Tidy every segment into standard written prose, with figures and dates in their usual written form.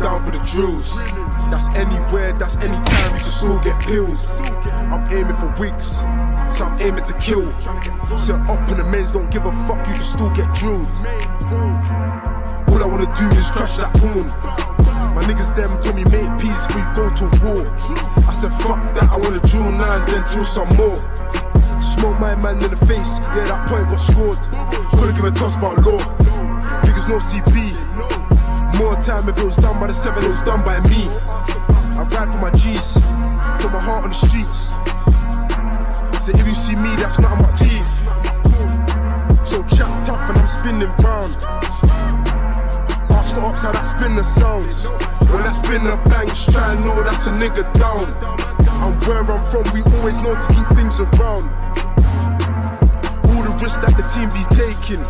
down for the drills. That's anywhere, that's anytime, you can still get pills. I'm aiming for wigs, so I'm aiming to kill. Set up in the men's, don't give a fuck, you can still get drilled. All I wanna do is crush that porn. My niggas them told me make peace before you go to war. I said fuck that, I wanna drill now and then drill some more. Smoke my man in the face, yeah that point got scored. Couldn't give a toss about law. Niggas no CP. More time if it was done by the 7, it was done by me. I ride for my G's, put my heart on the streets. So if you see me, that's not my teeth. So chat tough and I'm spinning round. Ask the ops how that spin the sounds. When I spin the bangs, try and know that's a nigga down. And where I'm from, we always know to keep things around. All the risks that the team be taking.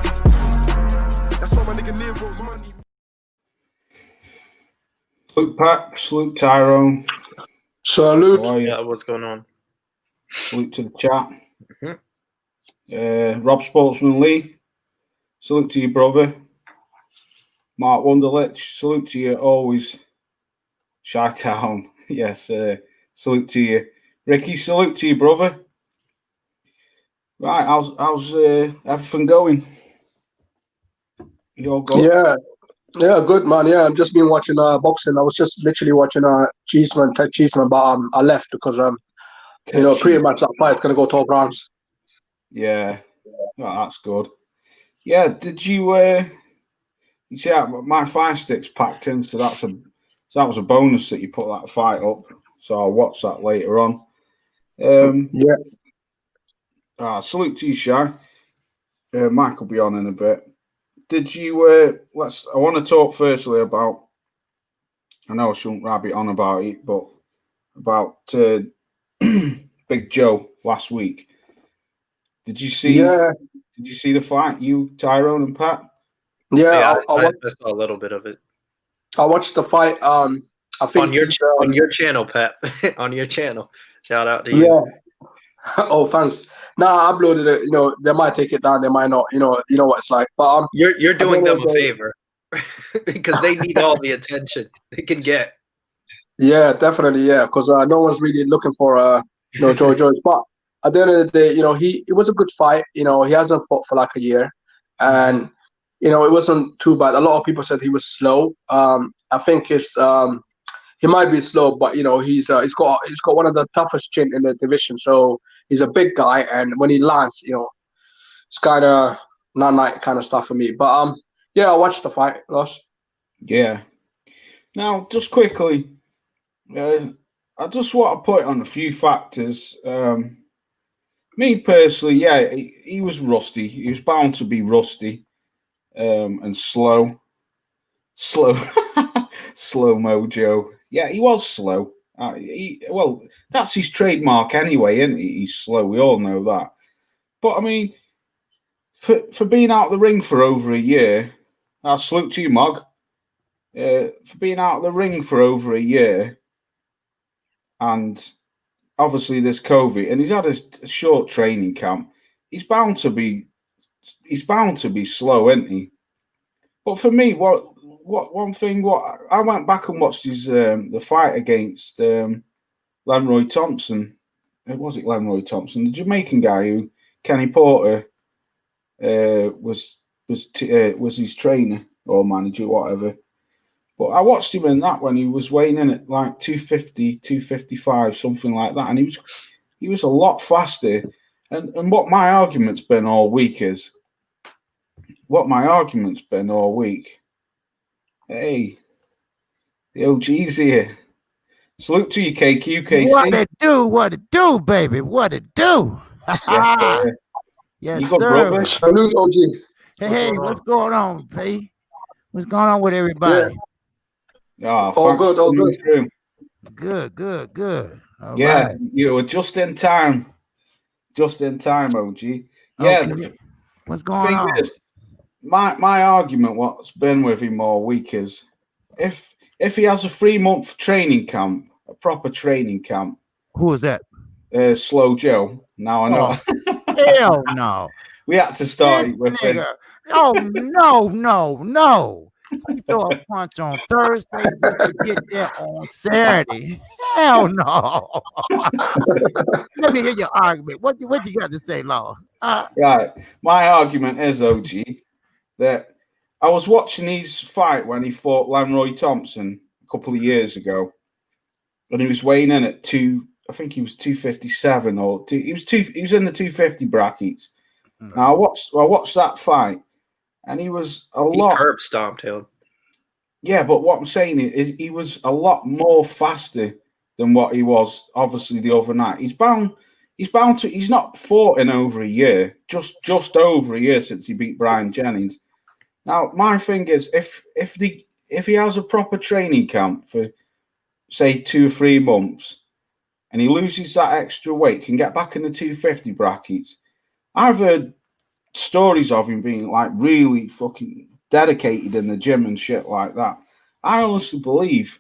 That's why my nigga Nero's money. Salute Pat, salute Tyrone. Salute. Yeah, what's going on? Salute to the chat. Rob Sportsman Lee, salute to you, brother. Mark Wunderlich, salute to you always. Chi-Town, yes, salute to you. Ricky, salute to you, brother. Right, how's everything going? You all good? Yeah, good man. Yeah, I've just been watching boxing. I was just literally watching Ted Cheeseman, but I left because pretty much that fight's gonna go 12 rounds. Yeah, well, that's good. Yeah, did you see my fire stick's packed in, so that was a bonus that you put that fight up. So I'll watch that later on. Salute to you, Shy. Mike will be on in a bit. Did you I want to talk firstly about, I know I shouldn't rabbit on about it, but about Big Joe last week. Did you see the fight, you, Tyrone and Pat? Yeah, I saw a little bit of it. I watched the fight. I think on your channel, Pat. On your channel. Shout out to you. Yeah. Oh, thanks. I uploaded it. They might take it down, they might not. You know what it's like. But you're doing them a favor because they need all the attention they can get. Yeah, definitely. Yeah, because no one's really looking for Joe Joyce. But at the end of the day, it was a good fight. He hasn't fought for like a year, and it wasn't too bad. A lot of people said he was slow. I think it's he might be slow, but he's got one of the toughest chin in the division. So he's a big guy, and when he lands, it's kind of not night kind of stuff for me. But I watched the fight, Ross. Yeah. Now, just quickly, I just want to point on a few factors. Me personally, yeah, he was rusty. He was bound to be rusty and slow. Slow mojo. Yeah, he was slow. That's his trademark anyway, isn't he? He's slow. We all know that. But I mean, for being out of the ring for over a year, I salute to you, Mog. For being out of the ring for over a year, and obviously there's COVID, and he's had a short training camp. He's bound to be slow, isn't he? But for me, what I went back and watched his the fight against Lenroy Thompson. Was it Lenroy Thompson, the Jamaican guy who Kenny Porter was his trainer or manager, whatever. But I watched him in that when he was weighing in at like 250, 255, something like that, and he was a lot faster. And what my argument's been all week is. Hey, the OG's here. Salute to you, KQKC. What it do, baby? What it do? Yes, sir. Yes, You got sir. brother? Salute, OG. Hey, what's going on, P? What's going on with everybody? Oh, all good, all good. Through. Good. All Yeah, right. you were just in time. OG. Yeah. Okay. What's going on? Is, my argument, what's been with him all week is, if he has a 3-month training camp, a proper training camp. Who is that? Slow Joe. Now I know. Oh, hell no. We had to start it with him. Oh, no. You throw a punch on Thursday just to get there on Saturday. Hell no. Let me hear your argument. What you got to say, Law? Right. My argument is, OG, that I was watching his fight when he fought Lanroy Thompson a couple of years ago, and he was weighing in at I think he was 257 or he was in the 250 brackets. Mm-hmm. Now I watched that fight, and he was He curb stomped him. Yeah, but what I'm saying is he was a lot more faster than what he was obviously the other night. He's bound to. He's not fought in over a year, just over a year since he beat Brian Jennings. Now my thing is, if he has a proper training camp for say 2 or 3 months, and he loses that extra weight, can get back in the 250 brackets. I've heard stories of him being like really fucking dedicated in the gym and shit like that. I honestly believe,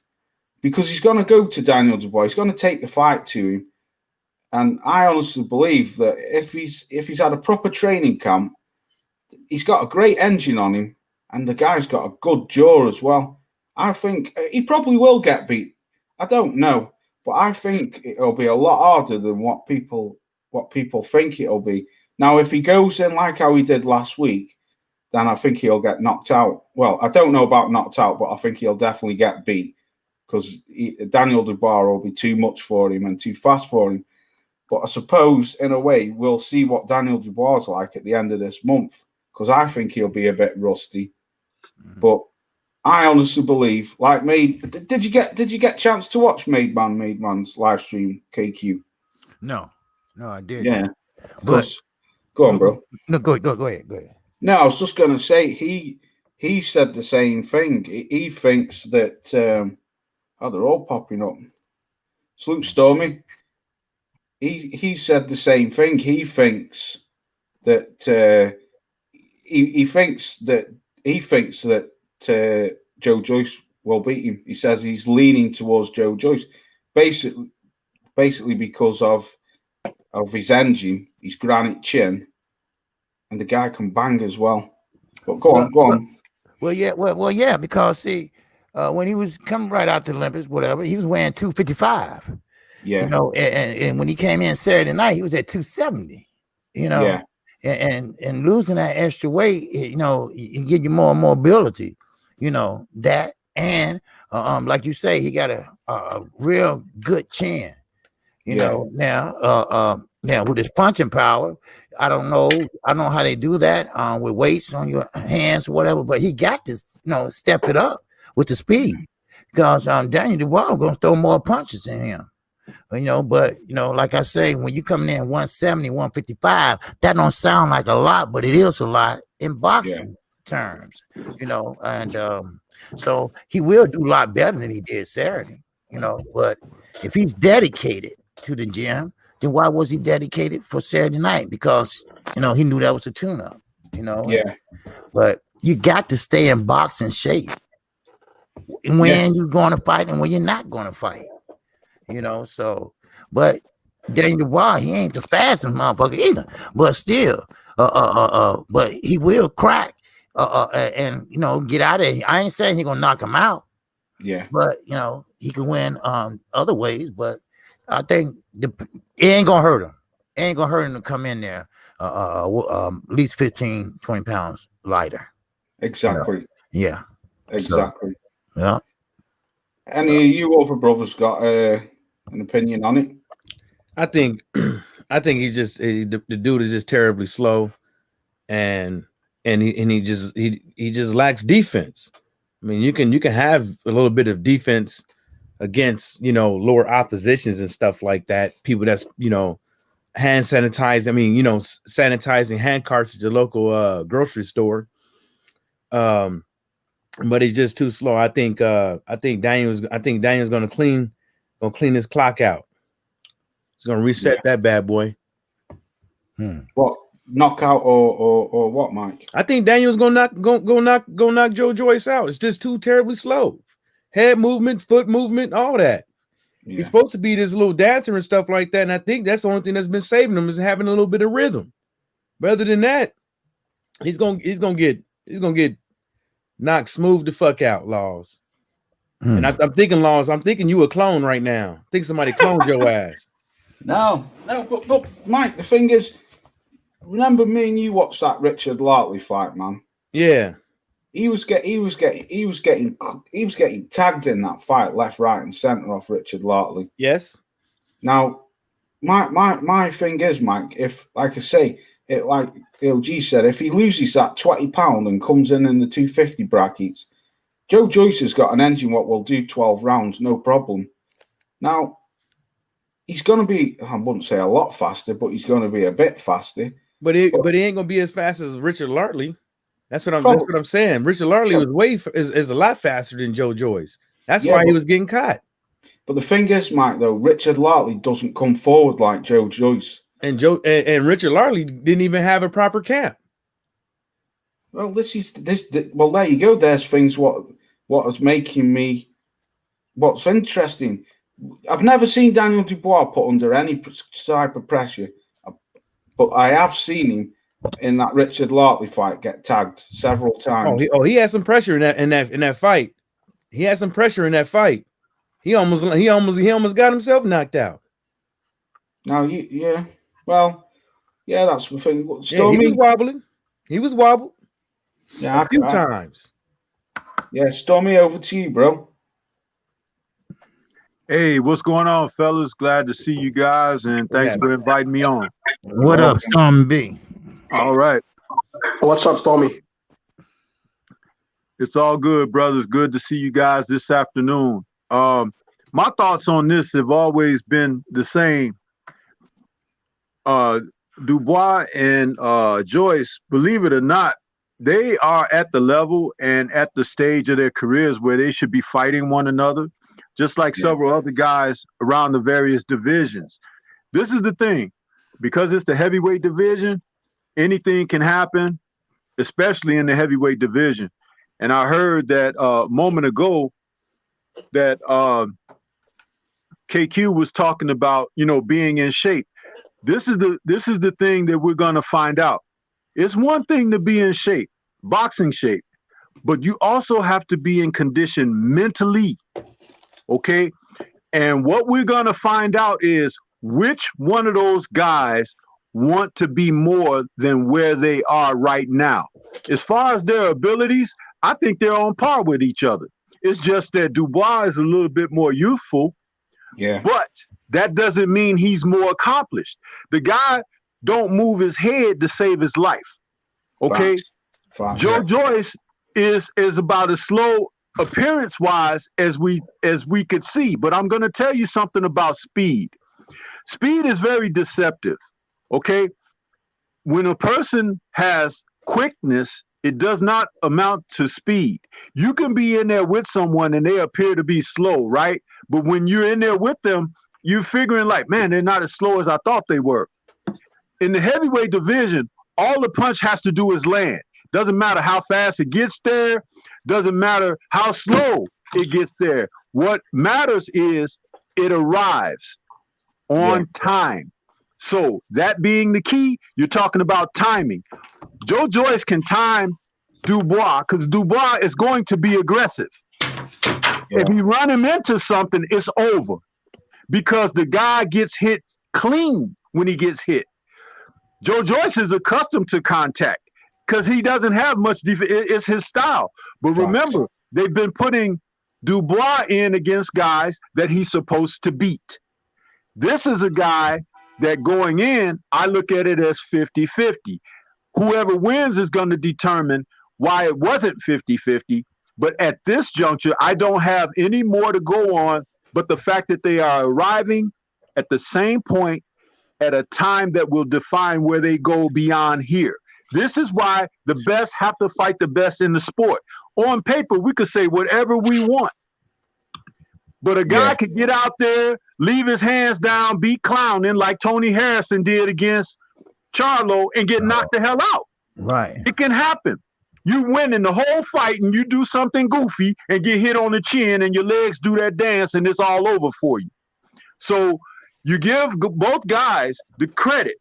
because he's going to go to Daniel Dubois, he's going to take the fight to him, and I honestly believe that if he's had a proper training camp, he's got a great engine on him, and the guy's got a good jaw as well. I think he probably will get beat. I don't know, but I think it'll be a lot harder than what people think it'll be. Now, if he goes in like how he did last week, then I think he'll get knocked out. Well, I don't know about knocked out, but I think he'll definitely get beat, because Daniel Dubois will be too much for him and too fast for him. But I suppose, in a way, we'll see what Daniel Dubois is like at the end of this month, because I think he'll be a bit rusty. Mm-hmm. But I honestly believe, like did you get a chance to watch Made Man's live stream, KQ? No, I didn't. Yeah, but go on, bro. No, go ahead. No, I was just going to say he said the same thing. He thinks that they're all popping up. Salute Stormy. He said the same thing. He thinks that he thinks that Joe Joyce will beat him. He says he's leaning towards Joe Joyce, basically because of his engine, his granite chin, and the guy can bang as well. But go on. Well, yeah, because see, when he was coming right out to the Olympics, whatever, he was weighing 255. Yeah. You know, and when he came in Saturday night, he was at 270. You know, yeah. And losing that extra weight, you know, you give you more mobility. You know that, and like you say, he got a real good chin. You know, now with his punching power, I don't know how they do that with weights on your hands or whatever, but he got to, step it up with the speed, because Daniel Dubois is going to throw more punches in him. But like I say, when you come in 170, 155, that don't sound like a lot, but it is a lot in boxing terms, and so he will do a lot better than he did Saturday, but if he's dedicated to the gym, then why was he dedicated for Saturday night? Because he knew that was a tune-up, but you got to stay in boxing shape when you're going to fight and when you're not going to fight, so, but Daniel Dubois, he ain't the fastest motherfucker either, but still, but he will crack and get out of it. I ain't saying he gonna knock him out, but he can win other ways. But I think it ain't gonna hurt him. It ain't gonna hurt him to come in there at least 15, 20 pounds lighter. Exactly. Yeah. Exactly. So, yeah. Any of you other brothers got an opinion on it? I think he just the dude is just terribly slow, and he just lacks defense. I mean, you can have a little bit of defense against lower oppositions and stuff like that. People that's hand sanitize. I mean, sanitizing hand carts at your local grocery store. But he's just too slow. I think Daniel's gonna clean his clock out. He's gonna reset that bad boy. What, knockout or what, Mike? I think Daniel's gonna knock Joe Joyce out. It's just too terribly slow. Head movement, foot movement, all that. Yeah. He's supposed to be this little dancer and stuff like that, and I think that's the only thing that's been saving him is having a little bit of rhythm. But other than that, he's gonna get knock smooth the fuck out, Laws. Hmm. And I'm thinking, Laws, I'm thinking you a clone right now. I think somebody cloned your ass. No, but Mike, the thing is, remember me and you watched that Richard Lartley fight, man. Yeah. He was getting tagged in that fight, left, right, and center off Richard Lartley. Yes. Now, my thing is, Mike, if like I say, it like LG said, if he loses that 20 pound and comes in the 250 brackets, Joe Joyce has got an engine what will do 12 rounds, no problem. Now, he's going to be, I wouldn't say a lot faster, but he's going to be a bit faster. But he ain't going to be as fast as Richard Lartley. That's what I'm saying. Richard Lartley was is a lot faster than Joe Joyce. That's why he was getting caught. But the thing is, Mike, though, Richard Lartley doesn't come forward like Joe Joyce. And Richard Lartley didn't even have a proper camp. Well, well, there you go. There's things what was making me. What's interesting, I've never seen Daniel Dubois put under any type of pressure, but I have seen him in that Richard Lartley fight get tagged several times. He had some pressure in that fight. He had some pressure in that fight. He almost got himself knocked out. Now, well, that's the thing. Yeah, he was wobbling. He was wobbled. Yeah, a few times. Yeah, Stormy, over to you, bro. Hey, what's going on, fellas? Glad to see you guys, and thanks for inviting me on. What up, Stormy B? All right. What's up, Stormy? It's all good, brothers. Good to see you guys this afternoon. My thoughts on this have always been the same. Dubois and Joyce, believe it or not, they are at the level and at the stage of their careers where they should be fighting one another, just like several other guys around the various divisions. This is the thing, because it's the heavyweight division, anything can happen, especially in the heavyweight division. And I heard that a moment ago that KQ was talking about, being in shape. This is the thing that we're going to find out. It's one thing to be in shape, boxing shape, but you also have to be in condition mentally, okay? And what we're going to find out is which one of those guys want to be more than where they are right now. As far as their abilities, I think they're on par with each other. It's just that Dubois is a little bit more youthful, but that doesn't mean he's more accomplished. The guy don't move his head to save his life. Okay. Facts. Joe Joyce is about as slow appearance-wise as we could see. But I'm going to tell you something about speed. Speed is very deceptive. Okay. When a person has quickness, it does not amount to speed. You can be in there with someone and they appear to be slow, right? But when you're in there with them, you're figuring like, man, they're not as slow as I thought they were. In the heavyweight division, all the punch has to do is land. Doesn't matter how fast it gets there. Doesn't matter how slow it gets there. What matters is it arrives on time. So that being the key, you're talking about timing. Joe Joyce can time Dubois because Dubois is going to be aggressive. If you run him into something, it's over because the guy gets hit clean when he gets hit. Joe Joyce is accustomed to contact because he doesn't have much defense. It's his style. But remember, they've been putting Dubois in against guys that he's supposed to beat. This is a guy that going in, I look at it as 50-50. Whoever wins is going to determine why it wasn't 50-50. But at this juncture, I don't have any more to go on but the fact that they are arriving at the same point at a time that will define where they go beyond here. This is why the best have to fight the best in the sport. On paper, we could say whatever we want. But a guy could get out there, leave his hands down, be clowning like Tony Harrison did against Charlo and get knocked the hell out. Right. It can happen. You win in the whole fight and you do something goofy and get hit on the chin and your legs do that dance and it's all over for you. So you give both guys the credit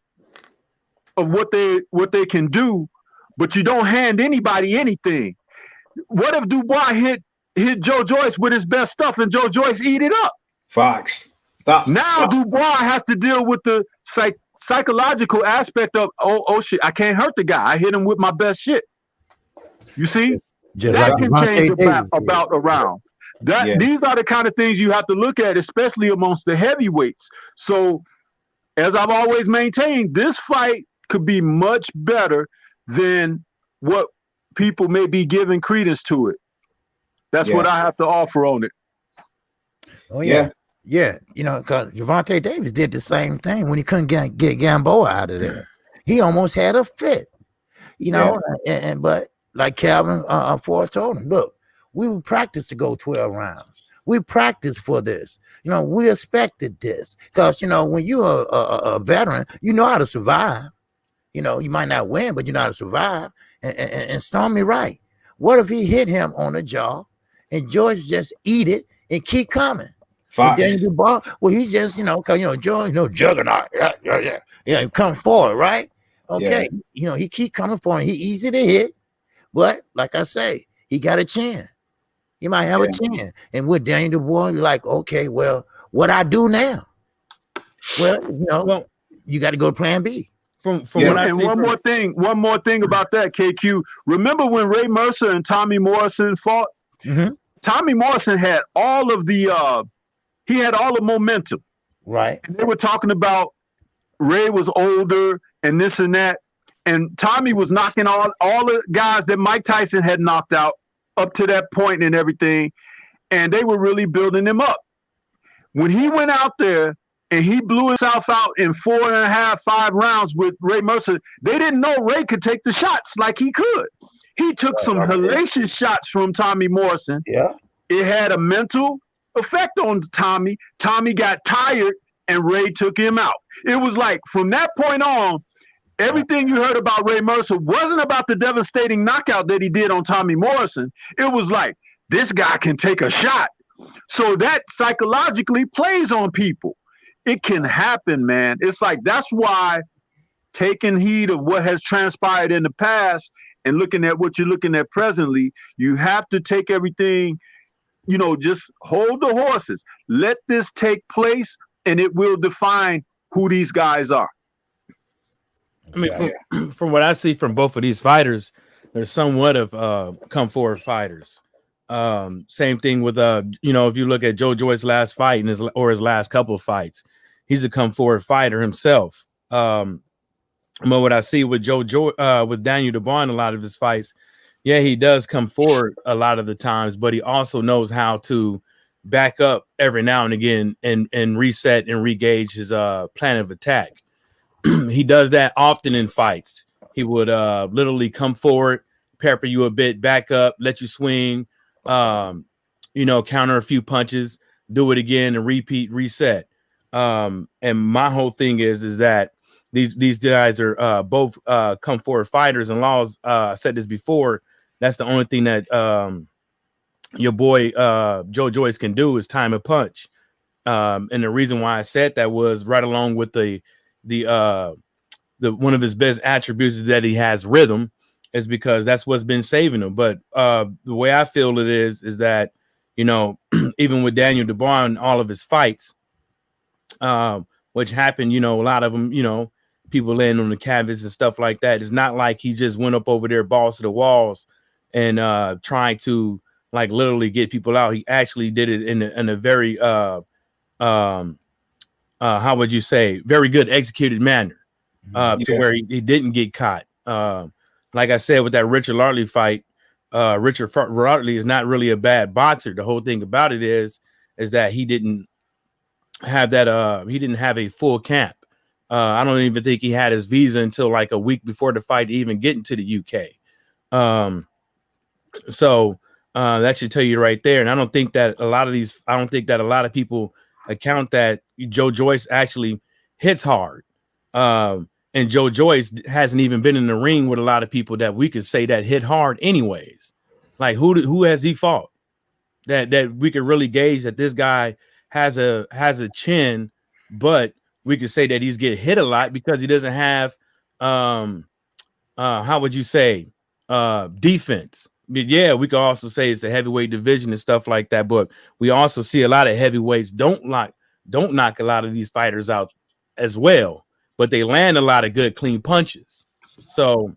of what they can do, but you don't hand anybody anything. What if Dubois hit Joe Joyce with his best stuff and Joe Joyce eat it up? Facts. Now Dubois has to deal with the psychological aspect of oh shit, I can't hurt the guy. I hit him with my best shit. You see, Just that like can Devontae change Davis about around. These are the kind of things you have to look at, especially amongst the heavyweights. So, as I've always maintained, this fight could be much better than what people may be giving credence to it. That's what I have to offer on it. Oh yeah. Yeah, you know, because Gervonta Davis did the same thing when he couldn't get Gamboa out of there. He almost had a fit, you know. But like Calvin Ford told him, look, we would practice to go 12 rounds. We practiced for this. You know, we expected this because, you know, when you're a veteran, you know how to survive. You know, you might not win, but you know how to survive. And Stormy right. What if he hit him on the jaw and George just eat it and keep coming? Well, he just, you know, cause George, juggernaut, he comes forward, right? Okay, you know, he keep coming forward. He easy to hit, but like I say, he got a chin. He might have a chin, and with Daniel Dubois, you're like, okay, well, what I do now? Well, you know, you got to go to Plan B. From what I one more thing about that, KQ. Remember when Ray Mercer and Tommy Morrison fought? Mm-hmm. Tommy Morrison had all of the he had all the momentum. Right. And they were talking about Ray was older and this and that. And Tommy was knocking all the guys that Mike Tyson had knocked out up to that point and everything. And they were really building him up. When he went out there and he blew himself out in 4.5, 5 rounds with Ray Mercer, they didn't know Ray could take the shots like he could. He took some hellacious shots from Tommy Morrison. Yeah. It had a mental effect on Tommy. Tommy got tired and Ray took him out. It was like from that point on, everything you heard about Ray Mercer wasn't about the devastating knockout that he did on Tommy Morrison. It was like, this guy can take a shot. So that psychologically plays on people. It can happen, man. It's like, that's why taking heed of what has transpired in the past and looking at what you're looking at presently, you have to take everything, just hold the horses. Let this take place, and it will define who these guys are. I mean, from what I see from both of these fighters, they're somewhat of come forward fighters. Same thing with if you look at Joe Joyce's last fight and his last couple of fights, he's a come forward fighter himself. But what I see with with Daniel Dubois in a lot of his fights, yeah, he does come forward a lot of the times, but he also knows how to back up every now and again and reset and re-gauge his plan of attack. He does that often in fights. He would literally come forward, pepper you a bit, back up, let you swing, counter a few punches, do it again and repeat, reset. And my whole thing is that these guys are both come forward fighters, and Laws said this before. That's the only thing that your boy Joe Joyce can do is time a punch. And the reason why I said that was right along with the one of his best attributes is that he has rhythm, is because that's what's been saving him. But the way I feel it is that, even with Daniel Dubois and all of his fights, which happened, a lot of them, people laying on the canvas and stuff like that. It's not like he just went up over there, balls to the walls, and trying to like literally get people out. He actually did it in a very how would you say, very good executed manner, to where he didn't get caught. Like I said, with that Richard Lartley fight, Richard Lartley is not really a bad boxer. The whole thing about it is that he didn't have that. He didn't have a full camp. I don't even think he had his visa until like a week before the fight to even get into the UK. So that should tell you right there. And I don't think that a lot of people account that Joe Joyce actually hits hard. And Joe Joyce hasn't even been in the ring with a lot of people that we could say that hit hard anyways. Like who has he fought that we could really gauge that this guy has a chin, but we could say that he's getting hit a lot because he doesn't have how would you say defense. yeah, we can also say it's the heavyweight division and stuff like that. But we also see a lot of heavyweights don't knock a lot of these fighters out as well, but they land a lot of good clean punches. So,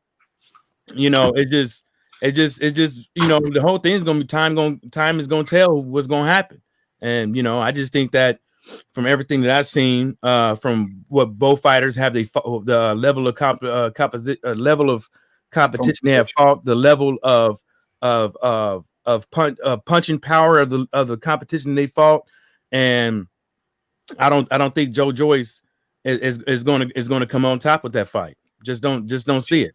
you know, it just, you know, the whole thing is gonna be time is gonna tell what's gonna happen. And you know, I just think that from everything that I've seen, from what both fighters have, the level of competition they have fought, the level of punching power of the competition they fought, and I don't think Joe Joyce is going to come on top with that fight. Just don't see it.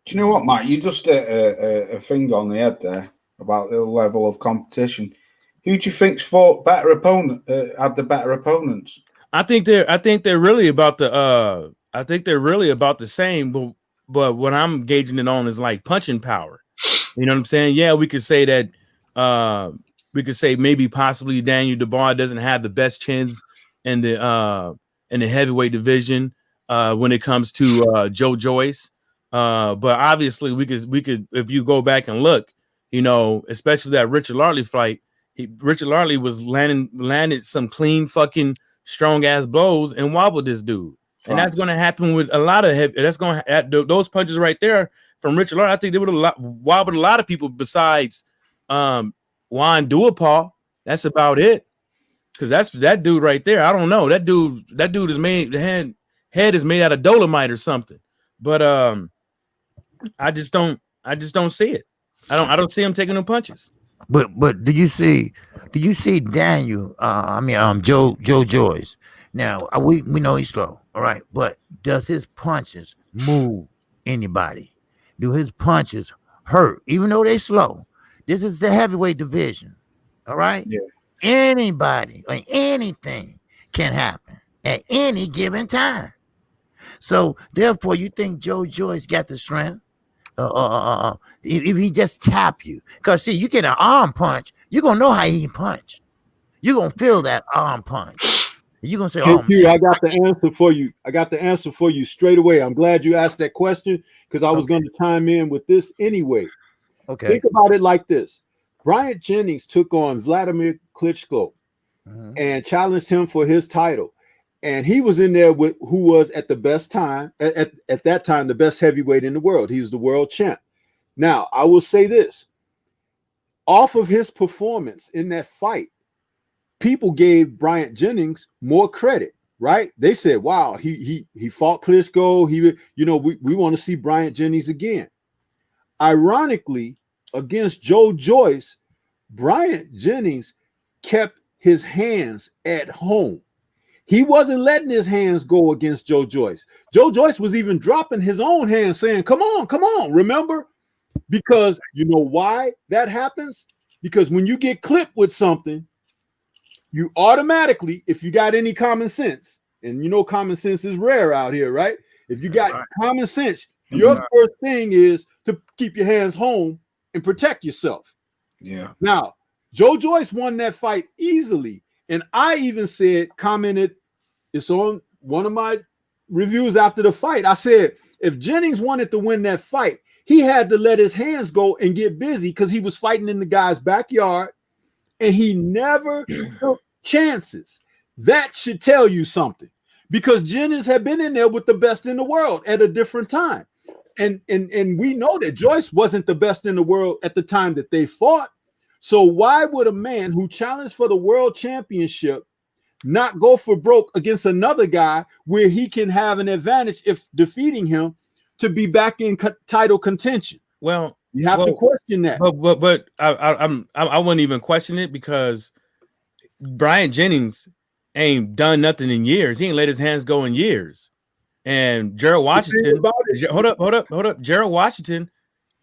Do you know what, Matt? You just a finger on the head there about the level of competition. Who do you think's fought better opponent? Had the better opponents? I think they're really about the same. But what I'm gauging it on is like punching power. You know what I'm saying? Yeah, we could say that. We could say maybe possibly Daniel Dubois doesn't have the best chins in the heavyweight division when it comes to Joe Joyce. But obviously we could if you go back and look, you know, especially that Richard Larley fight. Richard Larley was landed some clean fucking strong ass blows and wobbled this dude. And that's going to happen with a lot of heavy. That's going to those punches right there from Richard Larley. I think they would have wobbled a lot of people besides Juan Duapau. That's about it. Because that's that dude right there. I don't know. That dude is made, the head is made out of dolomite or something. But I just don't see it. I don't see him taking no punches. But did you see Daniel? Joe Joyce. Now we know he's slow, all right. But does his punches move anybody? Do his punches hurt, even though they slow? This is the heavyweight division, all right. Yeah. Anybody or anything can happen at any given time. So therefore, you think Joe Joyce got the strength? If he just tap you, because see, you get an arm punch, you're gonna know how he punch. You're gonna feel that arm punch. You're gonna say, "Oh, man. I got the answer for you. I got the answer for you straight away. I'm glad you asked that question because I was going to chime in with this anyway. Okay. Think about it like this: Bryant Jennings took on Vladimir Klitschko and challenged him for his title. And he was in there with who was at the best time, at that time, the best heavyweight in the world. He was the world champ. Now, I will say this. Off of his performance in that fight, people gave Bryant Jennings more credit, right? They said, wow, he fought Klitschko. We want to see Bryant Jennings again. Ironically, against Joe Joyce, Bryant Jennings kept his hands at home. He wasn't letting his hands go against Joe Joyce. Joe Joyce was even dropping his own hands saying, come on, remember? Because you know why that happens? Because when you get clipped with something, you automatically, if you got any common sense, and you know common sense is rare out here, right? If you got common sense, your first thing is to keep your hands home and protect yourself. Yeah. Now, Joe Joyce won that fight easily. And I even commented, it's on one of my reviews after the fight. I said, if Jennings wanted to win that fight, he had to let his hands go and get busy because he was fighting in the guy's backyard and he never took chances. That should tell you something because Jennings had been in there with the best in the world at a different time. And we know that Joyce wasn't the best in the world at the time that they fought. So why would a man who challenged for the world championship not go for broke against another guy where he can have an advantage if defeating him to be back in title contention? Well, you have to question that. But I wouldn't even question it because Bryant Jennings ain't done nothing in years. He ain't let his hands go in years. And Gerald Washington, hold up. Gerald Washington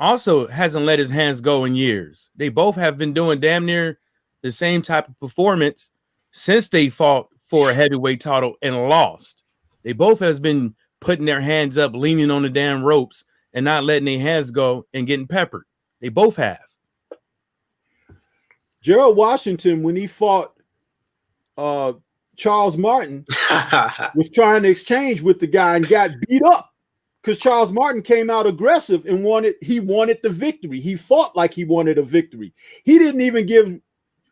also hasn't let his hands go in years. They both have been doing damn near the same type of performance since they fought for a heavyweight title and lost. They both has been putting their hands up, leaning on the damn ropes and not letting their hands go and getting peppered. They both have. Gerald Washington, when he fought Charles Martin, was trying to exchange with the guy and got beat up because Charles Martin came out aggressive and wanted the victory. He fought like he wanted a victory. He didn't even give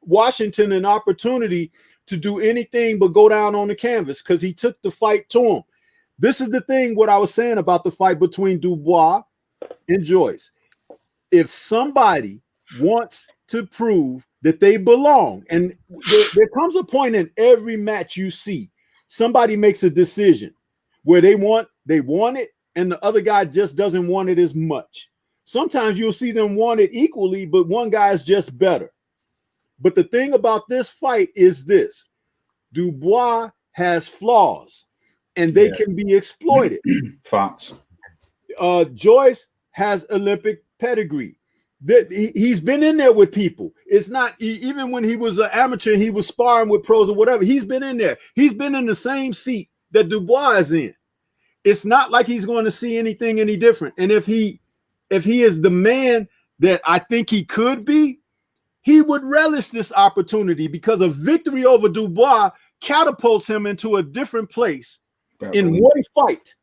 Washington an opportunity to do anything but go down on the canvas because he took the fight to him. This is the thing, what I was saying about the fight between Dubois and Joyce. If somebody wants to prove that they belong, and there comes a point in every match you see, somebody makes a decision where they want it, and the other guy just doesn't want it as much. Sometimes you'll see them want it equally, but one guy is just better. But the thing about this fight is this: Dubois has flaws, and they can be exploited. Facts. Joyce has Olympic pedigree. He's been in there with people. It's not even when he was an amateur, he was sparring with pros or whatever. He's been in there. He's been in the same seat that Dubois is in. It's not like he's going to see anything any different. And if he is the man that I think he could be, he would relish this opportunity because a victory over Dubois catapults him into a different place in one fight.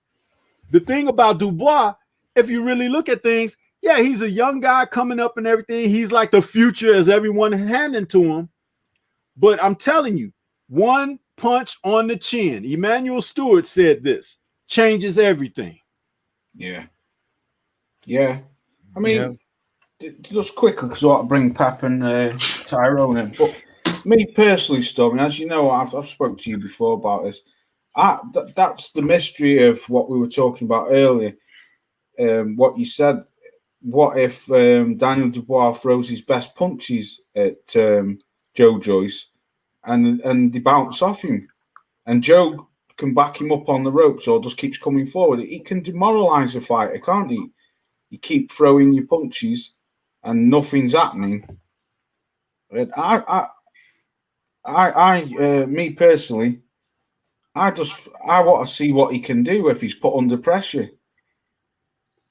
The thing about Dubois, if you really look at things, yeah, he's a young guy coming up and everything. He's like the future as everyone handing to him. But I'm telling you, one punch on the chin, Emmanuel Stewart said this, changes everything. Yeah. I mean, just quickly, because I want to bring Pep and Tyrone in. But me personally, Stormy, as you know, I've spoken to you before about this. That's the mystery of what we were talking about earlier. What you said. What if Daniel Dubois throws his best punches at Joe Joyce and they bounce off him, and Joe can back him up on the ropes or just keeps coming forward? He can demoralize a fighter, can't he? You keep throwing your punches and nothing's happening. And me personally, I want to see what he can do if he's put under pressure.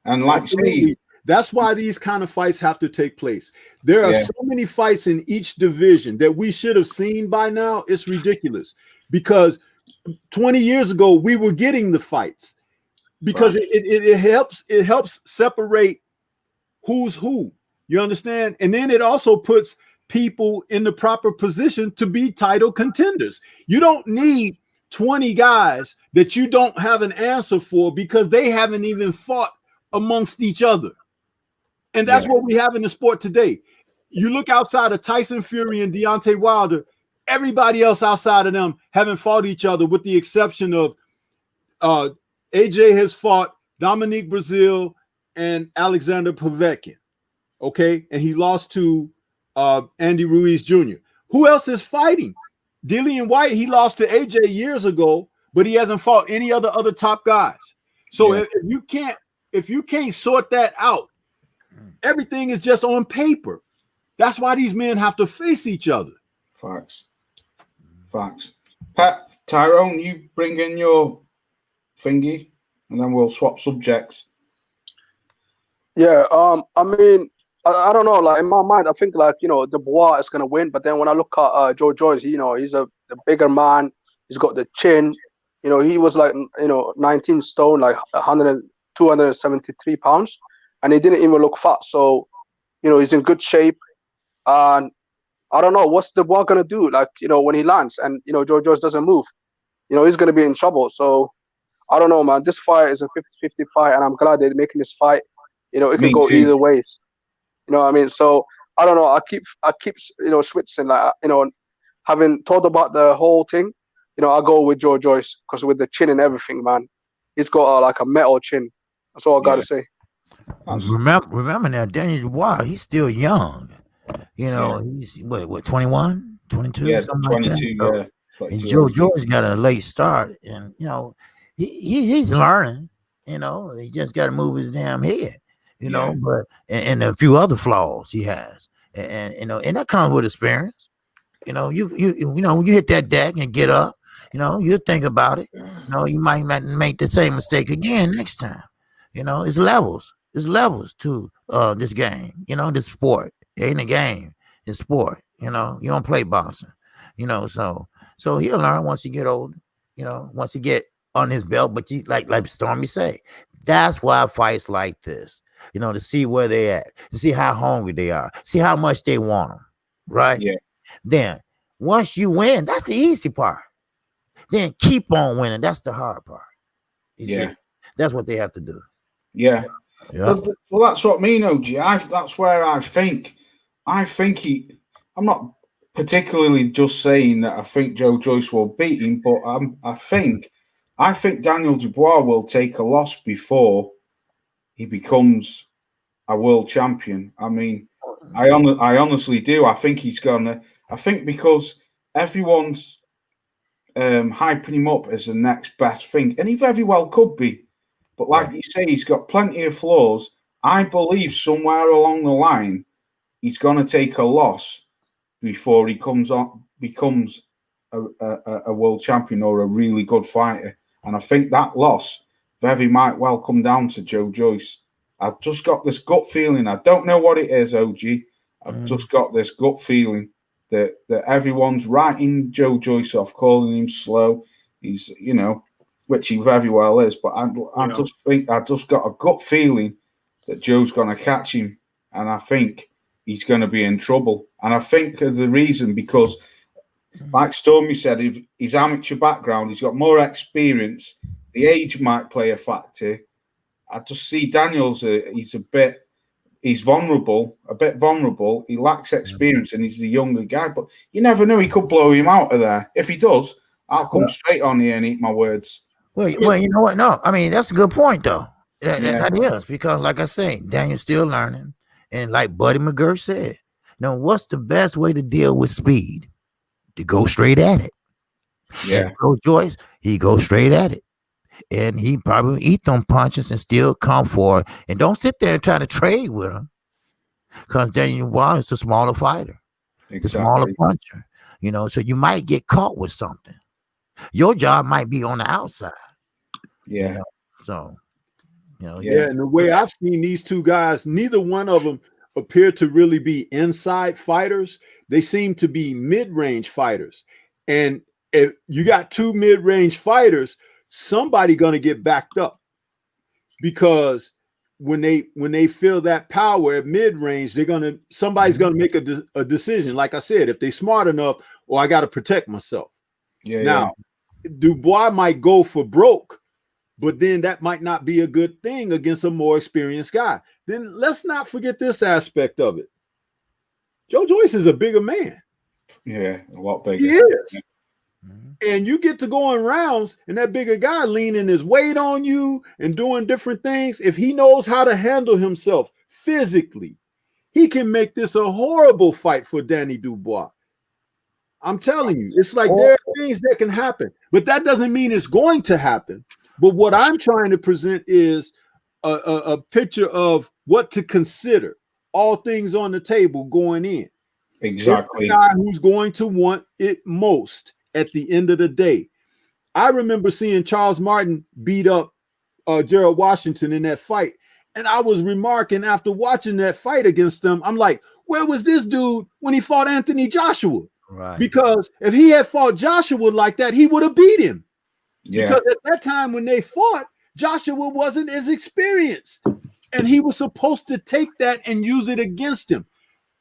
And like Steve. That's why these kind of fights have to take place. There are so many fights in each division that we should have seen by now. It's ridiculous because 20 years ago we were getting the fights because it helps separate who's who. You understand? And then it also puts people in the proper position to be title contenders. You don't need 20 guys that you don't have an answer for because they haven't even fought amongst each other. And that's what we have in the sport today. You look outside of Tyson Fury and Deontay Wilder, everybody else outside of them haven't fought each other with the exception of AJ has fought Dominique Brazil and Alexander Povetkin. Okay. And he lost to Andy Ruiz Jr. Who else is fighting? Dillian White, he lost to AJ years ago, but he hasn't fought any other top guys. So if you can't sort that out, everything is just on paper. That's why these men have to face each other. Facts. Pat, Tyrone, you bring in your thingy, and then we'll swap subjects. Yeah, I mean, I don't know. Like in my mind, I think Dubois is gonna win. But then when I look at Joe Joyce, he's a bigger man. He's got the chin. He was 19 stone, like 273 pounds. And he didn't even look fat. So, he's in good shape. And I don't know, what's Dubois going to do? When he lands and, Joe Joyce doesn't move, he's going to be in trouble. So, I don't know, man. This fight is a 50-50 fight. And I'm glad they're making this fight. It can go either ways. You know what I mean? So, I don't know. I keep switching. Having thought about the whole thing, I go with Joe Joyce because with the chin and everything, man, he's got a metal chin. That's all I got to say. Remember now, Daniel Dubois, he's still young. He's what 21, 22, something 22, like that. And Joe Joyce got a late start, and he's learning. He just got to move his damn head. But and a few other flaws he has, and that comes with experience. When you hit that deck and get up, you think about it. You might not make the same mistake again next time. It's levels. There's levels to this game, this sport. It ain't a game, it's sport. You don't play boxing, so he'll learn once he get older, once he get on his belt. But like Stormy say, That's why fights like this, to see where they at, to see how hungry they are, see how much they want them, right? Yeah. Then once you win, that's the easy part. Then keep on winning. That's the hard part. You see? That's what they have to do. Yeah. Yeah. Well, that's what I mean, OG. That's where I think I'm not particularly just saying that I think Joe Joyce will beat him, but I think Daniel Dubois will take a loss before he becomes a world champion. I mean, I honestly do. I think he's gonna. I think because everyone's hyping him up as the next best thing, and he very well could be. But like you say, he's got plenty of flaws. I believe somewhere along the line, he's going to take a loss before he becomes a world champion or a really good fighter. And I think that loss very might well come down to Joe Joyce. I've just got this gut feeling. I don't know what it is, OG. I've just got this gut feeling that everyone's writing Joe Joyce off, calling him slow. He's, which he very well is. But I just got a gut feeling that Joe's going to catch him. And I think he's going to be in trouble. And I think the reason, because like Stormy said, his amateur background, he's got more experience. The age might play a factor. I just see Daniel's, he's vulnerable, a bit vulnerable. He lacks experience and he's the younger guy, but you never know. He could blow him out of there. If he does, I'll come straight on here and eat my words. Well, you know what? No, I mean, that's a good point, though. That is, because like I say, Daniel's still learning. And like Buddy McGirt said, what's the best way to deal with speed? To go straight at it. Yeah. Joe Joyce, he goes straight at it. And he probably eat them punches and still come for it. And don't sit there and try to trade with him. Because Daniel Dubois is a smaller fighter. Exactly. The smaller puncher. So you might get caught with something. Your job might be on the outside. Yeah. So, and the way I've seen these two guys, neither one of them appear to really be inside fighters. They seem to be mid-range fighters. And if you got two mid-range fighters, somebody going to get backed up, because when they feel that power at mid-range, somebody's going to make a decision. Like I said, if they're smart enough, or I got to protect myself. Now, Dubois might go for broke, but then that might not be a good thing against a more experienced guy. Then let's not forget this aspect of it. Joe Joyce is a bigger man. Yeah, a lot bigger. He is. And you get to go in rounds, and that bigger guy leaning his weight on you and doing different things. If he knows how to handle himself physically, he can make this a horrible fight for Danny Dubois. I'm telling you, it's like there are things that can happen, but that doesn't mean it's going to happen. But what I'm trying to present is a picture of what to consider, all things on the table going in. Exactly. The guy who's going to want it most at the end of the day. I remember seeing Charles Martin beat up Gerald Washington in that fight. And I was remarking after watching that fight against them, I'm like, where was this dude when he fought Anthony Joshua? Right. Because if he had fought Joshua like that, he would have beat him. Yeah. Because at that time when they fought, Joshua wasn't as experienced. And he was supposed to take that and use it against him.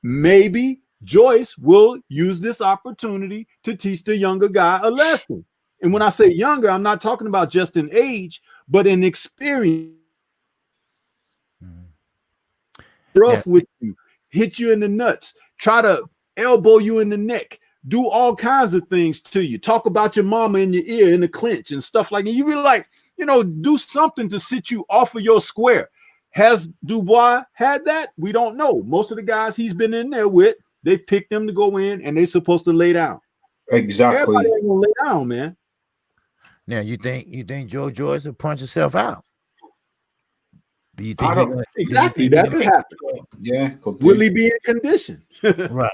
Maybe Joyce will use this opportunity to teach the younger guy a lesson. And when I say younger, I'm not talking about just in age, but in experience. Rough with you, hit you in the nuts, try to elbow you in the neck, do all kinds of things to you, talk about your mama in your ear in the clinch and stuff like that. You be like, do something to sit you off of your square. Has Dubois had that? We don't know. Most of the guys he's been in there with, they picked them to go in and they're supposed to lay down. Exactly. Everybody ain't gonna lay down, man. Now you think Joe Joyce will punch himself out? Do you think exactly that could happen? Yeah, will he be in condition? Right.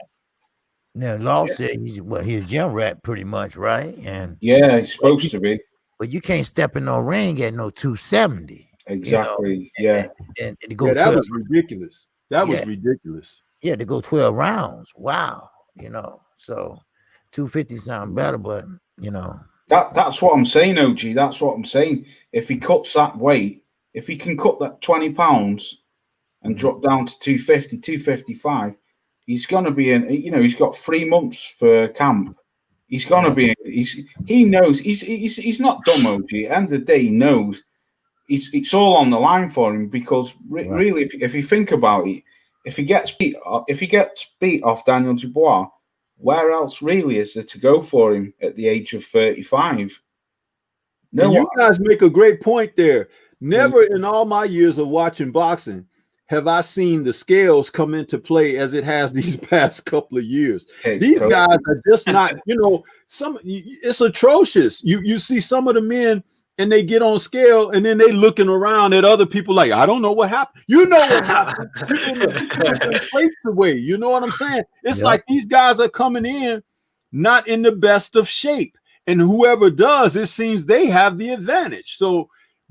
Now Law said he's a gym rat pretty much, right? And yeah, he's supposed to be. But you can't step in no ring at no 270. Exactly. And to go that was ridiculous. That was ridiculous. Yeah, to go 12 rounds. Wow. So 250 sound better, but that's what I'm saying, OG. That's what I'm saying. If he cuts that weight, if he can cut that 20 pounds and drop down to 250, 255, he's going to be in. You know, he's got 3 months for camp. He's going to be. He knows. He's not dumb, OG. At the end of the day, he knows. It's all on the line for him because really, if you think about it, if he gets beat off Daniel Dubois, where else really is there to go for him at the age of 35? No, you guys make a great point there. Never in all my years of watching boxing have I seen the scales come into play as it has these past couple of years. These guys are just not, it's atrocious. You see some of the men and they get on scale and then they looking around at other people like, I don't know what happened. You know what happened. You didn't place away. You know what I'm saying? It's like these guys are coming in not in the best of shape. And whoever does, it seems they have the advantage. So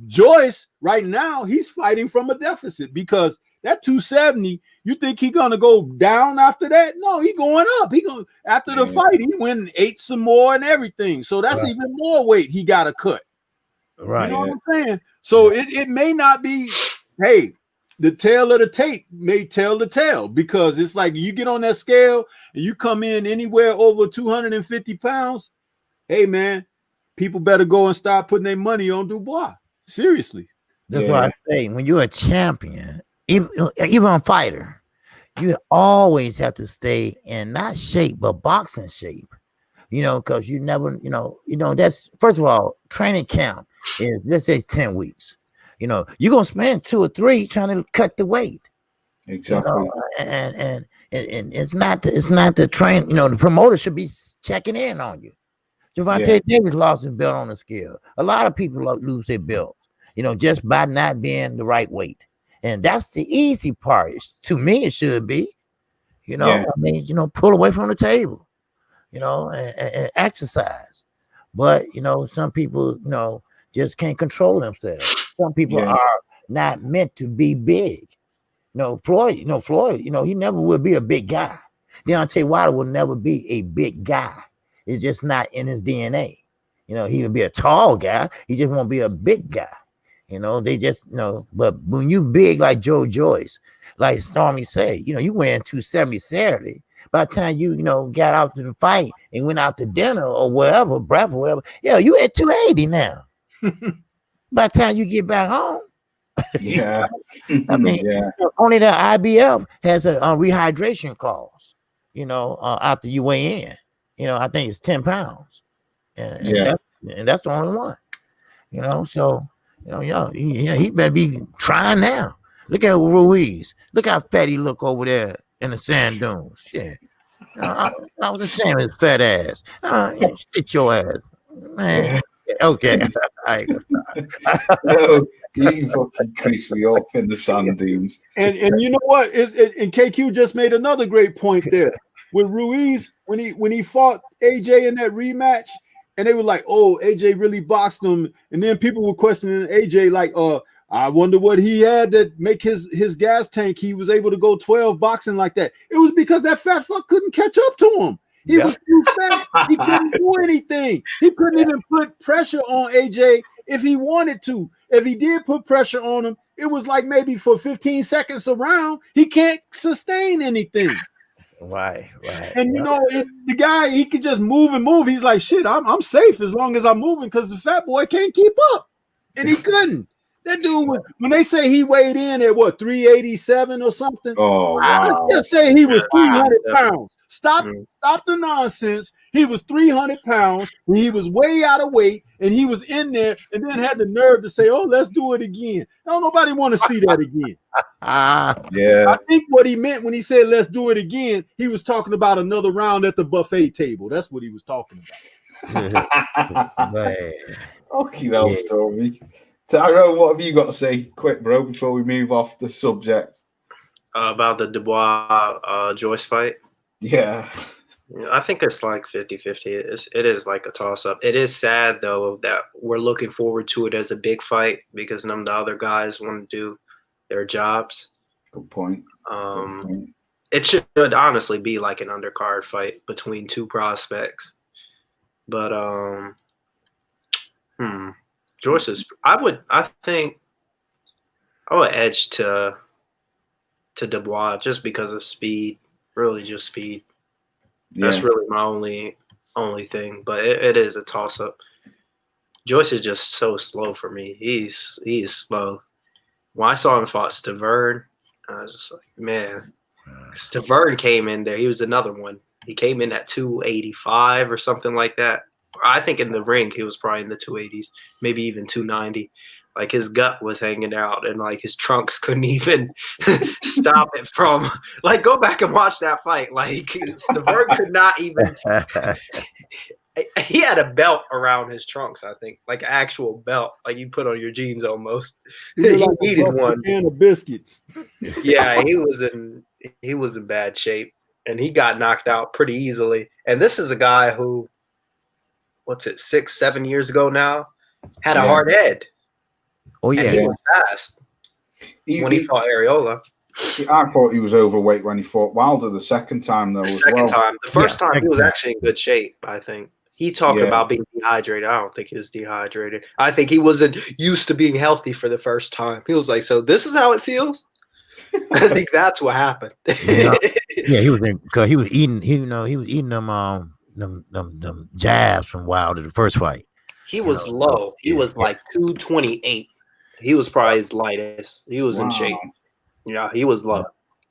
Joyce, right now, he's fighting from a deficit because that 270, you think he's gonna go down after that? No, he's going up. He going after the fight, he went and ate some more and everything. So that's even more weight he got to cut. Right. You know what I'm saying? So it may not be, hey, the tail of the tape may tell the tale because it's like you get on that scale and you come in anywhere over 250 pounds. Hey, man, people better go and start putting their money on Dubois. Seriously. That's why I say when you're a champion, even a fighter, you always have to stay in not shape, but boxing shape. You know, because you never, that's first of all, training camp is, let's say, 10 weeks. You know, you're gonna spend 2 or 3 trying to cut the weight. Exactly. You know? And it's not the train, the promoter should be checking in on you. Gervonta Davis lost his belt on the scale. A lot of people lose their belts, just by not being the right weight. And that's the easy part. To me, it should be, pull away from the table. And exercise. But, some people, just can't control themselves. Some people are not meant to be big. Floyd, he never will be a big guy. Deontay Wilder will never be a big guy. It's just not in his DNA. He will be a tall guy. He just won't be a big guy. They just, but when you big like Joe Joyce, like Stormy said, you weigh 270 Saturday. By the time you, got out to the fight and went out to dinner or wherever, breakfast or whatever, you at 280 now. By the time you get back home, only the IBF has a rehydration clause, after you weigh in. I think it's 10 pounds. And that's the only one. So, he better be trying now. Look at Ruiz. Look how fat he look over there in the sand dunes. Shit. I was the same as fat ass. Spit your ass. Man. Okay. You fucking crease me up in the sand dunes. And you know what? And KQ just made another great point there. With Ruiz, when he fought AJ in that rematch, and they were like, oh, AJ really boxed him. And then people were questioning AJ, like, I wonder what he had that make his gas tank. He was able to go 12 boxing like that. It was because that fat fuck couldn't catch up to him. He was too fat. He couldn't do anything. He couldn't even put pressure on AJ if he wanted to. If he did put pressure on him, it was like maybe for 15 seconds around. He can't sustain anything. Right. And the guy, he could just move and move. He's like, shit, I'm safe as long as I'm moving because the fat boy can't keep up. And he couldn't. That dude was, when they say he weighed in at 387 or something. Oh, wow. Let's just say he was 300 pounds. Stop the nonsense. He was 300 pounds. And he was way out of weight, and he was in there, and then had the nerve to say, "Oh, let's do it again." Don't nobody want to see that again. I think what he meant when he said "let's do it again," he was talking about another round at the buffet table. That's what he was talking about. Man. Okay, that story. Tyrone, what have you got to say quick, bro, before we move off the subject? About the Dubois Joyce fight? Yeah. I think it's like 50-50. It is like a toss-up. It is sad, though, that we're looking forward to it as a big fight because none of the other guys want to do their jobs. Good point. It should honestly be like an undercard fight between two prospects. But, Joyce is – I think I would edge to Dubois just because of speed. Really, just speed. That's really my only thing. But it is a toss up. Joyce is just so slow for me. He is slow. When I saw him fought Stavern, I was just like, man. Stavern came in there. He was another one. He came in at 285 or something like that. I think in the ring he was probably in the 280s, maybe even 290. Like his gut was hanging out, and like his trunks couldn't even stop it from. Like, go back and watch that fight. Like Stavern could not even. He had a belt around his trunks, I think, like an actual belt, like you put on your jeans almost. He like needed one. Can of biscuits. Yeah, he was in bad shape, and he got knocked out pretty easily. And this is a guy who, 6-7 years ago now, had a hard head. Oh yeah, and he was fast when he fought Areola. I thought he was overweight when he fought Wilder the second time, though. The first time he was actually in good shape, I think. He talked about being dehydrated. I don't think he was dehydrated. I think he wasn't used to being healthy for the first time. He was like, so this is how it feels? I think that's what happened. Yeah, he was because he was eating. He was eating them jabs from Wilder the first fight. He was low. He was like 228. He was probably his lightest. He was in shape. Yeah, he was low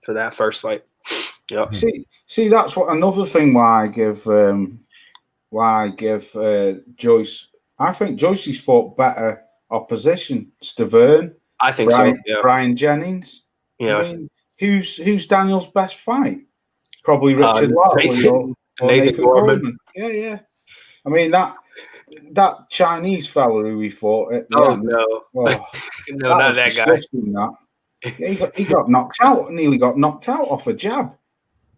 for that first fight. Yep. See, that's what another thing why I give Joyce. I think Joyce's fought better opposition. Stavern. I think so. Yeah. Brian Jennings. Yeah. I mean, who's Daniel's best fight? Probably Richard Lartley or Nathan Gorman. Yeah. I mean that Chinese fella who he fought at the end. No. Oh, no, not that guy. Yeah, he got knocked out. Nearly got knocked out off a jab.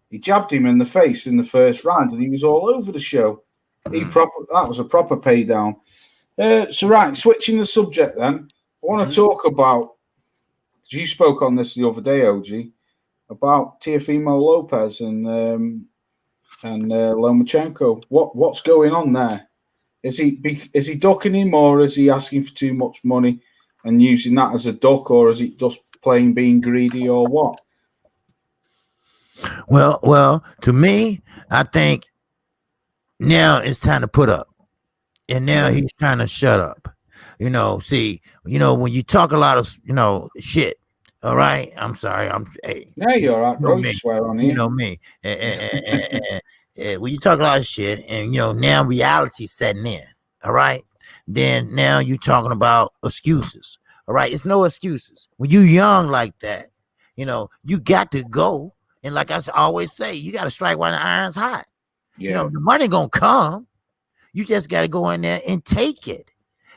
He jabbed him in the face in the first round, and he was all over the show. That was a proper pay down. So right, switching the subject then, I want to talk about. You spoke on this the other day, OG, about Teofimo Lopez and Lomachenko. What's going on there? Is he ducking him, or is he asking for too much money and using that as a duck, or is he just plain being greedy, or what? Well, to me, I think now it's time to put up, and now he's trying to shut up. See, when you talk a lot of shit. All right, I'm sorry. Yeah, you're all right, bro. You swear on here. You know me. When you talk a lot of shit, and now reality's setting in. All right, then now you're talking about excuses. All right, it's no excuses. When you young like that, you got to go. And like I always say, you got to strike while the iron's hot. Yeah. The money gonna come. You just got to go in there and take it.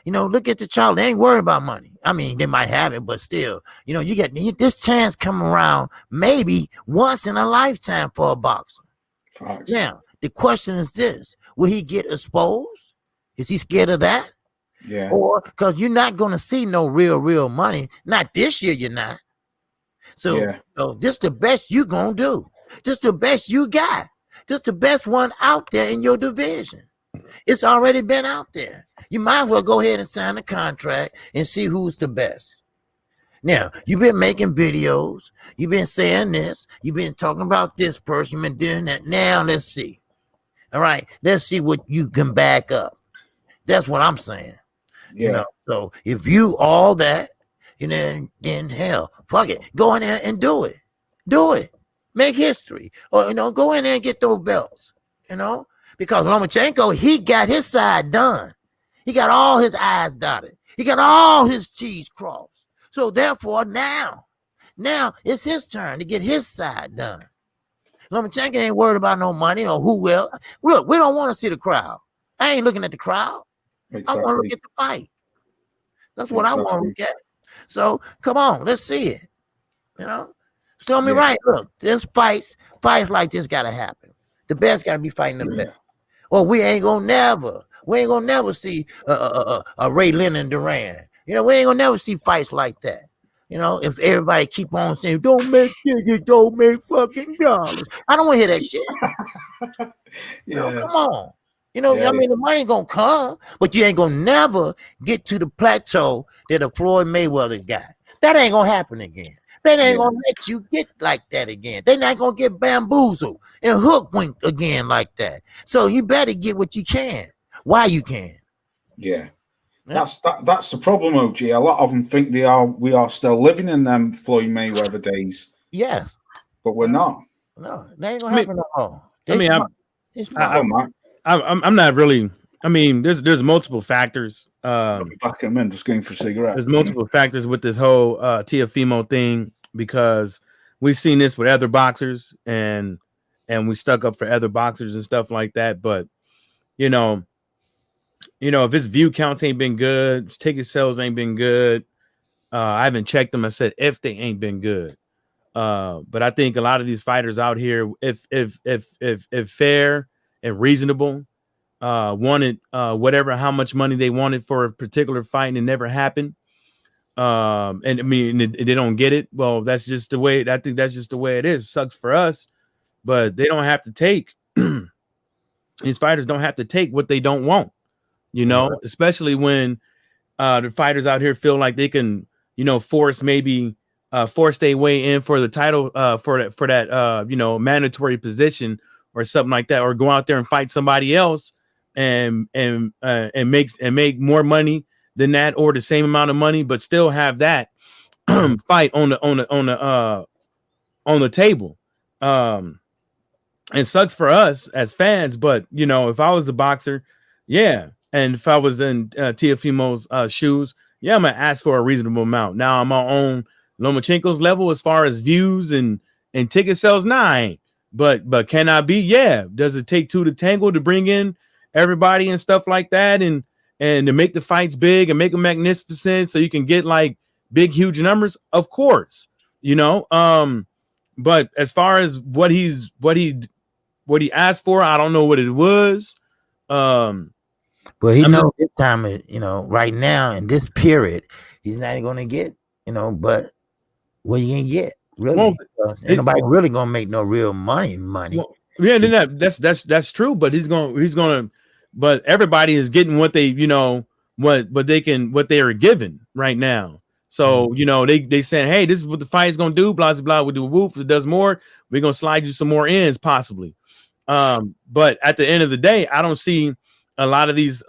Look at the child. They ain't worried about money. I mean, they might have it, but still, you get this chance coming around maybe once in a lifetime for a boxer. Facts. Now, the question is this: will he get exposed? Is he scared of that? Yeah. Or because you're not going to see no real money. Not this year, you're not. So this the best you gonna do. Just the best you got. Just the best one out there in your division. It's already been out there. You might as well go ahead and sign the contract and see who's the best. Now, you've been making videos. You've been saying this. You've been talking about this person. You've been doing that. Now, let's see. All right. Let's see what you can back up. That's what I'm saying. Yeah. So if you all that, then hell, fuck it. Go in there and do it. Do it. Make history. Or, go in there and get those belts. Because Lomachenko, he got his side done. He got all his I's dotted. He got all his T's crossed. So therefore, now it's his turn to get his side done. Lomachenko ain't worried about no money or who will. Look, we don't want to see the crowd. I ain't looking at the crowd. Exactly. I want to look at the fight. That's what I want to look at. So come on, let's see it. Tell me right. Look, there's fights like this gotta happen. The best gotta be fighting the best. Or we ain't gonna never see a Ray Leonard Duran. We ain't gonna never see fights like that. If everybody keep on saying, don't make tickets, don't make fucking dollars. I don't want to hear that shit. Come on. I mean, the money gonna come, but you ain't gonna never get to the plateau that a Floyd Mayweather got. That ain't gonna happen again. They ain't gonna let you get like that again. They're not gonna get bamboozled and hoodwinked again like that. So you better get what you can while you can. Yeah. That's the problem, OG. A lot of them think we are still living in them Floyd Mayweather days. Yes. But we're not. No, they ain't gonna happen no more. I'm not really. I mean, there's multiple factors. I'll be back in a minute, just going for a cigarette. There's multiple factors with this whole Teofimo thing, because we've seen this with other boxers and we stuck up for other boxers and stuff like that. But you know, if his view counts ain't been good, his ticket sales ain't been good. I haven't checked them. I said if they ain't been good. But I think a lot of these fighters out here, if fair and reasonable, wanted how much money they wanted for a particular fight and it never happened. And I mean, they don't get it. Well, that's just the way. I think that's just the way it is. Sucks for us, but they don't have to take. These fighters don't have to take what they don't want. Especially when the fighters out here feel like they can, force their way in for the title, for that mandatory position or something like that, or go out there and fight somebody else and make more money than that, or the same amount of money, but still have that fight on the table. And sucks for us as fans, but if I was the boxer, yeah, and if I was in Teofimo's shoes, yeah, I'm gonna ask for a reasonable amount. Now I'm on Lomachenko's level as far as views and ticket sales. Nah, I ain't. But can I be? Yeah. Does it take two to tango to bring in everybody and stuff like that, and to make the fights big and make them magnificent so you can get like big, huge numbers? Of course, but as far as what he asked for, I don't know what it was. But he knows this time, right now in this period, he's not going to get, but what you gonna get? Really? Well, ain't nobody really gonna make no real money. Well, yeah, that's true. But he's gonna. But everybody is getting what they, what they are given right now. So they saying, hey, this is what the fight is gonna do. Blah blah blah. We do a whoop. If it does more, we're gonna slide you some more ends possibly. But at the end of the day, I don't see a lot of these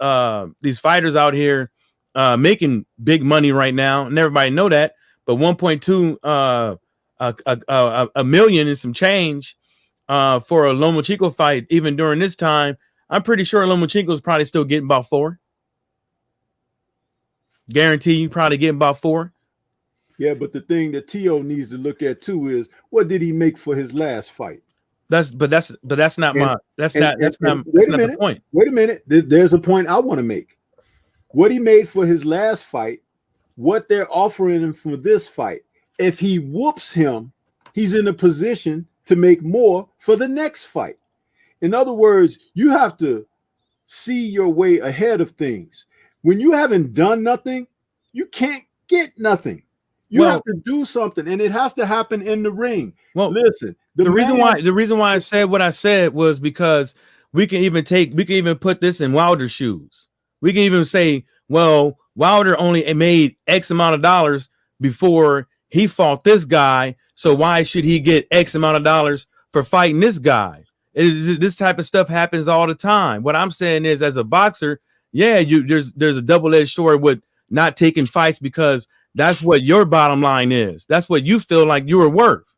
fighters out here making big money right now, and everybody know that. But 1.2 a million and some change for a Lomachenko fight, even during this time, I'm pretty sure Lomachenko is probably still getting about 4. Guarantee you probably getting about 4. Yeah, but the thing that Tio needs to look at too is what did he make for his last fight? That's not the point. Wait a minute. There's a point I want to make. What he made for his last fight, what they're offering him for this fight. If he whoops him, he's in a position to make more for the next fight. In other words, you have to see your way ahead of things. When you haven't done nothing, you can't get nothing. You have to do something, and it has to happen in the ring. Well, listen, the reason why I said what I said was because we can even put this in Wilder's shoes. We can even say, well, Wilder only made X amount of dollars before he fought this guy, so why should he get X amount of dollars for fighting this guy? This type of stuff happens all the time. What I'm saying is, as a boxer, yeah, there's a double-edged sword with not taking fights because that's what your bottom line is. That's what you feel like you are worth.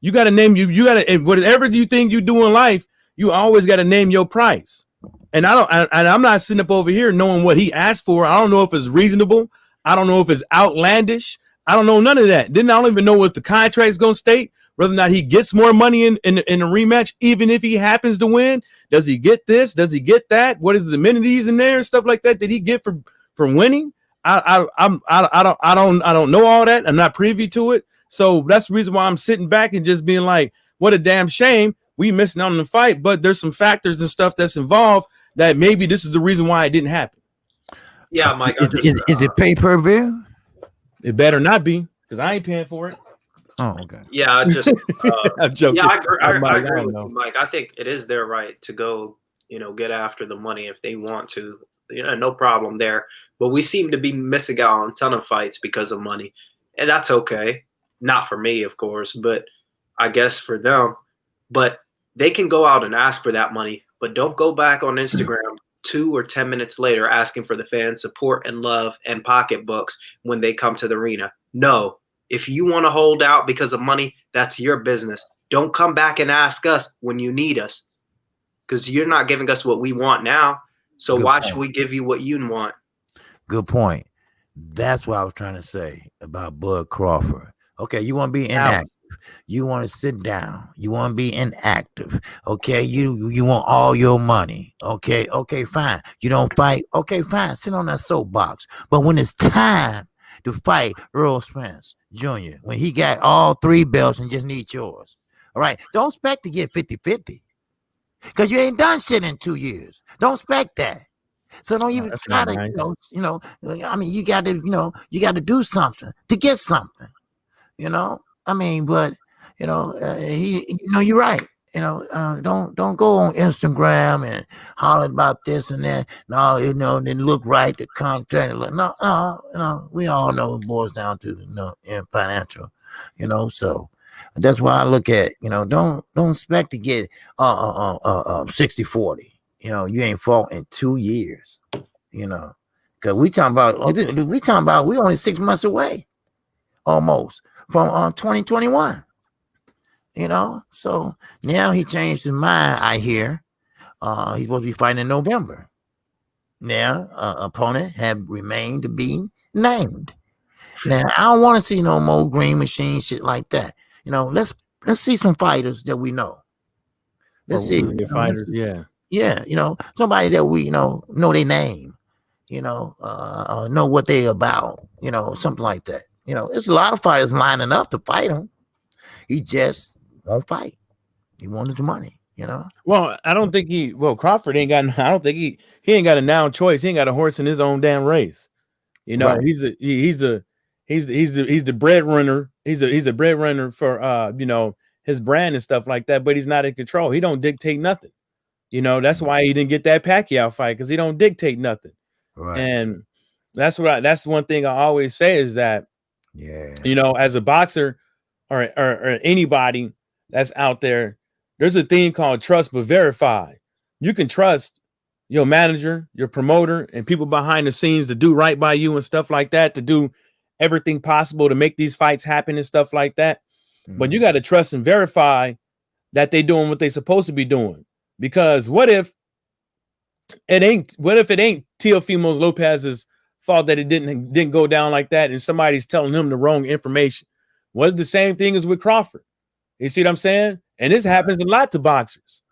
You got to name and whatever you think you do in life, you always got to name your price. And I'm not sitting up over here knowing what he asked for. I don't know if it's reasonable. I don't know if it's outlandish. I don't know none of that. I don't even know what the contract is going to state, whether or not he gets more money in the rematch, even if he happens to win. Does he get this? Does he get that? What is the amenities in there and stuff like that? Did he get for winning? I don't know all that. I'm not privy to it. So that's the reason why I'm sitting back and just being like, what a damn shame. We missing out on the fight, but there's some factors and stuff that's involved that maybe this is the reason why it didn't happen. Yeah, Mike. Is it pay-per-view? It better not be, because I ain't paying for it. Oh, okay. Yeah, I just I'm joking. Yeah, I agree with you, Mike. I think it is their right to go, get after the money if they want to. No problem there. But we seem to be missing out on a ton of fights because of money. and that's okay. Not for me, of course, but I guess for them. But they can go out and ask for that money, but don't go back on Instagram 2 or 10 minutes later asking for the fan support and love and pocketbooks when they come to the arena. No, if you want to hold out because of money, that's your business. Don't come back and ask us when you need us, because you're not giving us what we want now. So why should we give you what you want? Good point. That's what I was trying to say about Bud Crawford. Okay, you want to be inactive. You want to sit down. You want to be inactive. Okay, you want all your money. Okay, fine. You don't fight. Okay, fine. Sit on that soapbox. But when it's time to fight Earl Spence Jr., when he got all 3 belts and just needs yours, all right, don't expect to get 50-50 because you ain't done shit in 2 years. Don't expect that. So don't even try to, I mean, you got to do something to get something, I mean, but, you're right. Don't go on Instagram and holler about this and that. No, then look right, the contract. No, we all know it boils down to, in financial, so that's why I look at, don't expect to get 60-40. You ain't fought in 2 years, because we talking about we only 6 months away almost from 2021, so now he changed his mind. I hear he's supposed to be fighting in November. Now opponent have remained to be named. Now I don't want to see no more green machine shit like that. Let's see some fighters that we know. Let's see fighters, somebody that we know their name, know what they about, something like that. There's a lot of fighters lining up to fight him. He just won't fight. He wanted the money, Well, I don't think Crawford ain't got. I don't think he ain't got a now choice. He ain't got a horse in his own damn race. Right. He's the breadwinner. He's a breadwinner for his brand and stuff like that. But he's not in control. He don't dictate nothing. That's why he didn't get that Pacquiao fight, because he don't dictate nothing. Right. And that's one thing I always say is that, as a boxer or anybody that's out there, there's a thing called trust but verify. You can trust your manager, your promoter, and people behind the scenes to do right by you and stuff like that, to do everything possible to make these fights happen and stuff like that. Mm-hmm. But you got to trust and verify that they're doing what they're supposed to be doing. Because what if it ain't Teofimo Lopez's fault that it didn't go down like that, and somebody's telling him the wrong information? What if the same thing is with Crawford? You see what I'm saying? And this happens a lot to boxers.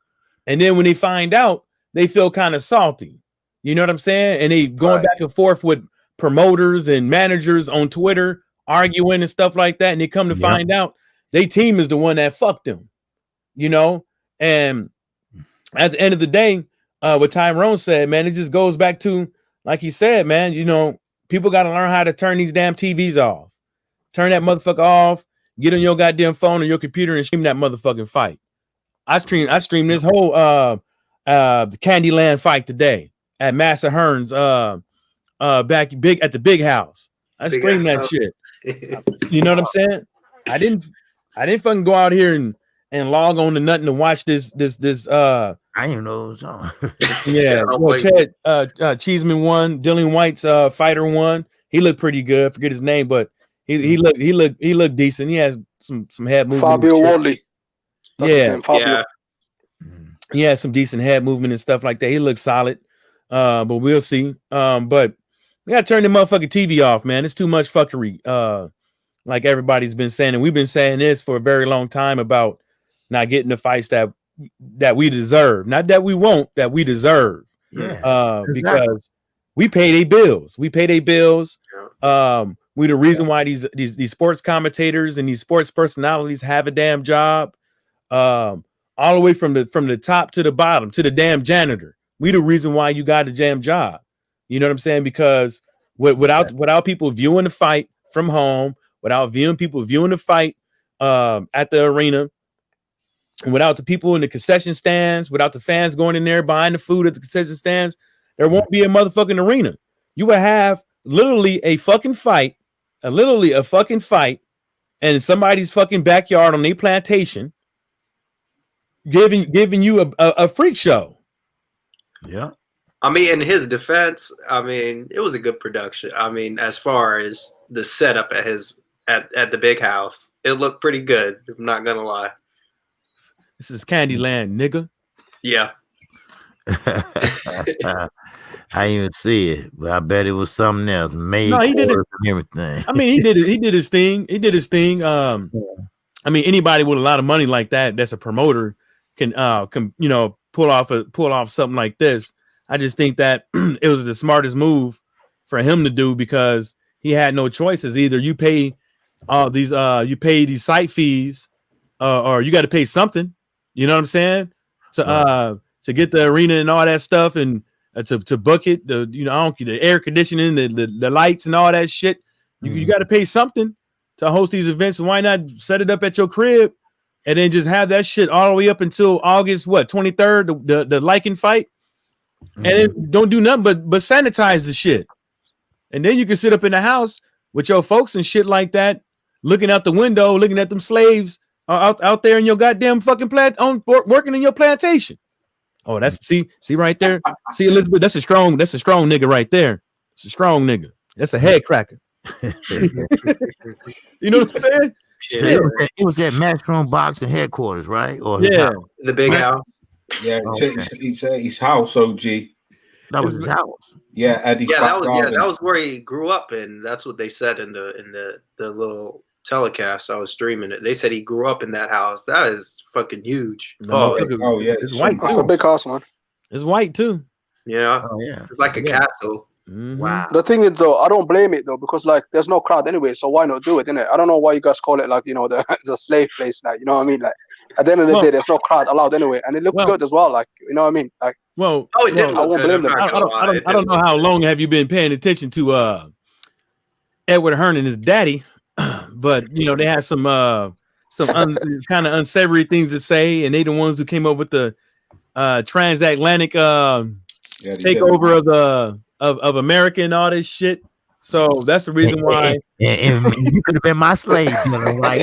And then when they find out, they feel kind of salty. You know what I'm saying? And they going back and forth with promoters and managers on Twitter, arguing and stuff like that. And they come to find out their team is the one that fucked them, and at the end of the day, what Tyrone said, man, it just goes back to, like he said, man, people got to learn how to turn these damn TVs off. Turn that motherfucker off, get on your goddamn phone or your computer and stream that motherfucking fight. I streamed this whole the Candyland fight today at Massa Hearns back big at the big house. I streamed that shit. You know what I'm saying? I didn't fucking go out here and log on to nothing to watch this I didn't know it was on. Chad Cheeseman won. Dillian White's fighter won. He looked pretty good. I forget his name, but he looked decent. He has some head movement. Fabio Wally. Yeah, he had some decent head movement and stuff like that. He looked solid. But we'll see. But we gotta turn the motherfucking TV off, man. It's too much fuckery. Like everybody's been saying, and we've been saying this for a very long time about not getting the fights that we deserve. Not that we won't, that we deserve. Yeah. Because we pay their bills. We pay their bills. We the reason why these sports commentators and these sports personalities have a damn job. All the way from the top to the bottom to the damn janitor. We the reason why you got a damn job. You know what I'm saying? Because without people viewing the fight from home, without people viewing the fight at the arena, without the people in the concession stands, without the fans going in there buying the food at the concession stands, there won't be a motherfucking arena. You would have literally a fucking fight literally a fucking fight in somebody's fucking backyard on their plantation, giving you a freak show. Yeah. I mean, in his defense, I mean, it was a good production. I mean, as far as the setup at at the big house, it looked pretty good. I'm not gonna lie. This is Candyland, nigga. Yeah. I didn't even see it, but I bet it was something else. Made No, he did it. and everything. I mean, he did it. He did his thing. He did his thing. I mean, anybody with a lot of money like that, that's a promoter, can you know, pull off something like this. I just think that it was the smartest move for him to do, because he had no choices. Either you pay these site fees, or you got to pay something. You know what I'm saying? To get the arena and all that stuff, and to book it, the air conditioning, the lights and all that shit. You got to pay something to host these events. Why not set it up at your crib and then just have that shit all the way up until August 23rd, the Lycan fight, and then don't do nothing but sanitize the shit, and then you can sit up in the house with your folks and shit like that, looking out the window, looking at them slaves out there in your goddamn fucking working in your plantation. Oh, that's see right there. See, Elizabeth, that's a strong nigga right there. It's a strong nigga. That's a head cracker. You know what I'm saying? So it was at Matchroom Boxing headquarters, right? Or The big house. Yeah, it's his house, OG. That was his house. Yeah, Eddie's that was where he grew up, and that's what they said in the little telecast I was streaming it. They said he grew up in that house. That is fucking huge. Yeah, it's white too. That's a big house, man. It's white too. Yeah. Oh yeah. It's like a castle. Mm-hmm. Wow. The thing is, though, I don't blame it though, because like there's no crowd anyway, so why not do it, innit? I don't know why you guys call it like, you know, the slave place, like, you know what I mean? Like at the end of the day, there's no crowd allowed anyway, and it looked good as well, like, you know what I mean? Like, it did. I won't blame them. I don't know how long have you been paying attention to Edward Hearn and his daddy, but you know they had some kind of unsavory things to say, and they the ones who came up with the transatlantic takeover of America and all this shit. So that's the reason why. And you could have been my slave, you know, like,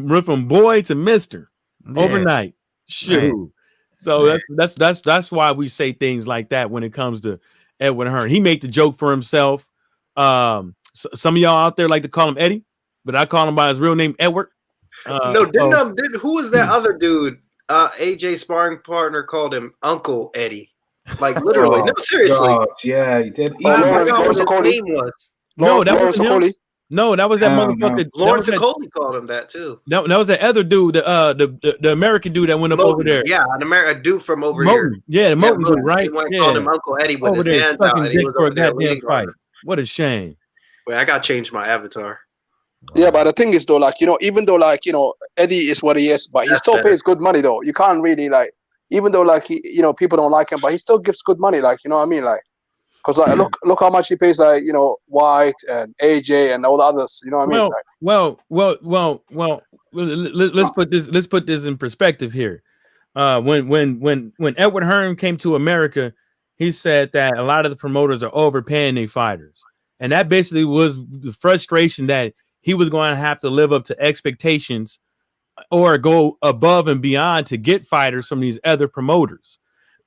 went from boy to Mister overnight. Shoot. Man. So that's why we say things like that when it comes to Edwin Hearn. He made the joke for himself. Some of y'all out there like to call him Eddie, but I call him by his real name, Edward. Who was that other dude? AJ sparring partner called him Uncle Eddie. Like literally, no, seriously. Yeah, he did. I forgot what his name was. No, that was him. No, that was that motherfucker. Lawrence Okolie called him that too. That was the other dude, the American dude that went up over there. Yeah, a dude from over here. Yeah, the Moten dude, right? He called him Uncle Eddie with his hands out, and he was over there leaning on him. What a shame. Wait, I gotta change my avatar. Yeah, but the thing is though, like, you know, even though like, you know, Eddie is what he is, but he still pays good money though. You can't really like, even though like he, you know, people don't like him, but he still gives good money, like, you know what I mean, like, because like look how much he pays, like, you know, White and AJ and all the others, you know what I mean? Well, let's put this in perspective here. When Edward Hearn came to America, he said that a lot of the promoters are overpaying their fighters, and that basically was the frustration that he was going to have to live up to expectations or go above and beyond to get fighters from these other promoters.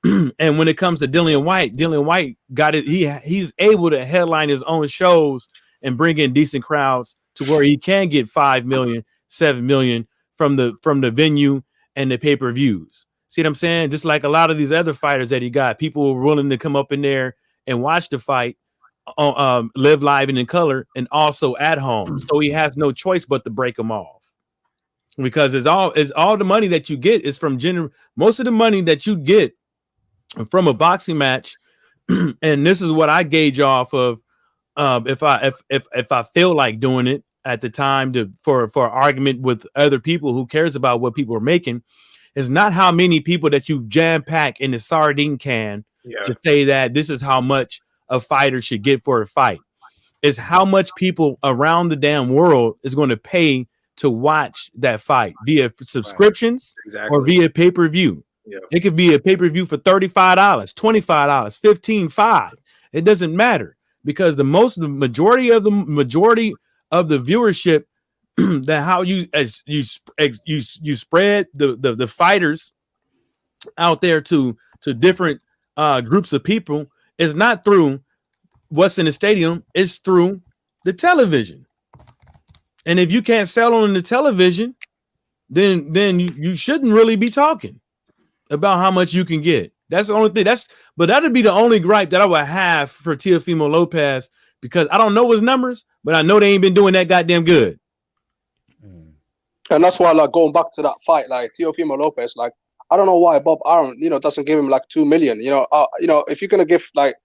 And when it comes to Dillian White got it. He's able to headline his own shows and bring in decent crowds to where he can get 5 million, 7 million from the venue and the pay-per-views. See what I'm saying? Just like a lot of these other fighters that he got, people were willing to come up in there and watch the fight, live live and in color, and also at home. So he has no choice but to break them off, because it's all the money that you get is from most of the money that you get from a boxing match. And this is what I gauge off of. If I feel like doing it at the time for an argument with other people who cares about what people are making, is not how many people that you jam pack in the sardine can to say that this is how much a fighter should get for a fight. Is how much people around the damn world is going to pay to watch that fight via subscriptions Exactly. or via pay-per-view. Yeah. It could be a pay-per-view for $35, $25, $15, it doesn't matter, because the majority of the viewership that how you spread the fighters out there to different groups of people is not through what's in the stadium, it's through the television. And if you can't sell on the television, then you shouldn't really be talking about how much you can get. That's the only thing. But that'd be the only gripe that I would have for Teofimo Lopez, because I don't know his numbers, but I know they ain't been doing that goddamn good. And that's why, like, going back to that fight, like Teofimo Lopez, like, I don't know why Bob Arum, doesn't give him like 2 million. If you're gonna give like,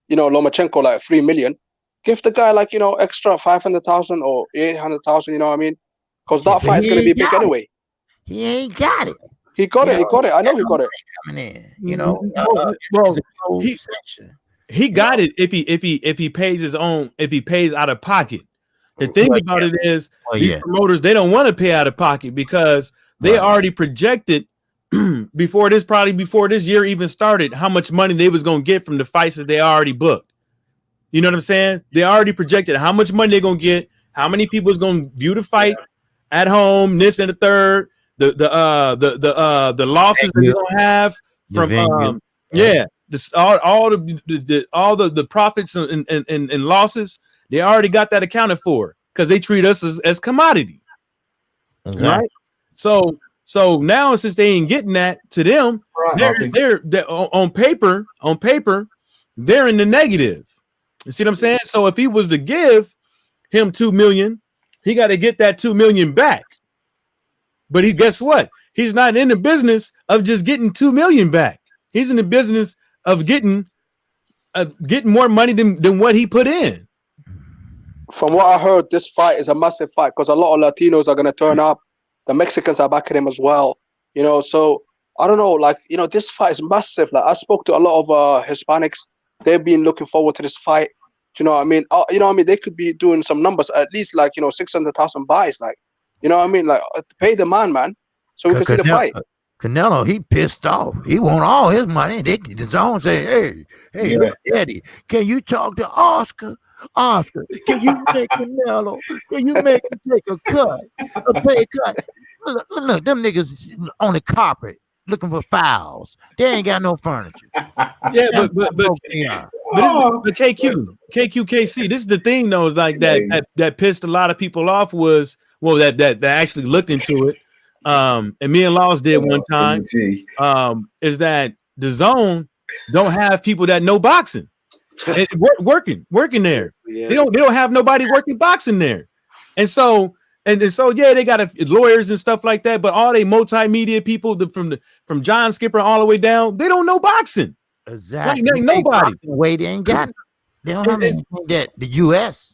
Lomachenko like 3 million, give the guy like, extra 500,000 or 800,000. You know what I mean? Because that fight is gonna be big anyway. He ain't got it. He got it. He got it. I know he got it. Coming in, he got it if he pays his own, if he pays out of pocket. The thing about it is, these promoters, they don't want to pay out of pocket because they already projected before this year even started how much money they was gonna get from the fights that they already booked. You know what I'm saying? They already projected how much money they're gonna get, how many people is gonna view the fight at home, this and the third, the losses that they're gonna have from all the profits and losses. They already got that accounted for because they treat us as commodity, right? So now, since they ain't getting that to them, they're on paper, they're in the negative. You see what I'm saying? So if he was to give him 2 million, he got to get that 2 million back. But guess what? He's not in the business of just getting 2 million back. He's in the business of getting more money than what he put in. From what I heard, this fight is a massive fight because a lot of Latinos are going to turn up. The Mexicans are backing him as well. So I don't know, like, this fight is massive. Like, I spoke to a lot of Hispanics. They've been looking forward to this fight. Do you know what I mean? They could be doing some numbers, at least like, 600,000 buys. Like, you know what I mean? Like, pay the man, so we can see the fight. Canelo, he pissed off. He want all his money. The zone say, hey, Eddie, can you talk to Oscar? Oscar, can you make Canelo? Can you make him take a pay cut? Look, them niggas on the carpet looking for fouls. They ain't got no furniture. Yeah, but KQKC, this is the thing though, is like that pissed a lot of people off was, that actually looked into it. And me and Laws did one time. Is that the zone don't have people that know boxing. working there. They don't have nobody working boxing there. And so they got lawyers and stuff like that, but all they multimedia people from John Skipper all the way down, they don't know boxing. Exactly. Like, nobody. They ain't got it. They don't have anything that the US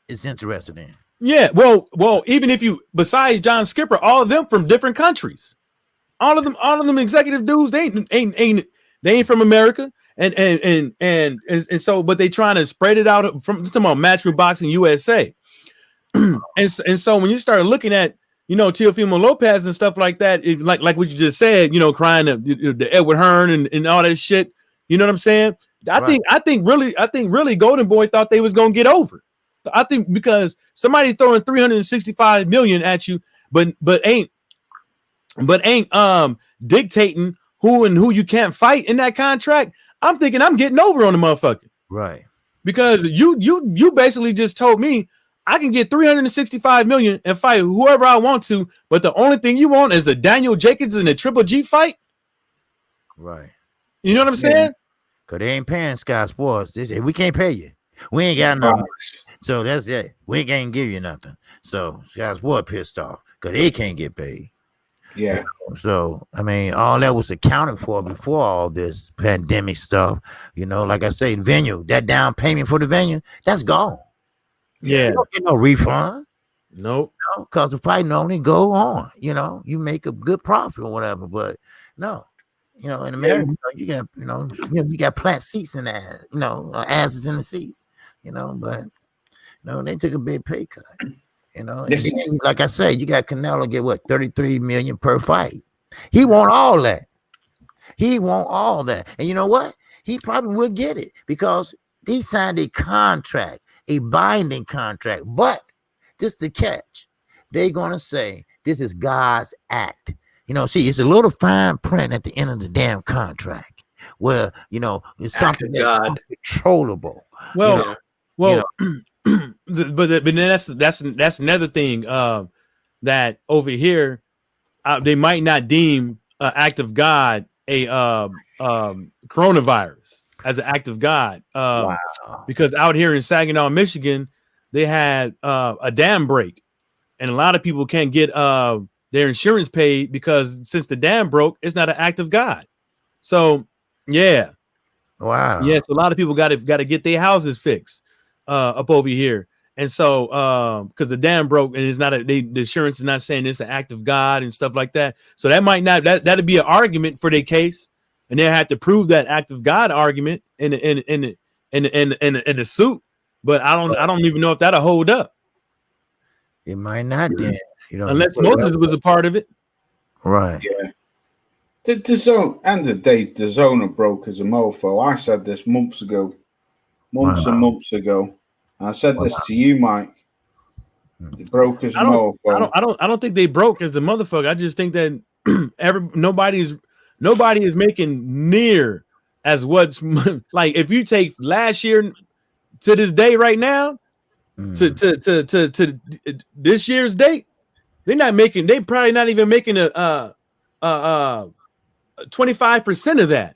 is interested in. Yeah, well, even if you, besides John Skipper, all of them from different countries. All of them executive dudes, they ain't from America. And so, but they trying to spread it out from talking about Matchroom Boxing USA. and so when you start looking at, Teofimo Lopez and stuff like that, like what you just said, crying the Edward Hearn and all that shit. You know what I'm saying? I think really Golden Boy thought they was gonna get over. I think because somebody's throwing 365 million at you, but ain't dictating who you can't fight in that contract. I'm thinking I'm getting over on the motherfucker. Right. Because you basically just told me I can get 365 million and fight whoever I want to, but the only thing you want is a Daniel Jacobs and a Triple G fight. Right. You know what I'm saying? Because they ain't paying Sky Sports. They say, we can't pay you. We ain't got nothing. So that's it. We can't give you nothing. So Sky Sports pissed off because they can't get paid. Yeah. So, I mean, all that was accounted for before all this pandemic stuff. Like I say, venue, that down payment for the venue, that's gone. Yeah. You don't get no refund. Nope. Because the fight normally go on. You make a good profit or whatever. But no, in America, you got, you got plant seats in that, asses in the seats, but no, they took a big pay cut. You know, This and is- then, like I said, you got Canelo get what 33 million per fight. He want all that. He want all that. And you know what? He probably would get it because he signed a contract, a binding contract. But just the catch, they're gonna say this is God's act. You know, see, it's a little fine print at the end of the damn contract where you know it's Act something of that's God. uncontrollable. Well, You know, well, but then that's another thing that over here they might not deem act of God a coronavirus as an act of God. Wow. Because out here in Saginaw, Michigan, they had a dam break, and a lot of people can't get their insurance paid because since the dam broke, it's not an act of God. So yeah, Wow. yes, a lot of people got to get their houses fixed up over here. And so because the dam broke and it's not the insurance is not saying it's an act of God and stuff like that. So that might not that'd be an argument for their case, and they have to prove that act of God argument in the suit. But I don't even know if that'll hold up It might not then, you know, unless Moses was a part of it. right. Yeah. The zone, end of the day, the zone broke as a mofo. I said this months ago, months Wow. and months ago. And I said this to you, Mike. It broke as a mofo. I don't think they broke as a motherfucker. I just think that nobody is making near as what's like if you take last year to this day right now to this year's date, they're probably not even making a 25% of that.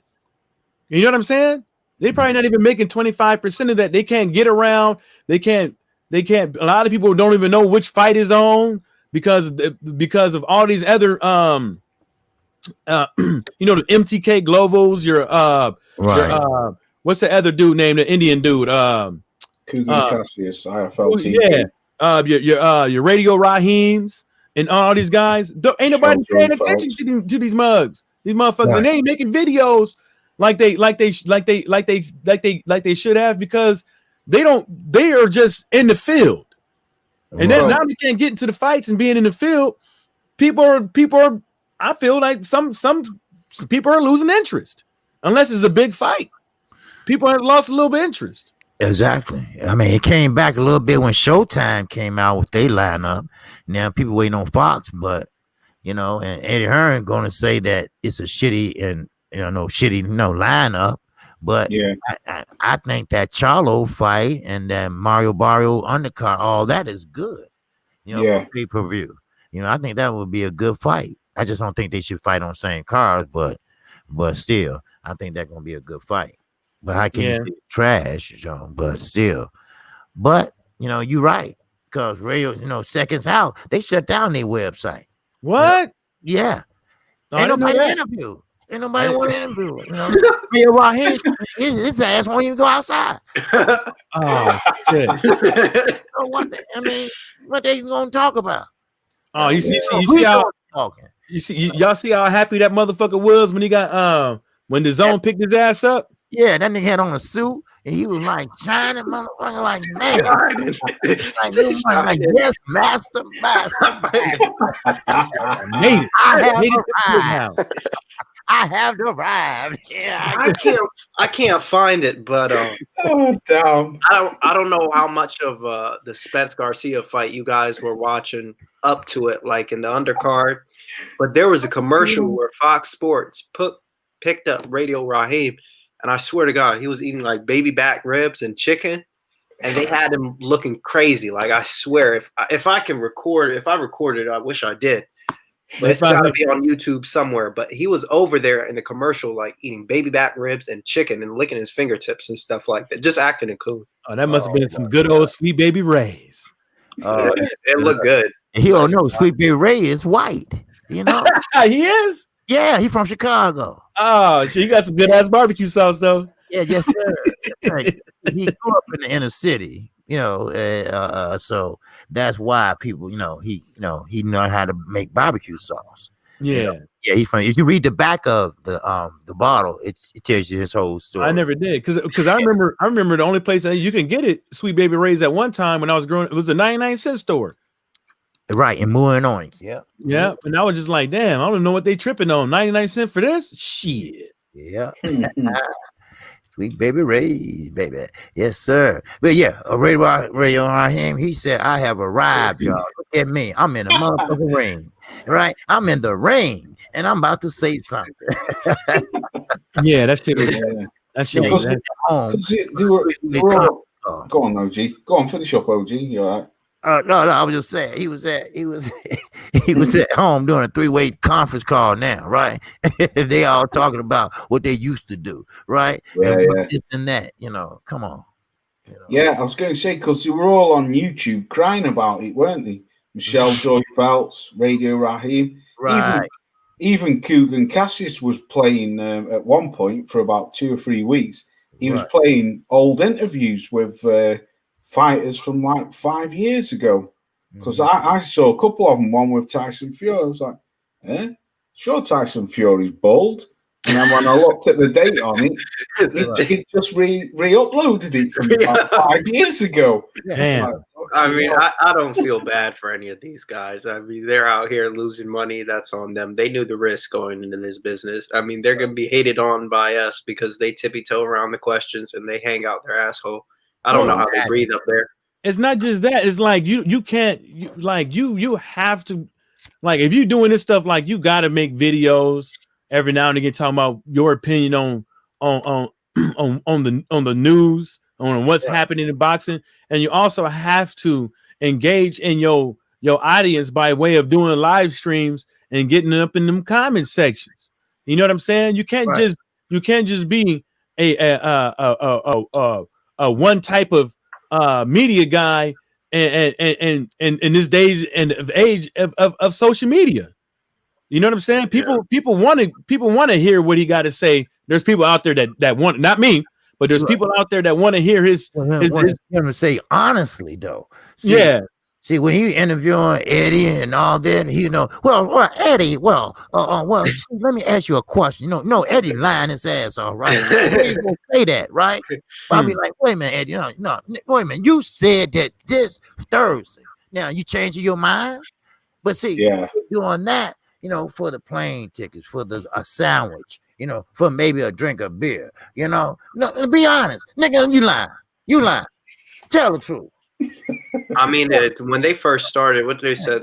You know what I'm saying? They're probably not even making 25% of that. They can't get around. They can't. A lot of people don't even know which fight is on because of all these other you know, the MTK Globals, Right. what's the other dude named, the Indian dude? Kugan Cassius, IFL team. Yeah. Your Radio Raheems and all these guys. Ain't nobody paying attention to these mugs. These motherfuckers, Right. and they ain't making videos like they should have because they are just in the field. And then now they can't get into the fights and being in the field. People are I feel like some people are losing interest unless it's a big fight. People have lost a little bit of interest. Exactly. I mean, it came back a little bit when Showtime came out with their lineup. Now people waiting on Fox, but you know, and Eddie Hearn going to say that it's a shitty lineup. But Yeah. I think that Charlo fight and that Mario Barrio undercard, all that is good. You know, Yeah. for pay-per-view. You know, I think that would be a good fight. I just don't think they should fight on the same cards, but still, I think that's gonna be a good fight. But how can you say it's trash, John? But still, but you know, you're right because radio, you know, Seconds Out, they shut down their website. What? Yeah, I ain't didn't know nobody that. interview. Ain't nobody want to interview. You know, Rio Raheem, his ass won't even go outside. Oh shit. So I mean, what they gonna talk about? Oh, you see We how don't talking. y'all see how happy that motherfucker was when he got when the zone picked his ass up. Yeah, that nigga had on a suit and he was like shining, motherfucker, like man, like yes, master. I have arrived. Yeah, I can't find it, but Oh, damn. I don't know how much of the Spence Garcia fight you guys were watching up to it, like in the undercard. But there was a commercial where Fox Sports picked up Radio Raheem, and I swear to God, he was eating like baby back ribs and chicken, and they had him looking crazy. Like I swear, if I can record, if I recorded it, I wish I did. But it's got to be on YouTube somewhere. But he was over there in the commercial, like eating baby back ribs and chicken and licking his fingertips and stuff like that, just acting a cool. Oh, that must have been some good old Sweet Baby Rays. It looked good. he don't know Sweet Baby Ray is white. You know, He is. yeah, he from Chicago. Oh, shit, he got some good ass barbecue sauce though. Yeah, yes, sir. Yes, sir. He grew up in the inner city, you know, so that's why people, he know how to make barbecue sauce. Yeah, Yeah, he's from. If you read the back of the bottle, it tells you his whole story. I never did because I remember the only place that you can get it, Sweet Baby Rays, at one time when I was growing, it was the 99-cent store. Right, and moving on. Yeah. Yeah, and I was just like, damn, I don't know what they tripping on. 99 cents for this? Shit. Yeah. Sweet baby Ray, baby. Yes, sir. But yeah, Ray Raheem, he said, I have arrived, y'all. Look at me. I'm in the motherfucking ring. Right? I'm in the ring, and I'm about to say something. Yeah, that shit. Yeah. That shit. Yeah, Was he's home. Go on, OG. Go on, finish up, OG. You all right? No, I was just saying he was at home doing a 3-way conference call now, right? They all talking about what they used to do, right? Yeah, and this and that, come on. Yeah, I was going to say, because they were all on YouTube crying about it, weren't they? Michelle Joy Phelps, Radio Raheem. Right. Even Kugan Cassius was playing at one point for about 2 or 3 weeks. He was playing old interviews with fighters from like 5 years ago. Because I saw a couple of them, one with Tyson Fury. I was like, sure, Tyson Fury's bald. And then when I looked at the date on it, he just re-uploaded it from about 5 years ago. Yeah. I mean, I don't feel bad for any of these guys. I mean, they're out here losing money. That's on them. They knew the risk going into this business. I mean, they're going to be hated on by us because they tippy-toe around the questions and they hang out their asshole. I don't know how they breathe up there. It's not just that. It's like you can't you have to, like, if you're doing this stuff, like, you got to make videos every now and again talking about your opinion on the news, on what's happening in boxing, and you also have to engage in your audience by way of doing live streams and getting up in them comment sections. You know what I'm saying? You can't just be a one type of media guy and in this days and of age of social media. You know what I'm saying? People want to hear what he got to say. There's people out there that want, not me, but there's people out there that want to hear him to say honestly though. See, when he interviewing Eddie and all that, well, Eddie, let me ask you a question. No, Eddie lying his ass off, right? He gonna say that, right? I'll be like, wait a minute, Eddie, no, wait a minute. You said that this Thursday. Now you changing your mind, but see, doing that, for the plane tickets, for a sandwich, for maybe a drink of beer, No, be honest, nigga, you lying. Tell the truth. I mean, when they first started, what they said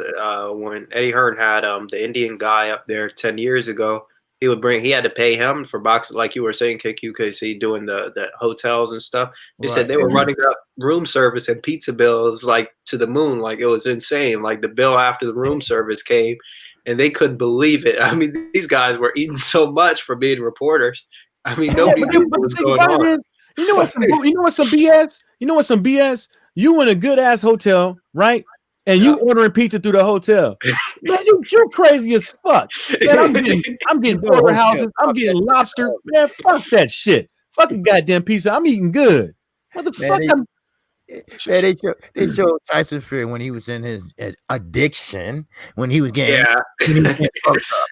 when Eddie Hearn had the Indian guy up there 10 years ago, he had to pay him for boxing, like you were saying, KQKC, doing the hotels and stuff. They said they were running up room service and pizza bills like to the moon, like it was insane. Like the bill after the room service came, and they couldn't believe it. I mean, these guys were eating so much for being reporters. I mean, nobody knew what was going on. You know what some BS? You know what some BS? You in a good ass hotel, right? And you ordering pizza through the hotel. Man, you're crazy as fuck. Man, I'm getting porterhouses. I'm getting lobster. Man, fuck that shit. Fucking goddamn pizza. I'm eating good. What the fuck? They showed Tyson Fury when he was in his addiction, when he was getting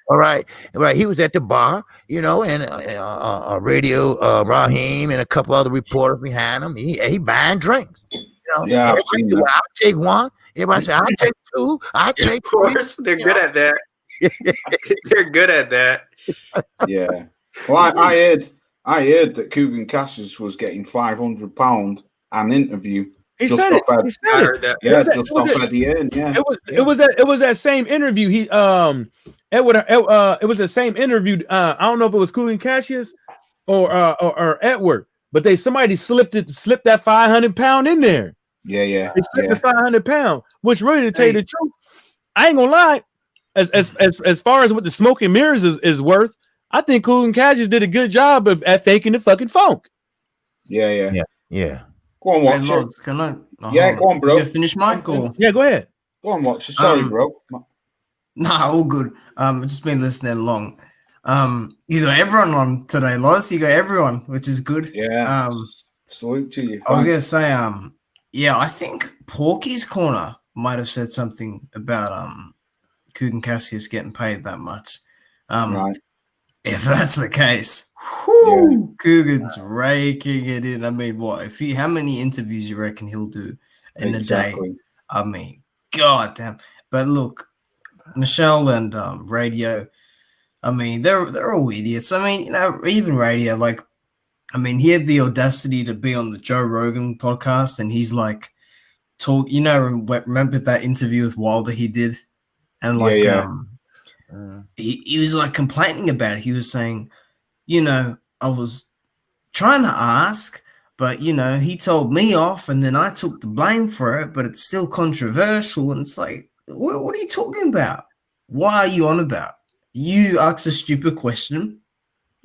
all right. He was at the bar, and Radio Raheem and a couple other reporters behind him. He buying drinks. I've seen that. I'll take one. Everybody say, I'll take two. I'll take three. Of course, they're good at that. They're good at that. Yeah. Well, I heard that Kugan Cassius was getting £500 an interview. He said it. Just off Eddie Hearn. Yeah. It was that same interview. It was the same interview. I don't know if it was Kugan Cassius or Edward, but somebody slipped that £500 in there. Yeah. They slipped the £500, which really, to tell you the truth, I ain't gonna lie. As far as what the smoke and mirrors is worth, I think Kugan Cassius did a good job at faking the fucking funk. Yeah. Go on, watch it. Can I? Go on, bro. You finish, Mike? Or? Yeah, go ahead. Go on, watch it. Sorry, bro. Nah, all good. I've just been listening along. You got everyone on today, Loz. You got everyone, which is good. Yeah. Salute to you. I was gonna say, I think Porky's Corner might have said something about Kugan Cassius getting paid that much. Right. If that's the case, Kugan's raking it in. I mean, how many interviews you reckon he'll do in a day? I mean, god damn. But look, Michelle and Radio, I mean, they're all idiots. I mean, you know, even Radio, like, I mean, he had the audacity to be on the Joe Rogan podcast, and he's like, remember that interview with Wilder he did, and like, he was like complaining about it. He was saying, you know, I was trying to ask, but you know, he told me off, and then I took the blame for it. But it's still controversial, and it's like, what are you talking about? Why are you on about? You asked a stupid question,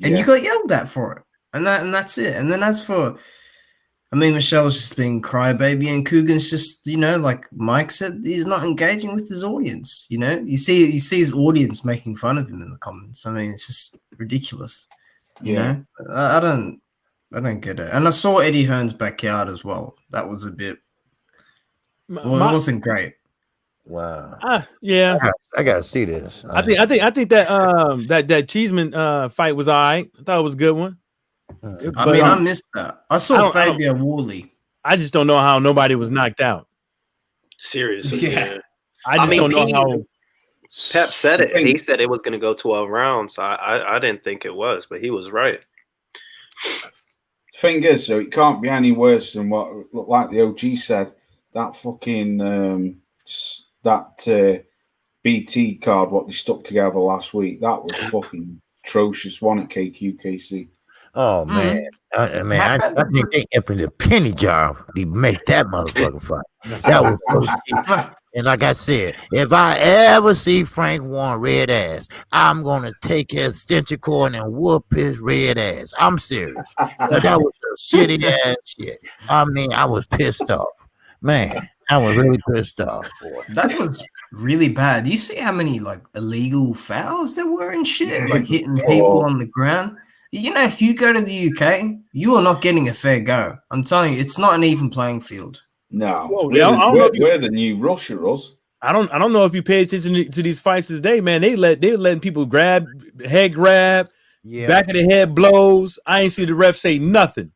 and you got yelled at for it, and that's it. And then as for, I mean, Michelle's just being crybaby, and Coogan's just, you know, like Mike said, he's not engaging with his audience. You know, you see his audience making fun of him in the comments. I mean, it's just ridiculous. You know, I don't get it. And I saw Eddie Hearn's backyard as well. That was a bit. Well, it wasn't great. Wow. Yeah, I gotta see this. I think that that Cheeseman fight was all right. I thought it was a good one. I mean, I missed that. I saw Fabio Woolley. I just don't know how nobody was knocked out. Seriously, Yeah. I don't know how. Pep said it. He said it was going to go 12 rounds. I didn't think it was, but he was right. Thing is, so it can't be any worse than what, like the OG said, that fucking BT card what they stuck together last week. That was fucking atrocious, wasn't it, KQKC? Oh man, I think they opened a penny jar to make that motherfucker fight. That was and like I said, if I ever see Frank Warren red ass, I'm gonna take his extension cord and whoop his red ass. I'm serious. That was a shitty ass shit. I mean, I was pissed off, man. I was really pissed off. Boy. That was really bad. You see how many like illegal fouls there were and shit, like hitting people on the ground. You know, if you go to the UK, you are not getting a fair go. I'm telling you, it's not an even playing field. No, we're the new Russia, Russ. I don't know if you pay attention to these fights today, man. They're letting people head grab, back of the head blows. I ain't see the ref say nothing.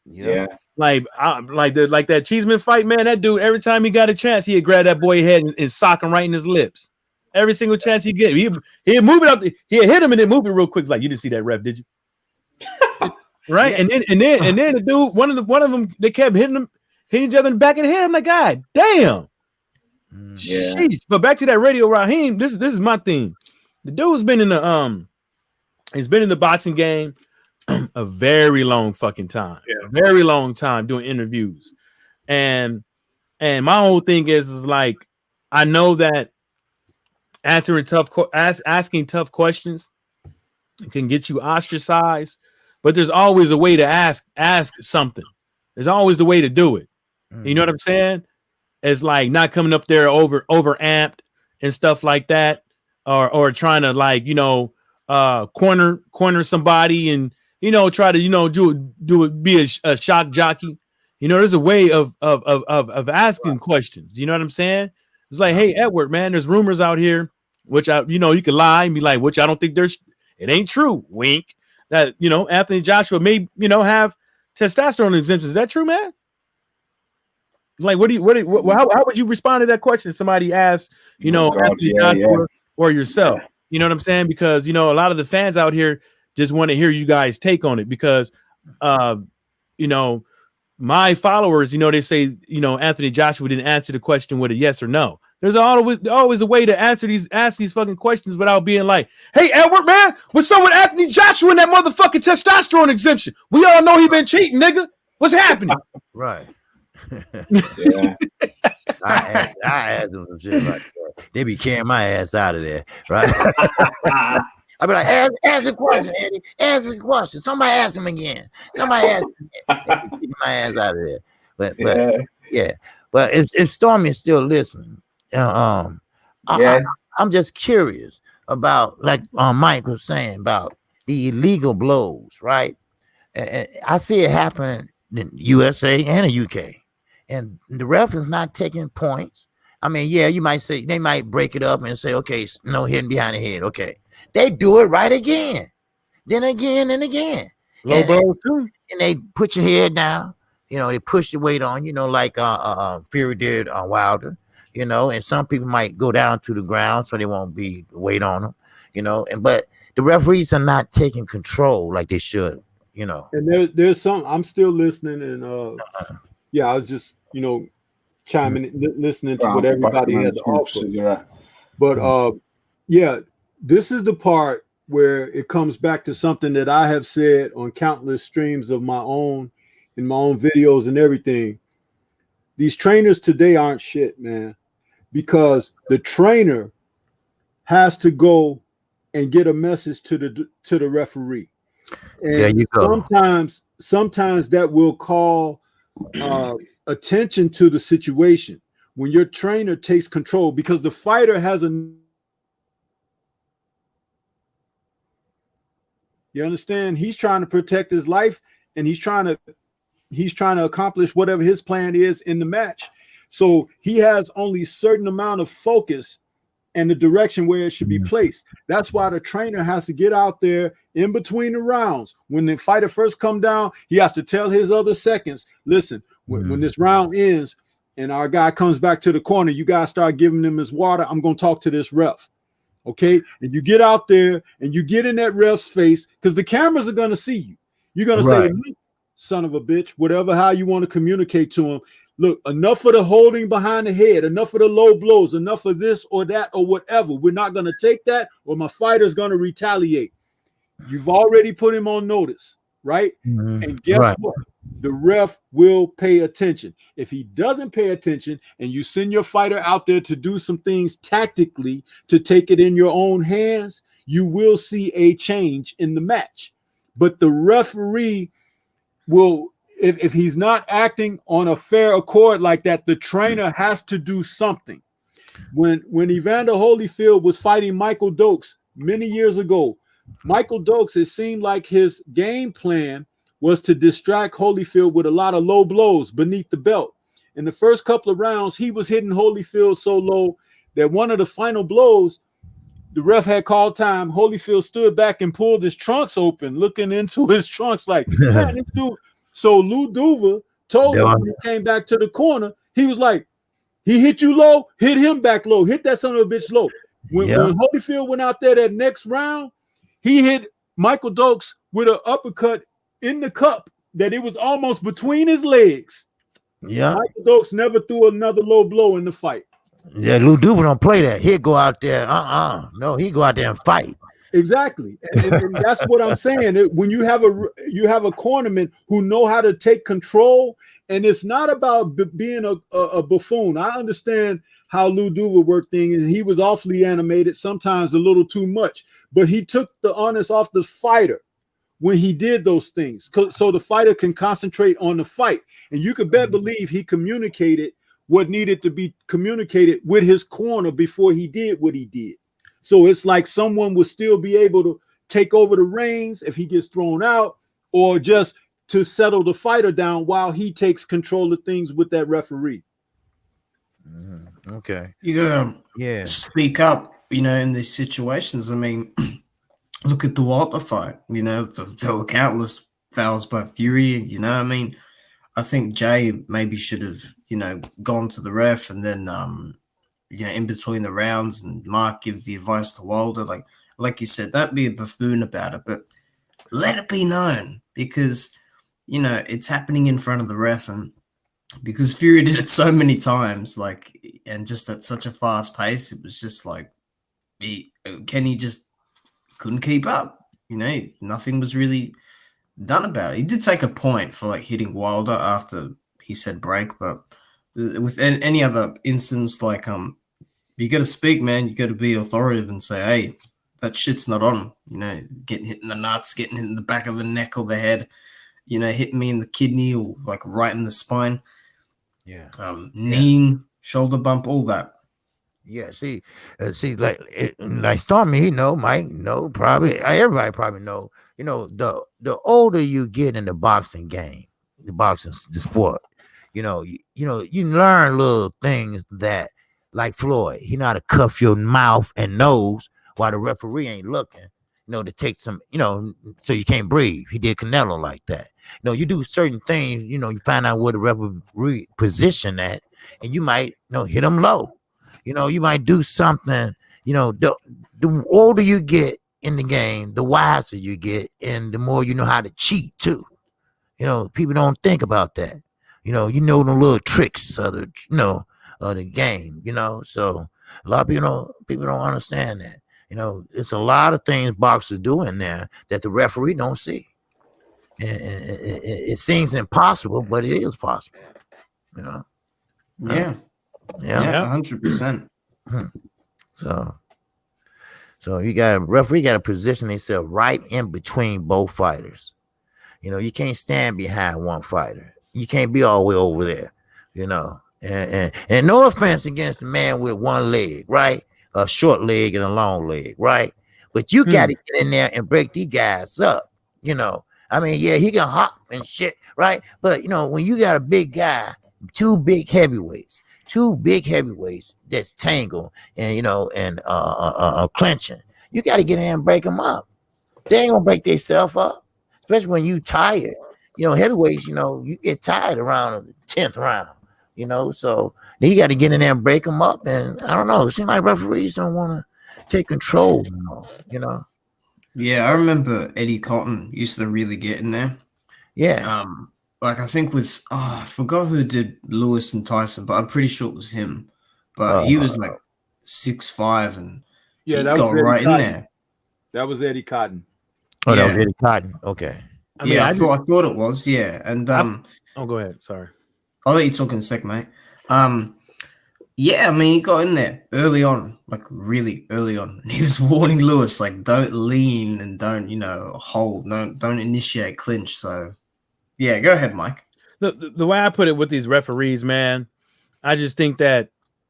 Yeah. Like that Cheeseman fight, man. That dude, every time he got a chance, he'd grab that boy's head and sock him right in his lips. Every single chance he get, he'd move it up. He'd hit him and then move it real quick. Like, you didn't see that ref, did you? Right, yeah. and then the dude, one of them, they kept hitting each other in the back of the head. I'm like, God damn. Yeah. Sheesh. But back to that Radio Raheem. This is my thing. The dude's been in the he's been in the boxing game a very long fucking time. Yeah. Very long time doing interviews. And my whole thing is like, I know that asking tough questions can get you ostracized, but there's always a way to ask something. There's always the way to do it. You know what I'm saying? It's like not coming up there over amped and stuff like that, or trying to, like, you know, corner somebody and, you know, try to, you know, be a shock jockey. You know, there's a way of asking questions. You know what I'm saying? It's like, hey, Edward, man, there's rumors out here, which you can lie and be like, which I don't think it ain't true. Wink. That, you know, Anthony Joshua may, you know, have testosterone exemptions. Is that true, man? Like, how would you respond to that question if somebody asked, you know, Anthony Joshua or yourself? You know what I'm saying? Because, you know, a lot of the fans out here just want to hear you guys take on it because, you know, my followers, you know, they say, you know, Anthony Joshua didn't answer the question with a yes or no. There's always a way to ask these fucking questions without being like, hey, Edward, man, what's up with Anthony Joshua and that motherfucking testosterone exemption? We all know he been cheating, nigga. What's happening? Right. Yeah. I asked them some shit like that. They be carrying my ass out of there, right? I be like, ask a question, Eddie. Ask a question. Somebody ask him again. Somebody ask him again. Keep my ass out of there. But yeah. But if Stormy is still listening, I'm just curious about, like Mike was saying, about the illegal blows, right? I see it happening in USA and the UK, and the ref is not taking points. I mean, yeah, you might say they might break it up and say, okay, no hitting behind the head. Okay, they do it right again, then again and again. Low blows too, and they put your head down. You know, they push the weight on. You know, like Fury did on Wilder. and some people might go down to the ground so they won't be weight on them, but the referees are not taking control like they should, And there's some, I'm still listening, and yeah, I was just, chiming in, listening to what everybody had to offer. But yeah, this is the part where it comes back to something that I have said on countless streams of my own, in my own videos and everything. These trainers today aren't shit, man, because the trainer has to go and get a message to the referee. And there you go. Sometimes that will call attention to the situation when your trainer takes control, because the fighter has you understand? He's trying to protect his life, and he's trying to accomplish whatever his plan is in the match. So he has only a certain amount of focus and the direction where it should be placed. That's why the trainer has to get out there in between the rounds. When the fighter first come down, he has to tell his other seconds, listen, when this round ends and our guy comes back to the corner, you guys start giving him his water. I'm going to talk to this ref. Okay. And you get out there and you get in that ref's face, because the cameras are going to see you. You're going to say, son of a bitch, whatever, how you want to communicate to him. Look, enough of the holding behind the head, enough of the low blows, enough of this or that or whatever. We're not going to take that, or my fighter's going to retaliate. You've already put him on notice, right? And guess what? The ref will pay attention. If he doesn't pay attention and you send your fighter out there to do some things tactically to take it in your own hands, you will see a change in the match. But the referee will, if he's not acting on a fair accord like that, the trainer has to do something. When Evander Holyfield was fighting Michael Dokes many years ago, Michael Dokes, it seemed like his game plan was to distract Holyfield with a lot of low blows beneath the belt. In the first couple of rounds, he was hitting Holyfield so low that one of the final blows, the ref had called time. Holyfield stood back and pulled his trunks open, looking into his trunks like, man, this dude. So Lou Duva told him when he came back to the corner, he was like, he hit you low, hit him back low, hit that son of a bitch low. When Holyfield went out there that next round, he hit Michael Dokes with an uppercut in the cup that it was almost between his legs. Michael Dokes never threw another low blow in the fight. Yeah, Lou Duva don't play that. He'll go out there. No, he go out there and fight. Exactly, and that's what I'm saying. When you have a cornerman who know how to take control, and it's not about being a buffoon. I understand how Lou Duva worked things. He was awfully animated, sometimes a little too much, but he took the onus off the fighter when he did those things, so the fighter can concentrate on the fight. And you could bet believe he communicated what needed to be communicated with his corner before he did what he did. So it's like someone will still be able to take over the reins if he gets thrown out, or just to settle the fighter down while he takes control of things with that referee. Okay. You gotta speak up, in these situations. I mean, look at the Wilder fight. There were countless fouls by Fury. I mean, I think Jay maybe should have, gone to the ref, and then in between the rounds, and Mark give the advice to Wilder. Like you said, don't be a buffoon about it, but let it be known, because it's happening in front of the ref, and because Fury did it so many times, and just at such a fast pace, it was just like Kenny just couldn't keep up. Nothing was really done about it. He did take a point for hitting Wilder after he said break, but with any other instance, you got to speak, man. You got to be authoritative and say, hey, that shit's not on. Getting hit in the nuts, getting hit in the back of the neck or the head, hitting me in the kidney or right in the spine. Yeah. Kneeing, shoulder bump, all that. Yeah, like Stormy, Mike, probably everybody probably know. The older you get in the boxing game, the sport, you learn little things that, like Floyd, he know how to cuff your mouth and nose while the referee ain't looking, to take some, so you can't breathe. He did Canelo like that. You do certain things, you find out where the referee position at, and you might, hit him low. You know, you might do something. You know, the older you get in the game, the wiser you get, and the more you know how to cheat too. You know, people don't think about that. You know the little tricks of the game. You know, so a lot of people don't understand that. You know, it's a lot of things boxers do in there that the referee don't see. And it seems impossible, but it is possible. You know. Yeah. 100%. So you got a referee got to position himself right in between both fighters. You know, you can't stand behind one fighter. You can't be all the way over there. You know, and no offense against the man with one leg, right? A short leg and a long leg, right? But you got to get in there and break these guys up. You know, I mean, yeah, he can hop and shit, right? But you know, when you got a big guy, two big heavyweights that's tangled and clinching, you got to get in and break them up. They ain't gonna break themselves up, especially when you tired. You know, heavyweights, you know, you get tired around the 10th round. You know, so you got to get in there and break them up. And I don't know, it seems like referees don't want to take control. You know. Yeah, I remember Eddie Cotton used to really get in there. Yeah. Like I think with I forgot who did Lewis and Tyson, but I'm pretty sure it was him. But he was like 6'5" and yeah, he that got was right Cotton. in there. That was Eddie Cotton. Oh, that was Eddie Cotton. Okay. I mean, I thought it was, yeah. And go ahead. Sorry. I'll let you talk in a sec, mate. Yeah, I mean, he got in there early on, like really early on. And he was warning Lewis, like, don't lean and don't, hold, don't initiate clinch. So, yeah, go ahead, Mike. The way I put it with these referees, man, I just think that,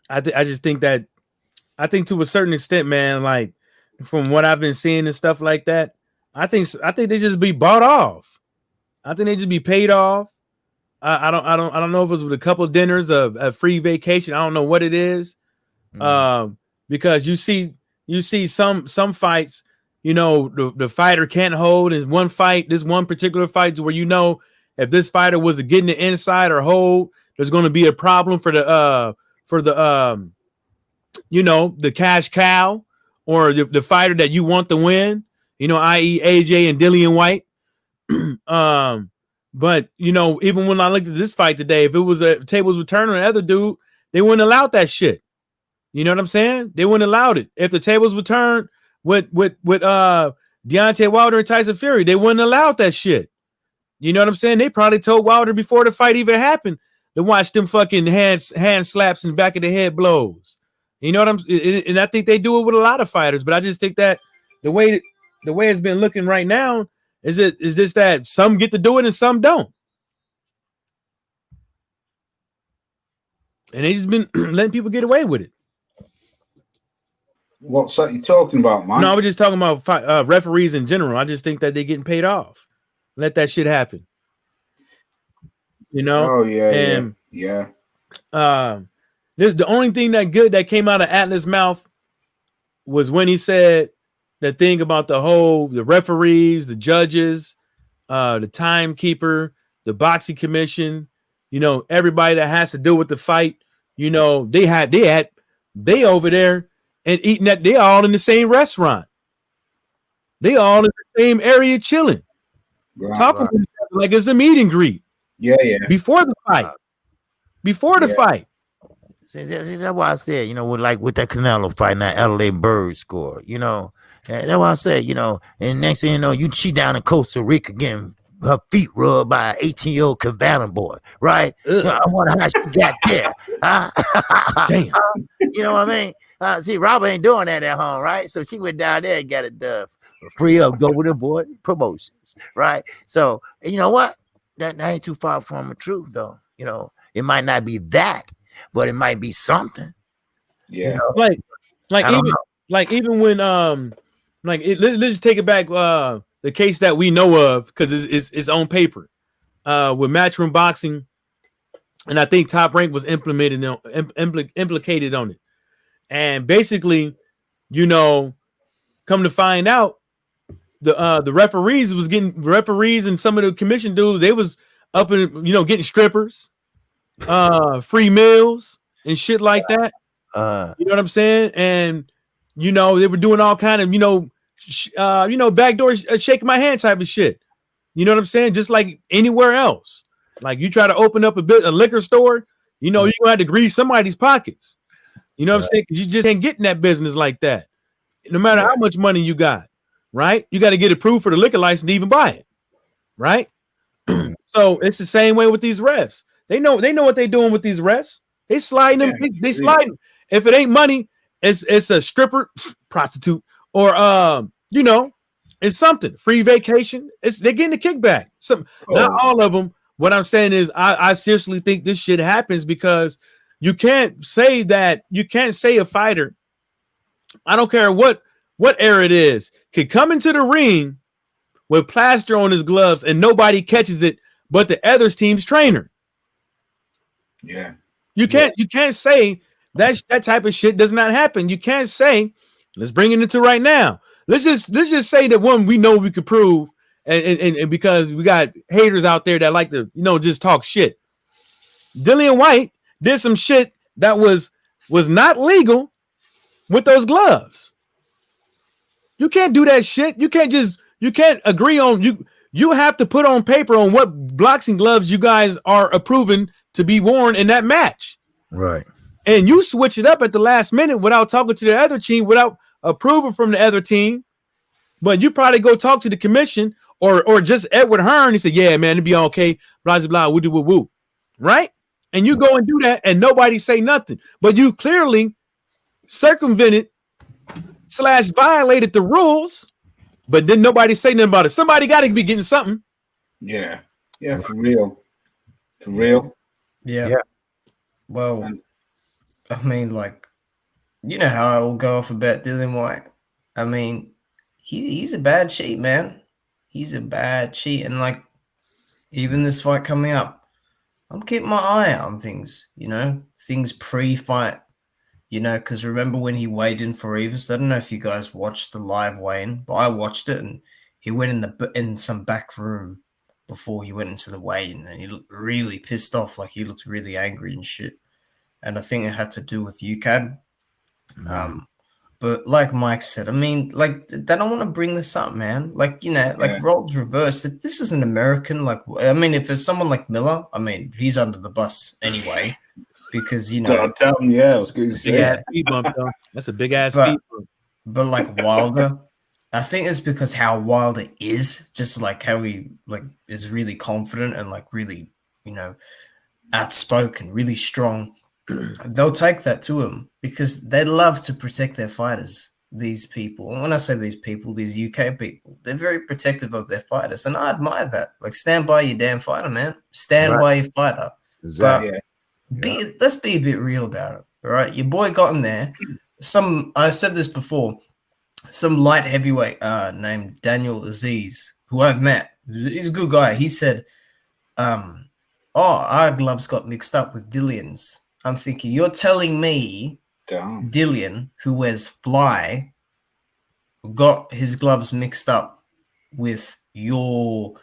I think to a certain extent, man, like from what I've been seeing and stuff like that, I think they just be bought off. I think they just be paid off. I don't know if it was with a couple of dinners of a free vacation. I don't know what it is. Because you see some fights, the fighter can't hold. In one fight, this one particular fight where if this fighter was to get in the inside or hold, there's going to be a problem for the cash cow or the fighter that you want to win, i.e. AJ and Dillian White. But even when I looked at this fight today, if it was a tables would turn on the other dude, they wouldn't allow that shit. You know what I'm saying? They wouldn't allow it. If the tables would turn with Deontay Wilder and Tyson Fury, they wouldn't allow that shit. You know what I'm saying? They probably told Wilder before the fight even happened to watch them fucking hand slaps and back of the head blows. You know what I'm saying? And I think they do it with a lot of fighters, but I just think that the way it's been looking right now is just that some get to do it and some don't. And they just been letting people get away with it. What's that you talking about, man? No, I was just talking about referees in general. I just think that they're getting paid off. Let that shit happen. Oh yeah, and yeah. The only thing that came out of Atlas' mouth was when he said the thing about the referees, the judges, the timekeeper, the boxing commission, everybody that has to do with the fight, they over there and eating that. They all in the same restaurant. They all in the same area chilling, talking to each other like it's a meet and greet. Yeah. Before the fight. Fight. That's why I said, with that Canelo fight and that LA Bird score, and that's why I said, and next thing you know, she down in Costa Rica getting her feet rubbed by an 18-year-old Cavallo boy, right? I wonder how she got there. Damn. You know what I mean? See, Robert ain't doing that at home, right? So she went down there and got it done. Free up, go with the boy, promotions, right? So, and you know what? That ain't too far from the truth, though. It might not be that, but it might be something. Yeah. Even when let's just take it back the case that we know of because it's on paper with Matchroom Boxing, and I think Top Rank was implicated on it, and basically, come to find out, the referees and some of the commission dudes, they was up and getting strippers, free meals and shit like that. You know what I'm saying? And you know, they were doing all kind of, backdoor shaking my hand type of shit. You know what I'm saying? Just like anywhere else. Like you try to open up a liquor store, you know, you're gonna have to grease somebody's pockets. You know what I'm saying? Because you just ain't getting that business like that. No matter how much money you got, right? You got to get approved for the liquor license to even buy it, right? So it's the same way with these refs. They know what they're doing with these refs. They sliding them. They sliding. If it ain't money, it's a stripper, prostitute, or it's something. Free vacation. They're getting a kickback. Not all of them. What I'm saying is, I seriously think this shit happens because you can't say a fighter, I don't care what era it is, could come into the ring with plaster on his gloves and nobody catches it but the other team's trainer. Yeah. You can't say that type of shit does not happen. You can't say, let's bring it into right now. Let's just say that one we know we could prove, and because we got haters out there that like to just talk shit. Dillian Whyte did some shit that was not legal with those gloves. You can't do that shit. You can't agree on you have to put on paper on what boxing gloves you guys are approving to be worn in that match. Right. And you switch it up at the last minute without talking to the other team, without approval from the other team. But you probably go talk to the commission or just Edward Hearn. He said, yeah, man, it'd be okay. Blah, blah, blah, woo, woo, woo. Right? And you go and do that and nobody say nothing. But you clearly circumvented / violated the rules, but then nobody say nothing about it. Somebody got to be getting something. Yeah. Yeah, for real. For real. Yeah. Well, I mean, like, you know how I will go off about Dillian Whyte. I mean, he's a bad cheat, man. He's a bad cheat. And, like, even this fight coming up, I'm keeping my eye out on things, things pre-fight, because remember when he weighed in for Rivas? I don't know if you guys watched the live weigh-in, but I watched it, and he went in some back room before he went into the weigh-in, and he looked really pissed off, like he looked really angry and shit. And I think it had to do with UCAD. But like Mike said, I mean, like, they don't want to bring this up, man. Like, roles reversed. If this is an American, like, I mean, if it's someone like Miller, I mean, he's under the bus anyway, because, Don't tell him, I was going to say. Yeah, speed bump, though. That's a big ass speed bump. But like Wilder, I think it's because how Wilder is, just like how he like is really confident and like really, outspoken, really strong. They'll take that to him because they love to protect their fighters. These people, and when I say these people, these UK people, they're very protective of their fighters, and I admire that. Like, stand by your damn fighter, man. Stand by your fighter. Exactly. But let's be a bit real about it. All right, your boy got in there. I said this before. Some light heavyweight named Daniel Aziz, who I've met. He's a good guy. He said, our gloves got mixed up with Dillian's. I'm thinking, you're telling me Dillian, who wears Fly, got his gloves mixed up with your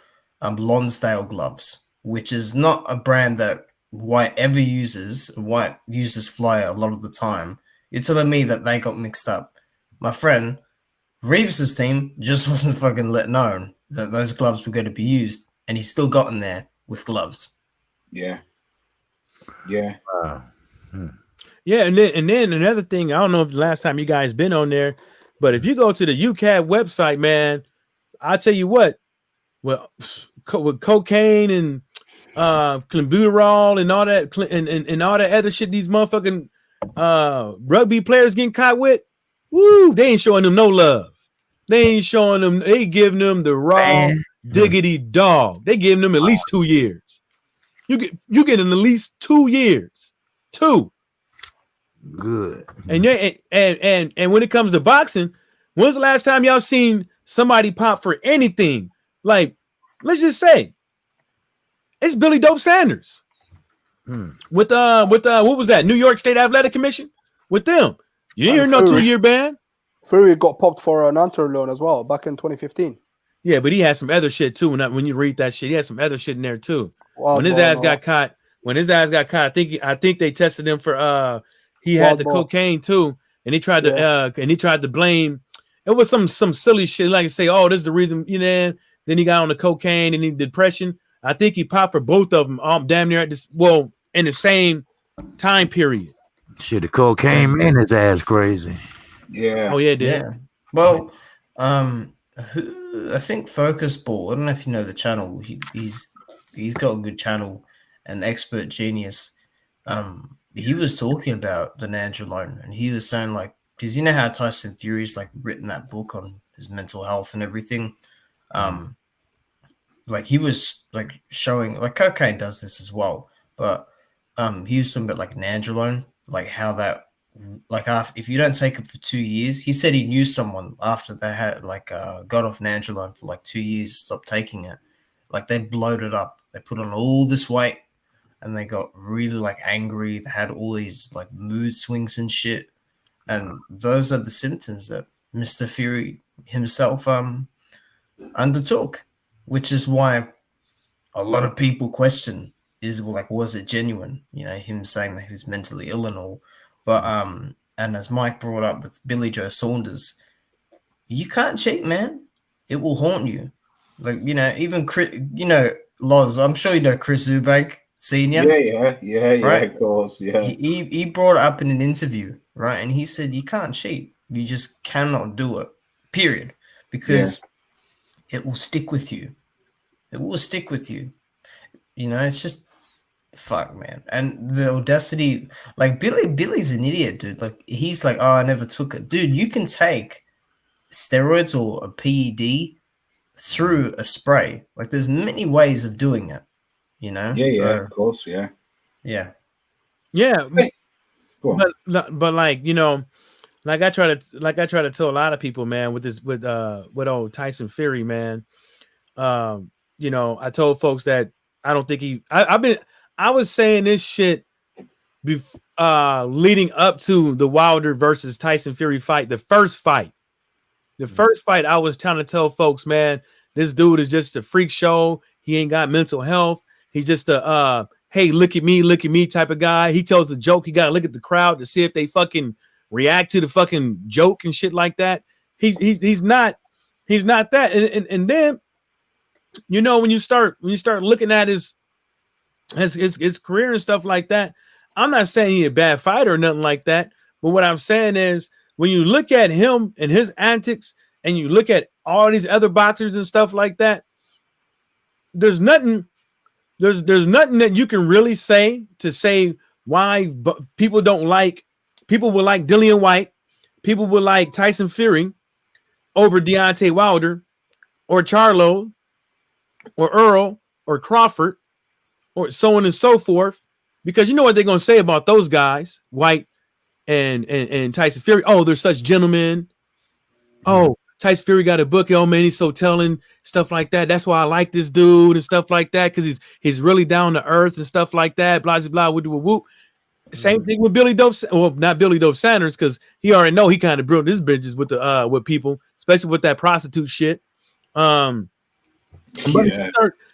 Lonsdale gloves, which is not a brand that White ever uses. White uses Fly a lot of the time. You're telling me that they got mixed up. My friend, Rivas' team just wasn't fucking let known that those gloves were going to be used, and he still got in there with gloves. Yeah. Yeah, and then another thing, I don't know if the last time you guys been on there, but if you go to the UCAD website, man, I'll tell you what, well, with cocaine and clenbuterol and all that and all that other shit these motherfucking rugby players getting caught with, woo, they ain't showing them no love. They ain't showing them, they giving them the raw diggity dog. They giving them at least 2 years. You get at least 2 years. 2. Good. And when it comes to boxing, when's the last time y'all seen somebody pop for anything? Like, let's just say it's Billy Dope Sanders with what was that? New York State Athletic Commission with them. You didn't hear no 2-year ban. Fury got popped for an Antwerp loan as well back in 2015. Yeah, but he had some other shit too. When you read that shit, he had some other shit in there too. When his ass got caught, I think they tested him for he had the Baltimore. cocaine too, and he tried to blame. It was some silly shit like say, oh, this is the reason, you know. Then he got on the cocaine and he depression. I think he popped for both of them, damn near at this, well, in the same time period. Shit, the cocaine made his ass crazy. Yeah. Oh yeah, it did. Yeah. Well, I think Focus Ball. I don't know if you know the channel. He's got a good channel, an Expert Genius. He was talking about the Nandrolone, and he was saying like, because you know how Tyson Fury's like written that book on his mental health and everything. Like he was like showing like cocaine does this as well, but he was talking about like Nandrolone, like how that like if you don't take it for 2 years, he said he knew someone after they had like got off Nandrolone for like 2 years, stopped taking it, like they bloated up, they put on all this weight, and they got really like angry. They had all these like mood swings and shit, and those are the symptoms that Mr. Fury himself undertook, which is why a lot of people question was it genuine? You know, him saying that he was mentally ill and all. But and as Mike brought up with Billy Joe Saunders, you can't cheat, man. It will haunt you. Like, you know, even Chris, you know, Loz, I'm sure you know Chris Eubank Sr. Yeah, right? Of course, yeah. He brought it up in an interview, right? And he said you can't cheat. You just cannot do it, period. Because it will stick with you. It will stick with you. You know, it's just fuck, man. And the audacity, like Billy's an idiot, dude. Like he's like, oh, I never took it. Dude, you can take steroids or a PED through a spray. Like there's many ways of doing it, you know? Yeah, of course, yeah. Yeah. Yeah. Hey, go on. But like, you know, like I try to tell a lot of people, man, with old Tyson Fury, man. You know, I told folks that I don't think I was saying this shit leading up to the Wilder versus Tyson Fury fight, the first fight. The first fight, I was trying to tell folks, man, this dude is just a freak show. He ain't got mental health. He's just a hey, look at me type of guy. He tells a joke. He got to look at the crowd to see if they fucking react to the fucking joke and shit like that. He's not that. And then, you know, when you start looking at his career and stuff like that, I'm not saying he's a bad fighter or nothing like that. But what I'm saying is, when you look at him and his antics, and you look at all these other boxers and stuff like that, there's nothing that you can really say to say why people would like Dillian White, people would like Tyson Fury over Deontay Wilder or Charlo or Earl or Crawford or so on and so forth, because you know what they're going to say about those guys, White and Tyson Fury. Oh, they're such gentlemen. Oh, Tyson Fury got a book. Oh man, he's so telling, stuff like that. That's why I like this dude and stuff like that, because he's really down to earth and stuff like that. Blah blah blah. Whoop whoop whoop. Same thing with Billy Dope. Well, not Billy Dope Sanders, because he already know he kind of broke his bridges with the with people, especially with that prostitute shit. But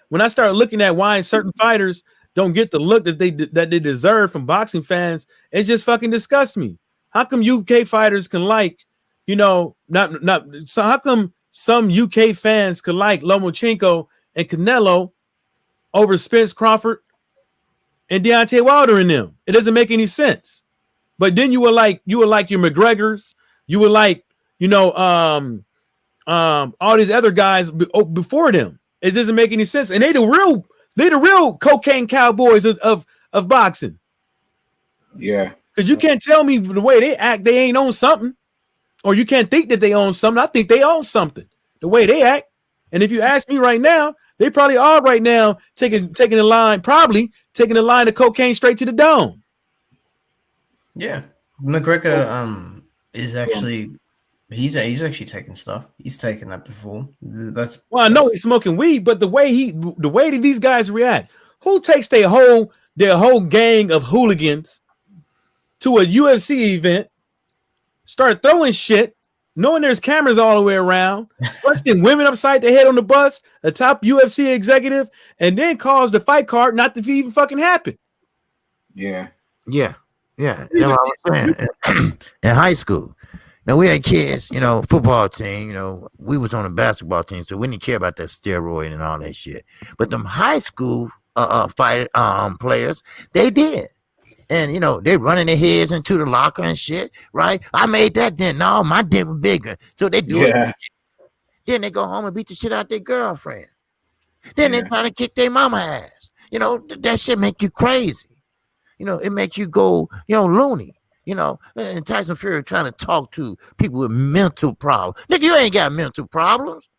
when I start looking at why certain fighters don't get the look that they deserve from boxing fans, it just fucking disgusts me. How come UK fighters can like, you know, so how come some UK fans could like Lomachenko and Canelo over Spence Crawford and Deontay Wilder and them? It doesn't make any sense. But then you would like your McGregors, you would like, you know, all these other guys before them. It doesn't make any sense. And they the real cocaine cowboys of boxing. Yeah. Because you can't tell me the way they act, they ain't on something. Or you can't think that they own something. I think they own something. The way they act. And if you ask me right now, they probably are right now taking the line of cocaine straight to the dome. Yeah. McGregor is actually he's actually taking stuff. He's taken that before. I know he's smoking weed, but the way these guys react, who takes their whole gang of hooligans to a UFC event, start throwing shit, knowing there's cameras all the way around, busting women upside the head on the bus, a top UFC executive, and then cause the fight card not to even fucking happen. Yeah. Yeah. Yeah, that's what I was saying. In high school. Now we had kids, you know, football team, you know, we was on a basketball team, so we didn't care about that steroid and all that shit. But them high school players, they did. And you know, they running their heads into the locker and shit, right? I made that dent. No, my dent was bigger. So they do it. Then they go home and beat the shit out their girlfriend. Then they try to kick their mama ass. You know, that shit make you crazy. You know, it makes you go, you know, loony. You know, and Tyson Fury trying to talk to people with mental problems. Nigga, you ain't got mental problems.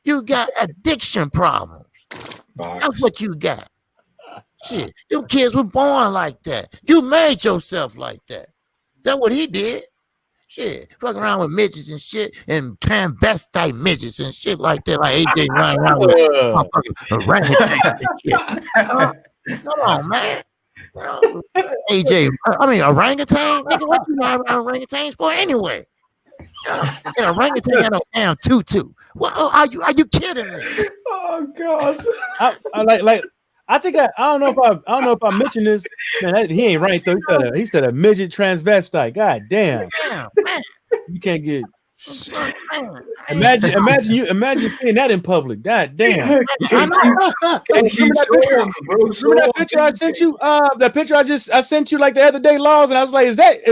You got addiction problems. That's what you got. Shit, them kids were born like that. You made yourself like that. That's what he did. Shit, fucking around with midgets and shit, and transvestite midgets and shit like that. Like AJ running around with orangutan and shit. Come on, man. AJ, I mean orangutan? Nigga, what you know around orangutans for anyway? And orangutan got no damn tutu. What are you kidding me? Oh God! I think I don't know if I mentioned this. Man, he ain't right though. He said a midget transvestite. God damn. You can't get. Imagine seeing that in public. God damn. Remember that picture I sent you? That picture I sent you like the other day, Laws, and I was like, is that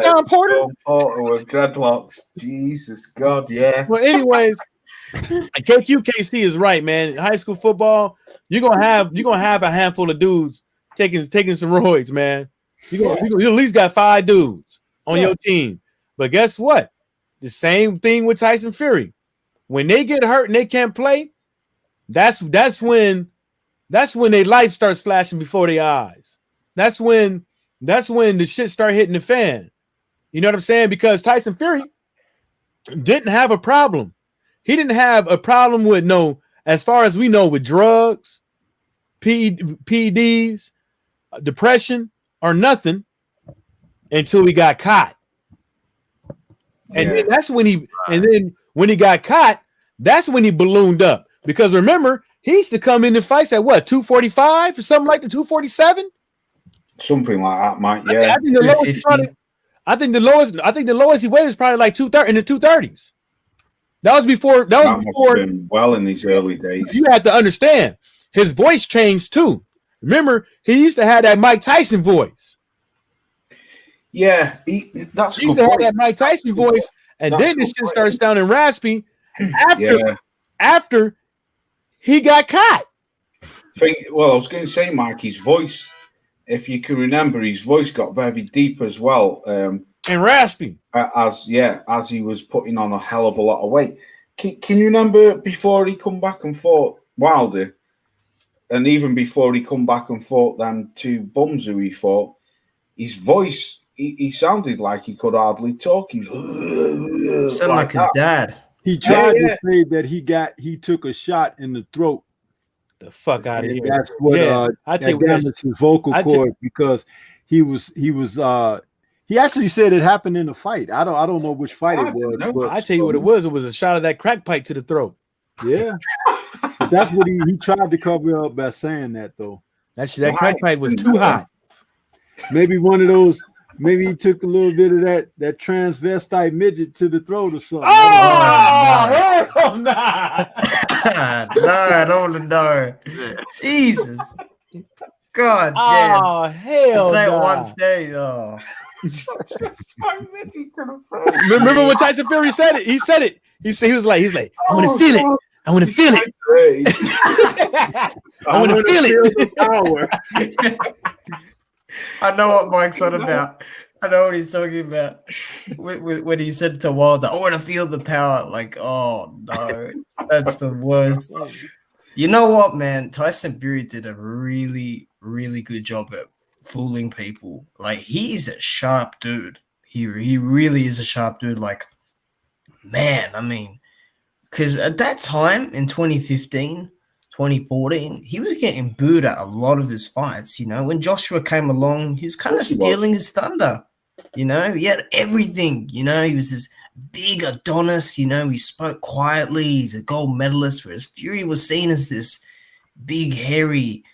John Porter? John Porter with dreadlocks. Jesus God, yeah. Well, anyways, KQKC is right, man. High school football, you're gonna have a handful of dudes taking some roids, man. You at least got 5 dudes on your team. But guess what? The same thing with Tyson Fury. When they get hurt and they can't play, that's when their life starts flashing before their eyes. That's when the shit start hitting the fan. You know what I'm saying? Because Tyson Fury didn't have a problem. He didn't have a problem with as far as we know, with drugs, PEDs, depression, or nothing until he got caught. And then that's when when he got caught, that's when he ballooned up. Because remember, he used to come in and fights at what, 245 or something like the 247? Something like that, Mike. Yeah. I think the lowest he weighed was probably like 230 in the 230s. That was before. That was before. Been well in these early days. You have to understand, his voice changed too. Remember, he used to have that Mike Tyson voice. Yeah, he used to have that Mike Tyson voice, and then this shit started sounding raspy after he got caught. I was going to say, Mike, his voice, if you can remember, his voice got very deep as well. And raspy. As he was putting on a hell of a lot of weight. Can you remember before he come back and fought Wilder, and even before he come back and fought them 2 bums who he fought, his voice, he sounded like he could hardly talk. He sounded like his dad. He tried to say that he took a shot in the throat. The fuck out of here. That's what I damaged his vocal cord because he actually said it happened in a fight. I don't know which fight it was. But I tell you what it was. It was a shot of that crack pipe to the throat. Yeah. That's what he tried to cover up by saying that though. That crack pipe was too hot. Maybe one of those. Maybe he took a little bit of that transvestite midget to the throat or something. Oh, hell nah. No, I don't want to know. Jesus. God damn. Oh, hell say nah. it once day. Oh. Remember when Tyson Fury said it? He said it. He was like, I want to feel it. I want to feel it. I want to feel it. I know what Mike's on about. I know what he's talking about. When he said to Wilder, I want to feel the power. Like, oh no, that's the worst. You know what, man? Tyson Fury did a really, really good job at fooling people. Like, he's a sharp dude. He really is a sharp dude. Like, man, I mean, because at that time in 2015, 2014, he was getting booed at a lot of his fights. You know, when Joshua came along, he was kind of stealing his thunder. You know, he had everything. You know, he was this big Adonis. You know, he spoke quietly. He's a gold medalist, whereas Fury was seen as this big, hairy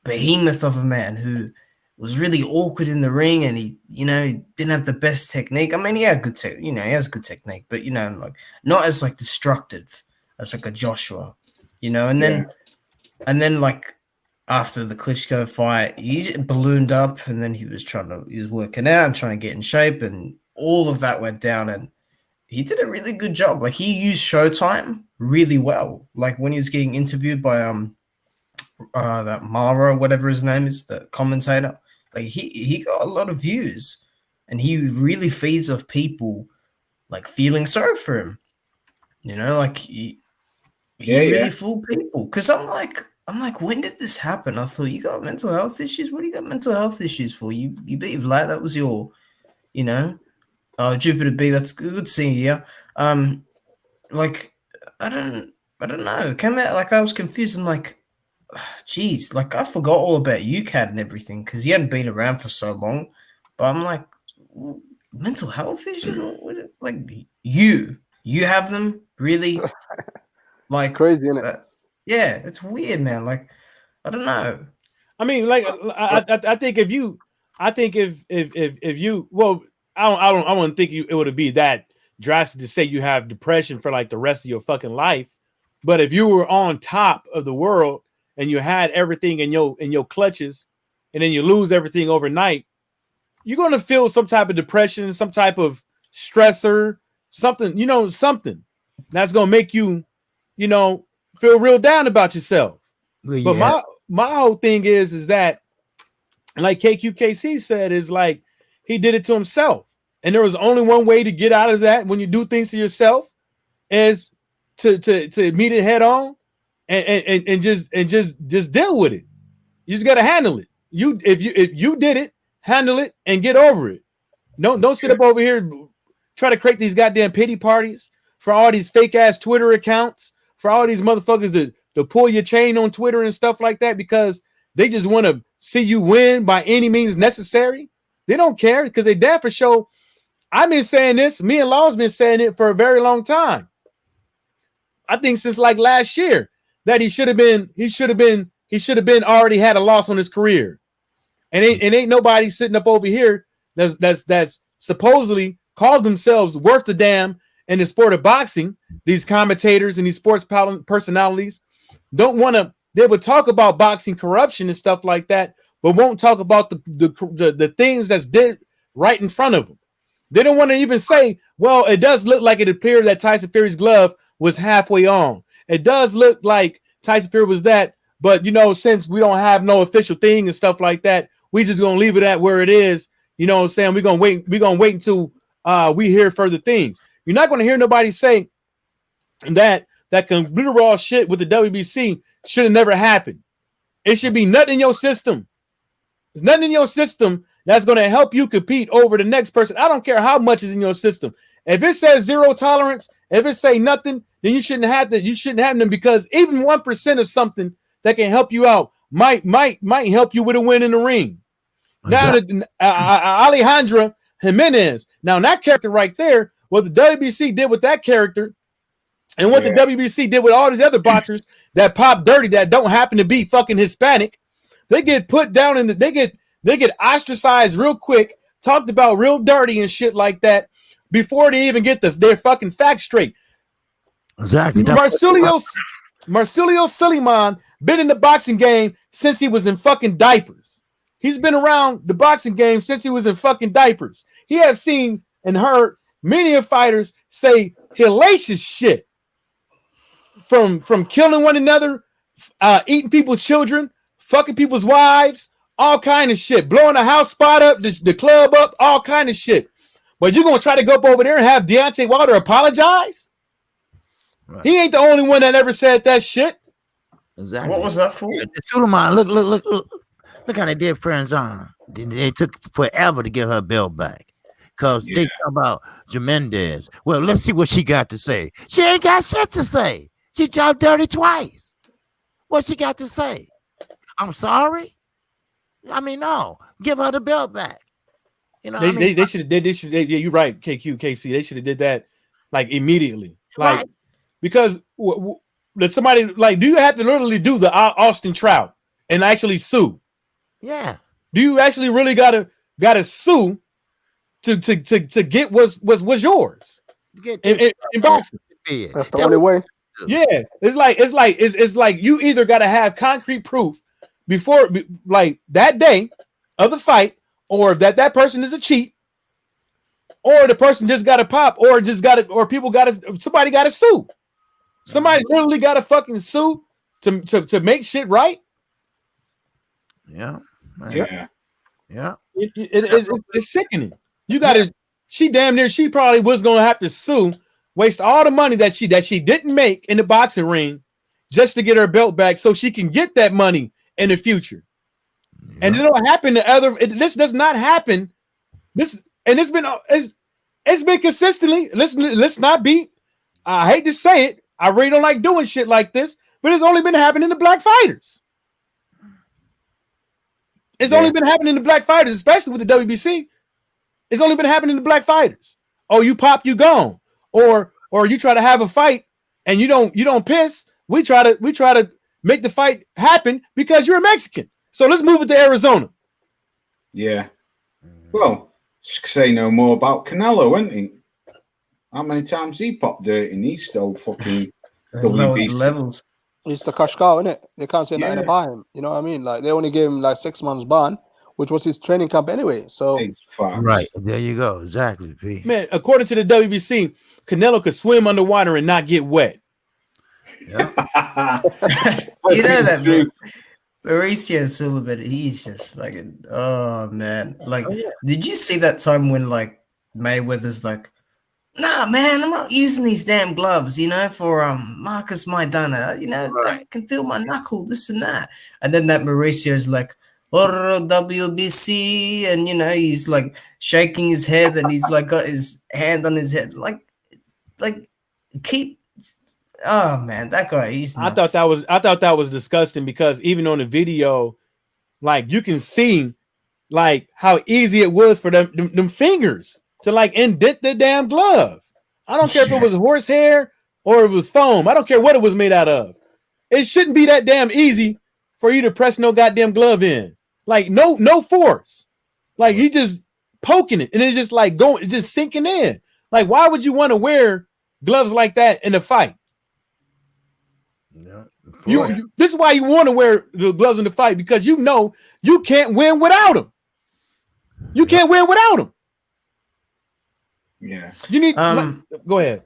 behemoth of a man who was really awkward in the ring, and he didn't have the best technique. I mean, he had he has good technique, but like not as like destructive as like a Joshua, and then like after the Klitschko fight, he ballooned up, and then he was working out and trying to get in shape, and all of that went down, and he did a really good job. Like, he used Showtime really well. Like, when he was getting interviewed by that Mara, whatever his name is, the commentator, like he got a lot of views, and he really feeds off people like feeling sorry for him. Like he really fooled people. Because I'm like, when did this happen? I thought, you got mental health issues? What do you got mental health issues for? You beat Vlad. That was your, Jupiter B. That's good seeing you. Like, I don't know. It came out like I was confused. I'm like, geez, like I forgot all about UCAD and everything because he hadn't been around for so long. But I'm like, mental health issues? Like, you have them? Really? Like, crazy, isn't it? Yeah, it's weird, man. Like, I don't know. I mean, like, I think if you, well, I don't think it would be that drastic to say you have depression for like the rest of your fucking life. But if you were on top of the world and you had everything in your clutches, and then you lose everything overnight, you're gonna feel some type of depression, some type of stressor, something, something that's gonna make you, feel real down about yourself. Well, yeah. But my whole thing is that, like KQKC said, is like he did it to himself, and there was only one way to get out of that when you do things to yourself, is to meet it head on, and just deal with it. You just gotta handle it. If you did it, handle it and get over it. Don't sit up over here try to create these goddamn pity parties for all these fake ass Twitter accounts, for all these motherfuckers to pull your chain on Twitter and stuff like that because they just want to see you win by any means necessary. They don't care because they damn for sure. I've been saying this. Me and Law's been saying it for a very long time. I think since like last year that he should have been already had a loss on his career. And ain't nobody sitting up over here that's supposedly called themselves worth the damn in the sport of boxing. These commentators and these sports personalities don't want to. They would talk about boxing corruption and stuff like that, but won't talk about the things that's did right in front of them. They don't want to even say, well, it does look like it appeared that Tyson Fury's glove was halfway on. It does look like Tyson Fury was that, but since we don't have no official thing and stuff like that, we just gonna leave it at where it is. You know what I'm saying? We're gonna wait until we hear further things. You're not gonna hear nobody say that computer raw shit with the WBC should have never happened. It should be nothing in your system. There's nothing in your system that's gonna help you compete over the next person. I don't care how much is in your system. If it says zero tolerance, if it say nothing, then you shouldn't have that. You shouldn't have them because even 1% of something that can help you out might help you with a win in the ring. Exactly. Now, Alejandra Jimenez. Now, that character right there, what the WBC did with that character, and what the WBC did with all these other boxers that pop dirty that don't happen to be fucking Hispanic, they get put down in they get ostracized real quick, talked about real dirty and shit like that before they even get their fucking facts straight. Exactly. Marcilio Suleiman been in the boxing game since he was in fucking diapers. He's been around the boxing game since he was in fucking diapers. He has seen and heard many of fighters say hellacious shit from killing one another, eating people's children, fucking people's wives, all kind of shit, blowing the house spot up, the club up, all kind of shit. But you're gonna try to go up over there and have Deontay Wilder apologize? Right. He ain't the only one that ever said that shit. Exactly. What was that for? Suleiman, look how they did Friends on. They took forever to get her belt back. Because they talk about Jimenez. Well, let's see what she got to say. She ain't got shit to say. She dropped dirty twice. What she got to say? I'm sorry? I mean, no. Give her the belt back. They should have did. You're right, KC. They should have did that like immediately. Like, right. Because somebody like, do you have to literally do the Austin Trout and actually sue? Yeah. Do you actually really gotta sue to get what's yours in boxing? That's the only way. Yeah, it's like you either got to have concrete proof before, like that day of the fight, or that person is a cheat, or the person just got to pop, or people got to, somebody got to sue. Somebody literally got to fucking sue to make shit right. Yeah, man. Yeah. It's sickening. You got to. She damn near. She probably was gonna have to sue. Waste all the money that she didn't make in the boxing ring just to get her belt back so she can get that money in the future. Yeah. And it don't happen to other. This does not happen. It's been consistently. Let's not be. I hate to say it. I really don't like doing shit like this, but it's only been happening to black fighters. It's only been happening to black fighters, especially with the WBC. It's only been happening to black fighters. Oh, you pop, you gone. Or you try to have a fight and you don't piss. We try to make the fight happen because you're a Mexican. So let's move it to Arizona. Yeah. Well, say no more about Canelo, isn't he? How many times he popped dirt and he's still fucking levels. He's the cash cow, innit? They can't say nothing about him. You know what I mean? Like they only gave him like 6 months ban, which was his training camp anyway. So right there you go, exactly. P. Man, according to the WBC, Canelo could swim underwater and not get wet. Yeah. You know that, man. Mauricio Silva, he's just fucking. Oh man, like, did you see that time when like Mayweather's like, nah, man, I'm not using these damn gloves, you know, for Marcus Maidana. You know, I can feel my knuckle, this and that. And then that Mauricio's like, WBC, and you know, he's like shaking his head, and he's like got his hand on his head, like keep. Oh man, that guy, he's nuts. I thought that was disgusting because even on the video, like you can see like how easy it was for them fingers to like indent the damn glove. I don't care if it was horsehair or it was foam. I don't care what it was made out of. It shouldn't be that damn easy for you to press no goddamn glove in. Like no force. Like he just poking it and it's just like going, it's just sinking in. Like why would you want to wear gloves like that in a fight? Yeah. This is why you want to wear the gloves in the fight, because you know you can't win without them. You can't win without them. Yeah. You need. Go ahead.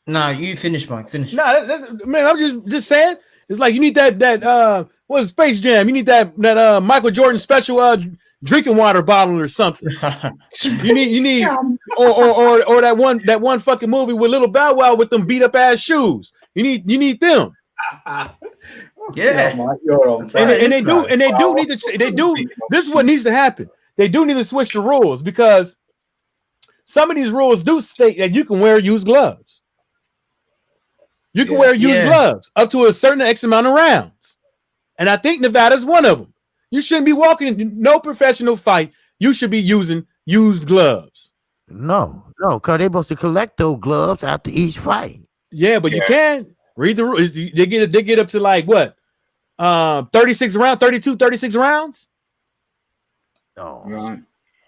No, you finish, Mike. Finish. No, man. I'm just saying. It's like you need that what is Space Jam? You need that Michael Jordan special drinking water bottle or something. you need or that one fucking movie with Little Bow Wow with them beat up ass shoes. You need them. Yeah. And they do need to. This is what needs to happen. They do need to switch the rules, because some of these rules do state that you can wear used gloves. You can wear used gloves up to a certain X amount of rounds. And I think Nevada's one of them. You shouldn't be walking in no professional fight. You should be using used gloves. No, because they're supposed to collect those gloves after each fight. Yeah, but you can read the rules. They get up to like what? 36 rounds, 36 rounds? Oh, right.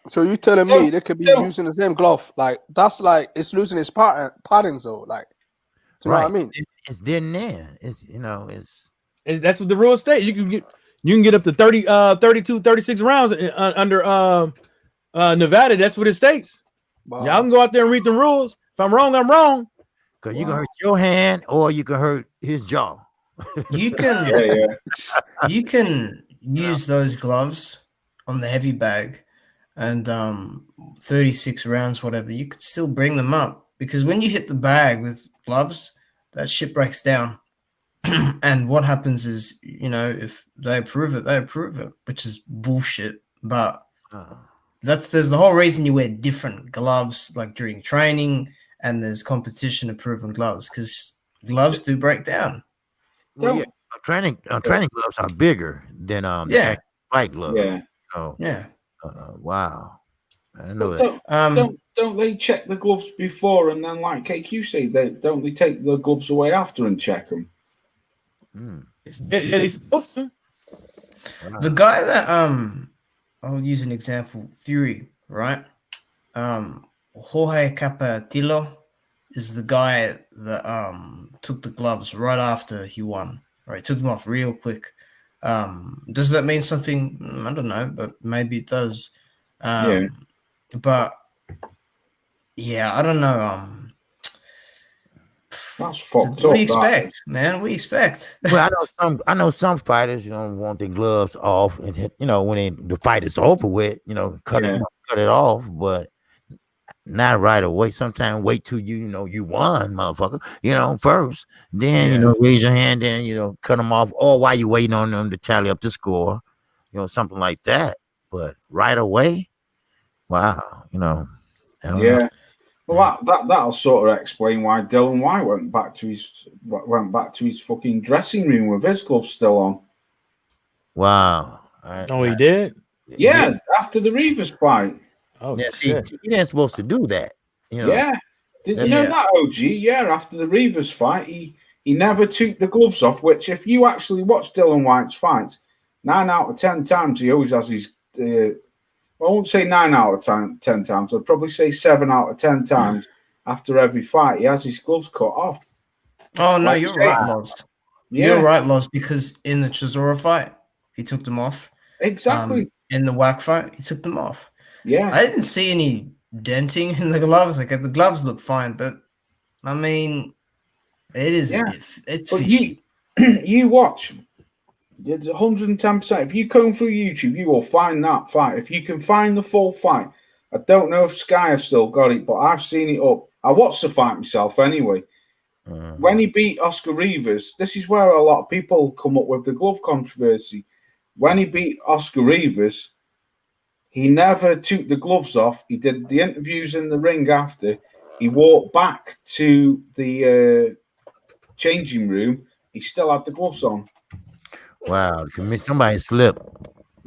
So you telling me they could be using the same glove? Like that's like it's losing its pattern, though. Like, do you know what I mean? It's then there. It's that's what the rules state. You can get up to 32, 36 rounds under Nevada. That's what it states. Wow. Y'all can go out there and read the rules. If I'm wrong, I'm wrong. Because you can hurt your hand or you can hurt his jaw. You can you can use those gloves on the heavy bag and 36 rounds, whatever. You could still bring them up, because when you hit the bag with gloves, that shit breaks down. And what happens is, you know, if they approve it, they approve it, which is bullshit. But there's the whole reason you wear different gloves, like during training, and there's competition approving gloves, because gloves do break down. Well, yeah. Training gloves are bigger than fight gloves. Yeah. Oh, yeah. Wow. I know that. Don't they check the gloves before, and then, like KQ said, don't they take the gloves away after and check them? It's supposed to. The guy that I'll use an example. Fury, right? Jorge Capetillo is the guy that took the gloves right after he won. Right, took them off real quick. Does that mean something? I don't know, but maybe it does. Yeah. But yeah, I don't know. That's fucked What up. do you expect, man? What do you expect? Well, I know some fighters, want their gloves off, and when the fight is over with, cut it off, but not right away. Sometimes wait till you won, motherfucker. First, then raise your hand, then cut them off, or while you waiting on them to tally up the score, something like that. But right away, wow, I don't know. Well, that'll sort of explain why Dylan White went back to his fucking dressing room with his gloves still on. Wow. Oh, he did? Yeah, after the Reavers fight. Oh, yeah, he ain't supposed to do that. Yeah. Did you know that, OG? Yeah, after the Reavers fight, he never took the gloves off, which if you actually watch Dylan White's fights, 9 out of 10 times he always has his... I won't say 9 out of 10 times. I'd probably say 7 out of 10 times after every fight, he has his gloves cut off. Oh, no, you're right, Loz. Yeah. You're right, Loz, because in the Chisora fight, he took them off. Exactly. In the WAC fight, he took them off. Yeah. I didn't see any denting in the gloves. Like, the gloves look fine, but, I mean, it is... Yeah. It's but fishy. You watch... It's 110%. If you comb through YouTube, you will find that fight. If you can find the full fight, I don't know if Sky have still got it, but I've seen it up. I watched the fight myself anyway. When he beat Oscar Rivas, this is where a lot of people come up with the glove controversy. When he beat Oscar Rivas, he never took the gloves off. He did the interviews in the ring after. He walked back to the changing room. He still had the gloves on. Wow, somebody slipped.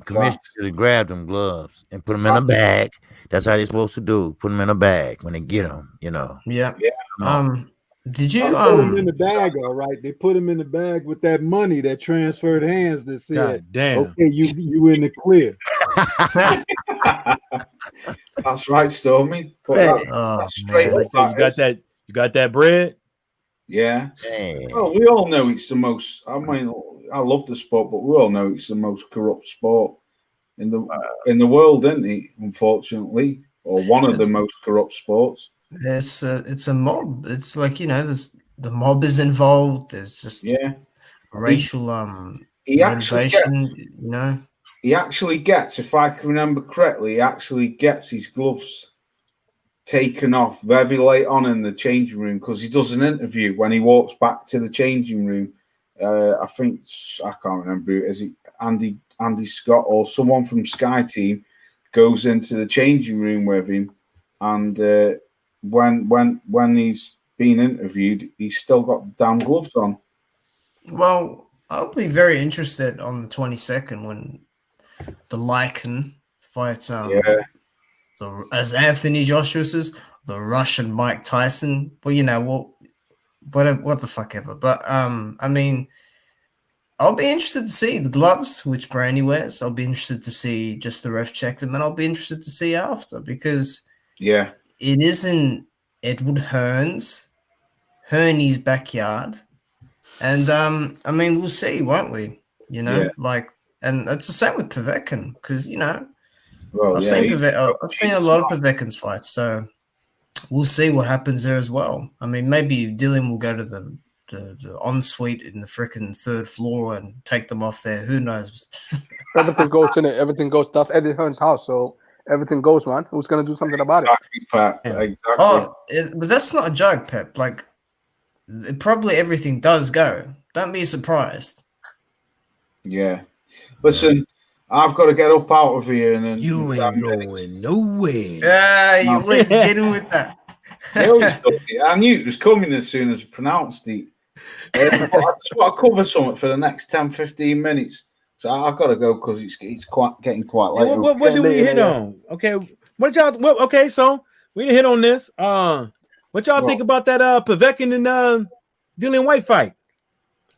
Commissioner should have grabbed them gloves and put them in a bag. That's how they're supposed to do. Put them in a bag when they get them, Yeah. Did you put them in the bag? All right, they put them in the bag with that money that transferred hands. That said, God damn. Okay, you in the clear. That's right, Stormy. That's straight up. You got that bread? Yeah. Well, we all know it's the most. I mean, I love the sport, but we all know it's the most corrupt sport in the world, isn't it? Unfortunately, or one of the most corrupt sports. It's a mob. It's like the mob is involved. There's just racial motivation. He actually gets, if I can remember correctly, he actually gets his gloves taken off very late on in the changing room because he does an interview when he walks back to the changing room. I think I can't remember. Is it Andy Scott or someone from Sky Team goes into the changing room with him, and when he's being interviewed, he's still got the damn gloves on. Well, I'll be very interested on the 22nd when the Lycan fights. As Anthony Joshua says, the Russian Mike Tyson. Well, what the fuck ever. But I mean, I'll be interested to see the gloves which Brandy wears. I'll be interested to see just the ref check them, and I'll be interested to see after because it isn't Edward Hearn's backyard, and I mean we'll see, won't we? And it's the same with Povetkin because I've seen a lot of Povetkin's fights, so we'll see what happens there as well. I mean, maybe Dylan will go to the ensuite in the freaking 3rd floor and take them off there. Who knows? Everything goes in it. Everything goes. That's Eddie Hearn's house, so everything goes, man. Who's gonna do something about it? Exactly. Oh, but that's not a joke, Pep. Like, probably everything does go. Don't be surprised. Yeah. Listen. I've got to get up out of here. And you ain't going nowhere. You was getting with that. I knew it was coming as soon as I pronounced it. I just want to cover something for the next 10-15 minutes. So I've got to go because it's getting quite late. What did we hit on? Okay. What y'all okay, so we didn't hit on this. What y'all think about that Povetkin and Dillian White fight?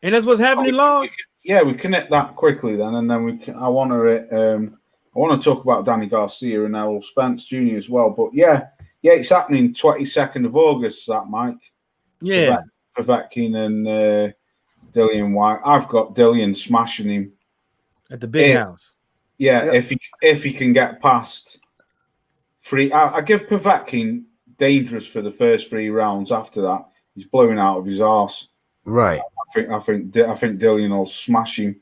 And that's what's happening, Laws? Yeah, we connect that quickly then, and then I want to I want to talk about Danny Garcia and Errol Spence Jr. as well. But yeah, it's happening 22nd of August, that, Mike. Yeah. Povetkin and Dillian White. I've got Dillian smashing him at the big house. Yeah, if he can get past 3. I give Povetkin dangerous for the first 3 rounds. After that, he's blowing out of his arse. Right. I think Dillian will smash him.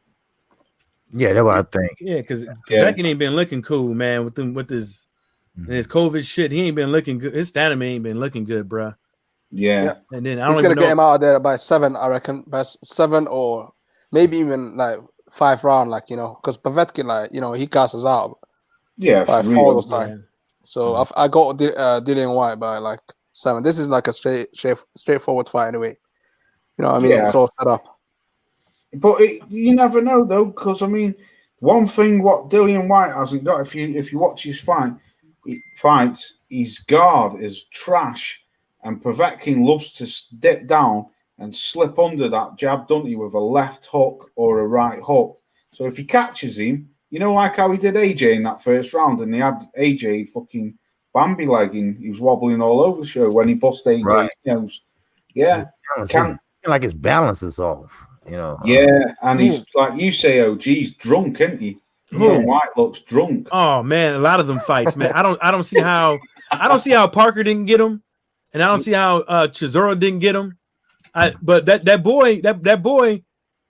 Yeah, that's what I think. Yeah, because Povetkin ain't been looking cool, man. With his COVID shit, he ain't been looking good. His stamina ain't been looking good, bro. Yeah. And then he's gonna get him out of there by 7, I reckon. By 7 or maybe even like 5 round, like, you know, because Povetkin, like, you know, he gasses out. Yeah, by 4 those time. So I got Dillian White by like 7. This is like a straightforward fight anyway. You know what I mean? It's all set up. But you never know though, because I mean, one thing what Dillian White hasn't got, if you watch his fights, his guard is trash, and Povetkin loves to dip down and slip under that jab, don't he, with a left hook or a right hook. So if he catches him, you know, like how he did AJ in that first round, and he had AJ fucking Bambi legging, he was wobbling all over the show when he bust AJ's nose. Yeah, like his balance is off. You know, and he's like you say, OG's drunk, isn't he? White looks drunk. Oh man, a lot of them fights, man. I don't see how Parker didn't get him, and I don't see how Chisora didn't get him. But that boy,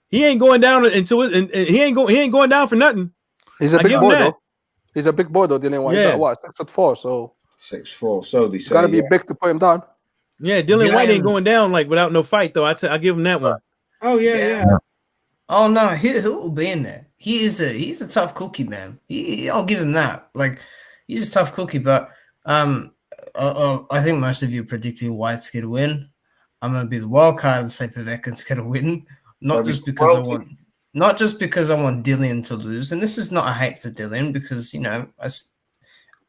he ain't going down until he ain't going down for nothing. He's a big boy though. He's a big boy though, Dillian White. Yeah. He's what, 6'4", so 6'4", so they say. Gotta be big to put him down. Yeah, Dillian White ain't going down like without no fight though. I give him that one. Oh yeah. Oh no, he'll be in there. He's a tough cookie, man. I'll give him that. Like, he's a tough cookie, but I think most of you are predicting White's gonna win. I'm gonna be the wild card and say Povetkin's gonna win. Not just because I want Dillian to lose. And this is not a hate for Dillian, because, you know,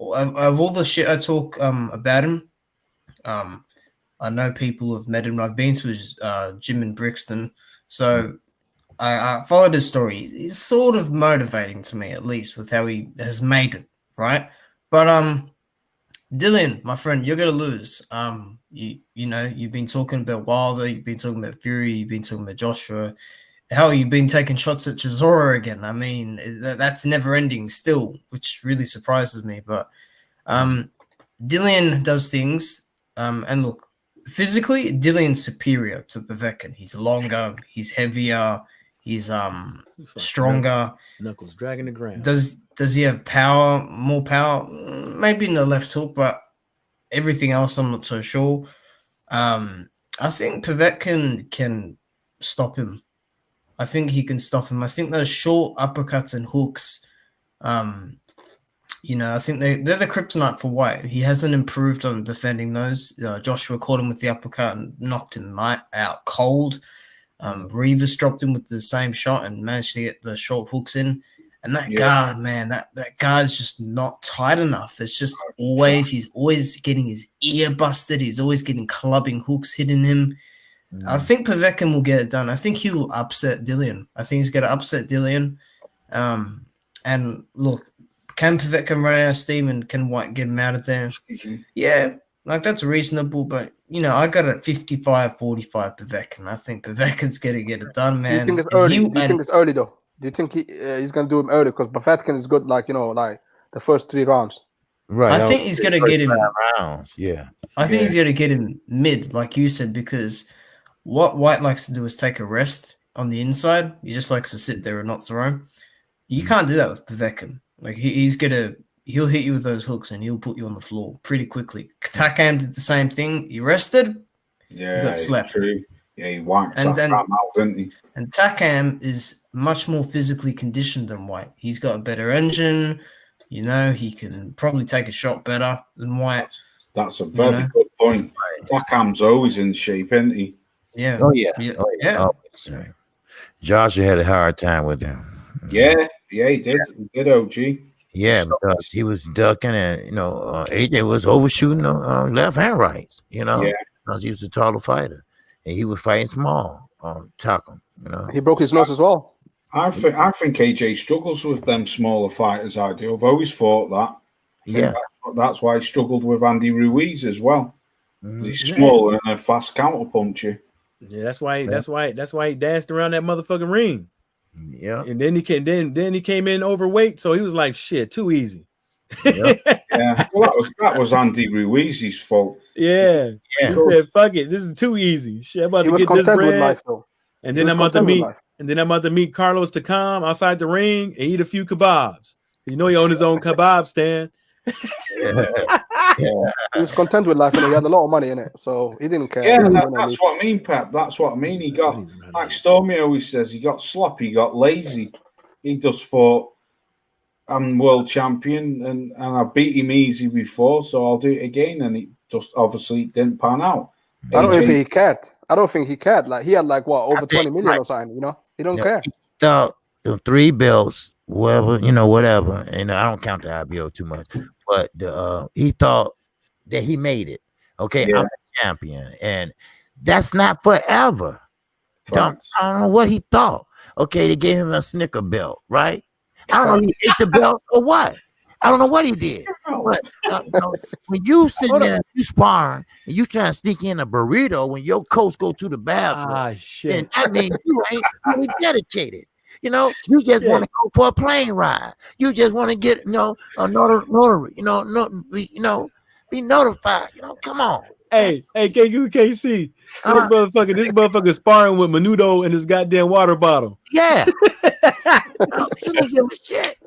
of all the shit I talk about him, I know people have met him. I've been to his gym in Brixton, so I followed his story. It's sort of motivating to me, at least, with how he has made it, right? But Dillian, my friend, you're gonna lose. You know, you've been talking about Wilder, you've been talking about Fury, you've been talking about Joshua. Hell, you've been taking shots at Chisora again. I mean, that's never ending still, which really surprises me. But Dillian does things, and look, physically, Dillian's superior to Povetkin. He's longer, he's heavier, he's stronger. Knuckles dragging the ground. Does he have power? More power? Maybe in the left hook, but everything else, I'm not so sure. I think Povetkin can stop him. I think he can stop him. I think those short uppercuts and hooks, you know, I think they're the kryptonite for White. He hasn't improved on defending those. Joshua caught him with the uppercut and knocked him out cold. Rivas dropped him with the same shot and managed to get the short hooks in. And that guard, man, that guard is just not tight enough. It's just he's always getting his ear busted. He's always getting clubbing hooks hitting him. I think Povetkin will get it done. I think he will upset Dillian. I think he's going to upset Dillian. And look, can Povetkin run out of steam and can White get him out of there? Yeah, like that's reasonable. But, you know, I got a 55-45 Povetkin. I think Povetkin's going to get it done, man. Do you think it's early? Do you think it's early, though? Do you think he's going to do him early? Because Povetkin is good, like, you know, like the first 3 rounds. Right. I think he's going to get him. Rounds. Yeah. I think he's going to get him mid, like you said, because what White likes to do is take a rest on the inside. He just likes to sit there and not throw. You can't do that with Povetkin. Like he'll hit you with those hooks and he'll put you on the floor pretty quickly. Takam did the same thing. He rested. Yeah, he got slapped. True. Yeah, he whacked that out, didn't he? And Takam is much more physically conditioned than White. He's got a better engine. You know, he can probably take a shot better than White. That's a very good point. Takam's always in shape, isn't he? Yeah. Oh yeah. Joshua had a hard time with him. Yeah, he did. He did, OG. Yeah, because he was ducking, and you know, AJ was overshooting left and right. You know, because he was a taller fighter, and he was fighting small. Takum, you know, he broke his nose as well. I think AJ struggles with them smaller fighters. I do. I've always thought that. Yeah. That's why he struggled with Andy Ruiz as well. He's Yeah. small and a fast counter puncher. Yeah, that's why he danced around that motherfucking ring. Yeah. And then he came in overweight, so he was like, shit, too easy. Yeah. Well, that was Andy Ruiz's fault. Yeah. Yeah. He said, fuck it, this is too easy. Shit, I'm about He to was get this content with bread. life, though. And He then was I'm about to content with meet life. Carlos Takam outside the ring and eat a few kebabs. You know he owned his own kebab stand. He was content with life, and he had a lot of money in it, so he didn't care. Yeah, He didn't win that's any- what I mean, Pep. That's what I mean. He got, like Stormy always says, he got sloppy, he got lazy. He just thought, I'm world champion and I beat him easy before, so I'll do it again. And it just obviously didn't pan out. I don't AJ think he cared. I don't think he cared. Like he had like what over think, 20 million like- or something. You know, he don't Yeah. care. The 3 belts, whatever, whatever. And I don't count the IBO too much, but he thought that he made it. Okay, Yeah. I'm a champion, and that's not forever. I don't know what he thought. Okay, they gave him a Snicker belt, right? I don't know if he ate the belt or what. I don't know what he did. But when you sitting there, you sparring, and you trying to sneak in a burrito when your coach go to the bathroom, Ah, shit. and that means you ain't really dedicated. You just want to go for a plane ride. You just want to get, notary, be notified. Come on. Hey, KC. Uh-huh. This motherfucker sparring with Menudo in his goddamn water bottle. Yeah. He didn't give a shit.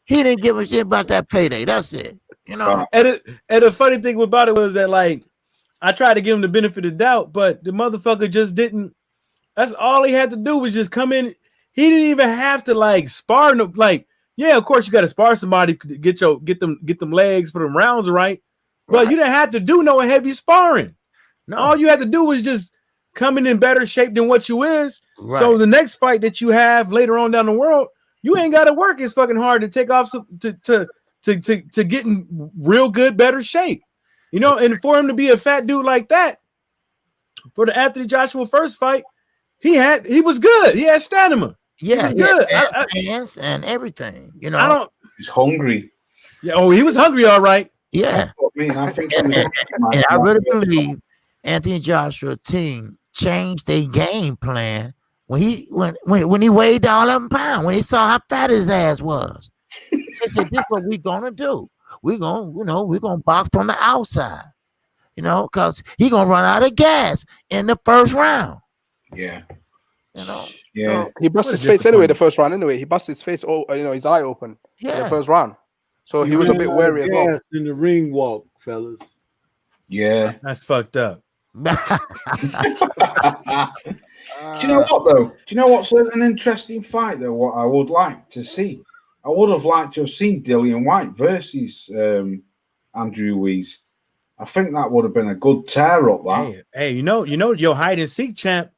He didn't give a shit about that payday. That's it. And the funny thing about it was that, like, I tried to give him the benefit of the doubt, but the motherfucker just didn't. That's all he had to do was just come in. He didn't even have to like spar. Like, yeah, of course you got to spar somebody to get them legs for them rounds right. But you didn't have to do no heavy sparring. No. All you had to do was just come in better shape than what you is. Right. So the next fight that you have later on down the world, you ain't got to work as fucking hard to take off some to get in real good, better shape. And for him to be a fat dude like that, for the Anthony Joshua first fight, he was good. He had stamina. Yeah, he was good. Hands and everything. I don't. He's hungry. Yeah. Oh, he was hungry. All right. Yeah. I think And I really believe Anthony Joshua's team changed their game plan when he weighed down 11 pounds, when he saw how fat his ass was. They said, this is what we're gonna do. We're gonna box from the outside, because he's gonna run out of gas in the first round. Yeah. Yeah. He busted his face anyway. The first round, anyway, he busted his face. His eye open. In the first round. So he was a bit wary as well. In the ring walk, fellas. Yeah. That's fucked up. Do you know what though? Do you know what's an interesting fight though? What I would like to see, I would have liked to have seen Dillian White versus Andrew Ruiz. I think that would have been a good tear up. That. Hey, your hide and seek champ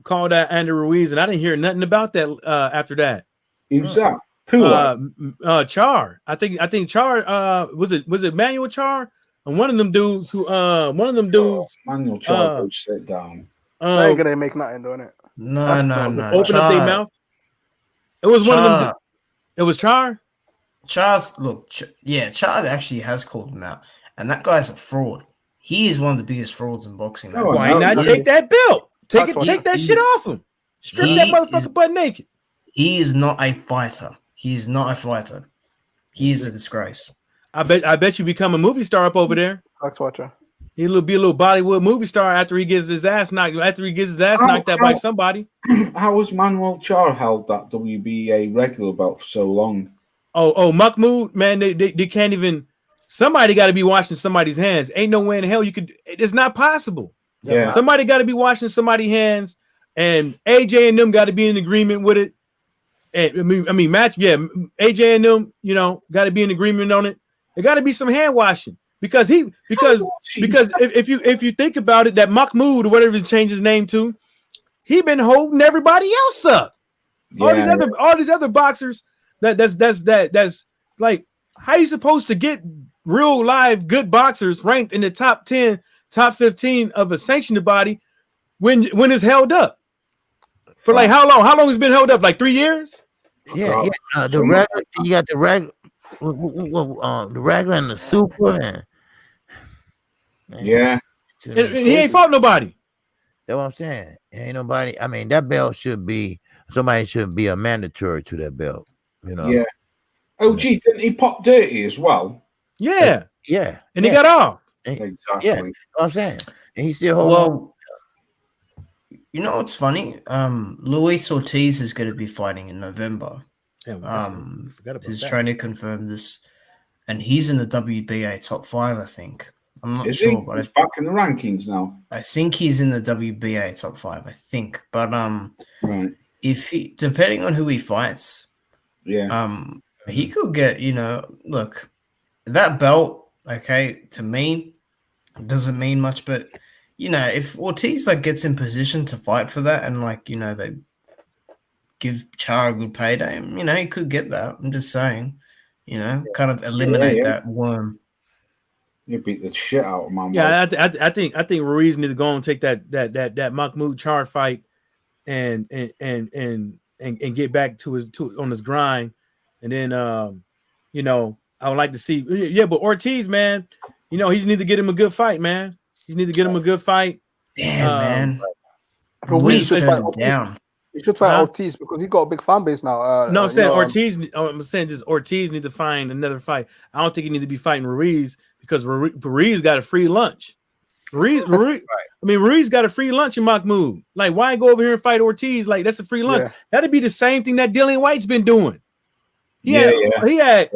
called that Andrew Ruiz, and I didn't hear nothing about that after that. Who's that? Char. I think Char. Was it Manuel Char? And one of them dudes. Manuel Char, go sit down. They ain't gonna make nothing doing it. No. Open up their mouth. It was one of them. It was Char. Char actually has called him out, and that guy's a fraud. He is one of the biggest frauds in boxing. No, Why not take that belt? Take that shit off him. Strip that motherfucker butt naked. He is not a fighter. He is not a fighter. He is a disgrace. I bet you become a movie star up over there. Fox watcher. He'll be a little Bollywood movie star after he gets his ass knocked. After he gets his ass knocked out by somebody. How was Manuel Char held that WBA regular belt for so long? Oh, Mahmoud, man, they can't even. Somebody got to be washing somebody's hands. Ain't no way in hell you could. It's not possible. Yeah. Somebody got to be washing somebody's hands, and AJ and them got to be in agreement with it. And AJ and them, got to be in agreement on it. There got to be some hand washing because if you think about it, that Mahmoud or whatever he changed his name to, he been holding everybody else up. Yeah. All these other boxers that's like, how you supposed to get real live good boxers ranked in the top 10, top 15 of a sanctioned body when it's held up? For like how long? How long has it been held up? Like 3 years? Yeah, yeah. The regular, you got the regular, the regular and the super, and Yeah. And he ain't fought nobody. That's what I'm saying. Ain't nobody. I mean, that belt should be somebody should be a mandatory to that belt. You know. Yeah. OG, didn't he pop Dirty as well? Yeah. Yeah. And he got off. Exactly. Yeah. That's what I'm saying. And he still hold on. You know what's funny? Luis Ortiz is going to be fighting in November. Yeah, forgot about he's that. trying to confirm this, and he's in the WBA top 5, I think. I'm not Is sure, he? but He's back in the rankings now. I think he's in the WBA top 5. I think, but right. If he, depending on who he fights, he could get. Look, that belt. Okay, to me, doesn't mean much, but if Ortiz gets in position to fight for that, and they give Char a good payday, he could get that. I'm just saying, kind of eliminate that worm. You beat the shit out of my Yeah, I think Ruiz need to go and take that Mahmoud Char fight and get back to his grind, and then I would like to see but Ortiz, man, he need to get him a good fight, man. He need to get him a good fight. Damn, man. Ruiz turned him down. You should fight Ortiz because he got a big fan base now. No, I'm saying Ortiz. I'm saying just Ortiz need to find another fight. I don't think he need to be fighting Ruiz because Ruiz got a free lunch. Ruiz got a free lunch in Mahmoud. Like, why go over here and fight Ortiz? Like, that's a free lunch. Yeah. That'd be the same thing that Dillian White's been doing. He had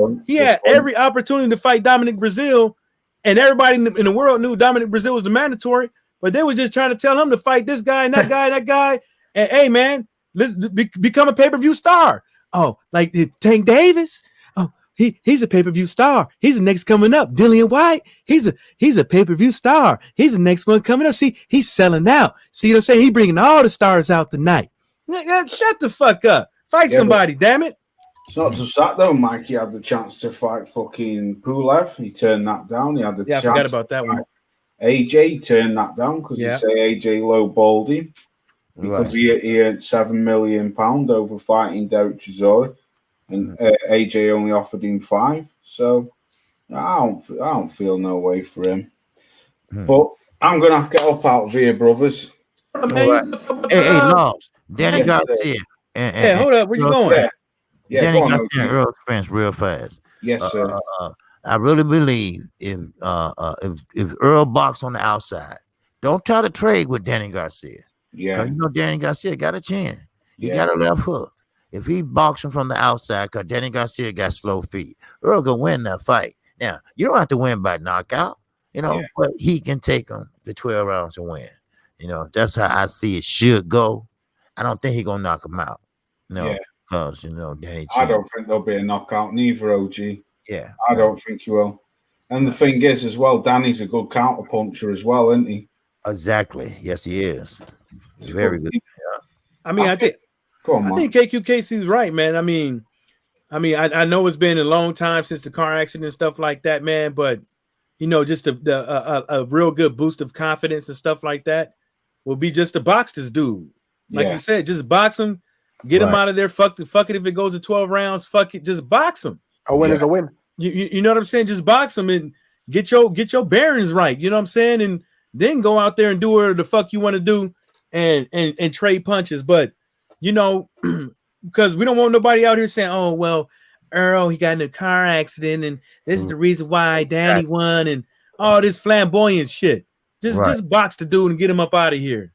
every opportunity to fight Dominic Brazil, and everybody in the world knew Dominic Brazil was the mandatory, but they was just trying to tell him to fight this guy and that guy and that guy. And hey, man, let's become a pay-per-view star. Oh, like Tank Davis. Oh, he's a pay-per-view star. He's the next coming up. Dillian White. He's a pay-per-view star. He's the next one coming up. See, he's selling out. See what I'm saying? He's bringing all the stars out tonight. Shut the fuck up. Fight somebody, damn it. It's not just that though, Mike. He had the chance to fight fucking Pulev. He turned that down. He had the chance. I forgot about that one. AJ turned that down because he said AJ lowballed him. Because he earned £7 million over fighting Derek Chisora, and AJ only offered him 5. So I don't feel no way for him. But I'm gonna have to get up out of here, brothers. Hey, Logs, Danny Garcia. Hold up, where you going? Danny Garcia and Earl Spence real fast. Yes, sir. I really believe if Earl box on the outside, don't try to trade with Danny Garcia. Yeah, Danny Garcia got a chin. He got a left hook. If he boxing from the outside, because Danny Garcia got slow feet, Earl can win that fight. Now, you don't have to win by knockout, but he can take him the 12 rounds and win. That's how I see it should go. I don't think he's going to knock him out. No, because, Danny. I don't think there'll be a knockout neither, OG. Yeah. I don't think he will. And the thing is, as well, Danny's a good counter puncher as well, isn't he? Exactly. Yes, he is. He's very good. Yeah. I think KQ Casey's right, man. I mean, I know it's been a long time since the car accident and stuff like that, man. But just a real good boost of confidence and stuff like that will be just to box this dude. Like you said, just box him, get him out of there. Fuck it if it goes to 12 rounds. Fuck it, just box him. A win is a win. You know what I'm saying? Just box him and get your bearings right. You know what I'm saying? And then go out there and do whatever the fuck you want to do and trade punches. But because we don't want nobody out here saying, oh well, Earl, he got in a car accident and this is the reason why Danny won and all this flamboyant shit. Just box the dude and get him up out of here.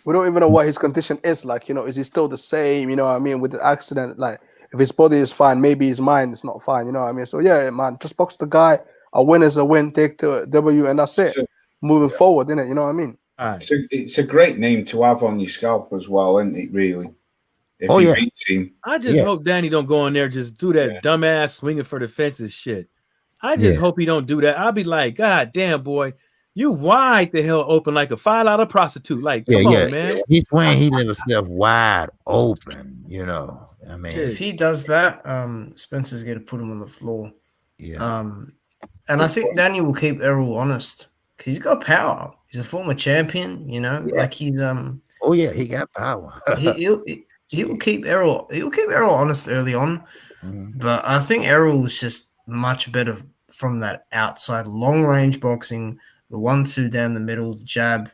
We don't even know what his condition is like. Is he still the same? You know what I mean? With the accident, like if his body is fine, maybe his mind is not fine. You know what I mean? So yeah, man, just box the guy. A win is a win. Take the W, and that's it. Moving forward, innit? You know what I mean? It's a great name to have on your scalp as well, isn't it? Really. If he beats him. I just hope Danny don't go in there just do that dumbass swinging for the fences shit. I just hope he don't do that. I'll be like, God damn, boy. You wide the hell open like a $5 prostitute. Like, come on, man. He's when he leave himself wide open, I mean, if he does that, Spencer's going to put him on the floor. Yeah. And I think Danny will keep Errol honest because he's got power. He's a former champion, like he's Oh yeah, he got power. He'll keep Errol. He'll keep Errol honest early on, but I think Errol was just much better from that outside long range boxing, the 1-2 down the middle, the jab,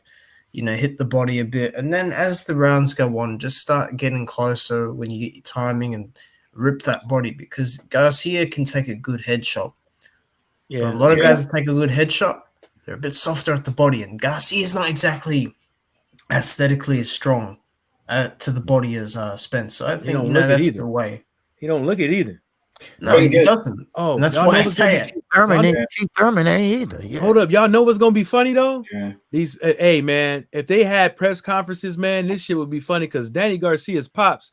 hit the body a bit, and then as the rounds go on, just start getting closer when you get your timing and rip that body, because Garcia can take a good headshot. Yeah, But a lot of guys that take a good headshot, they're a bit softer at the body, and Garcia's not exactly aesthetically as strong to the body as Spence. So I think that's the way. He don't look it either. No, he doesn't. Oh, and that's why I say it. Thurman ain't either. Yeah. Hold up, y'all know what's gonna be funny though? Yeah. These, hey man, if they had press conferences, man, this shit would be funny because Danny Garcia's pops.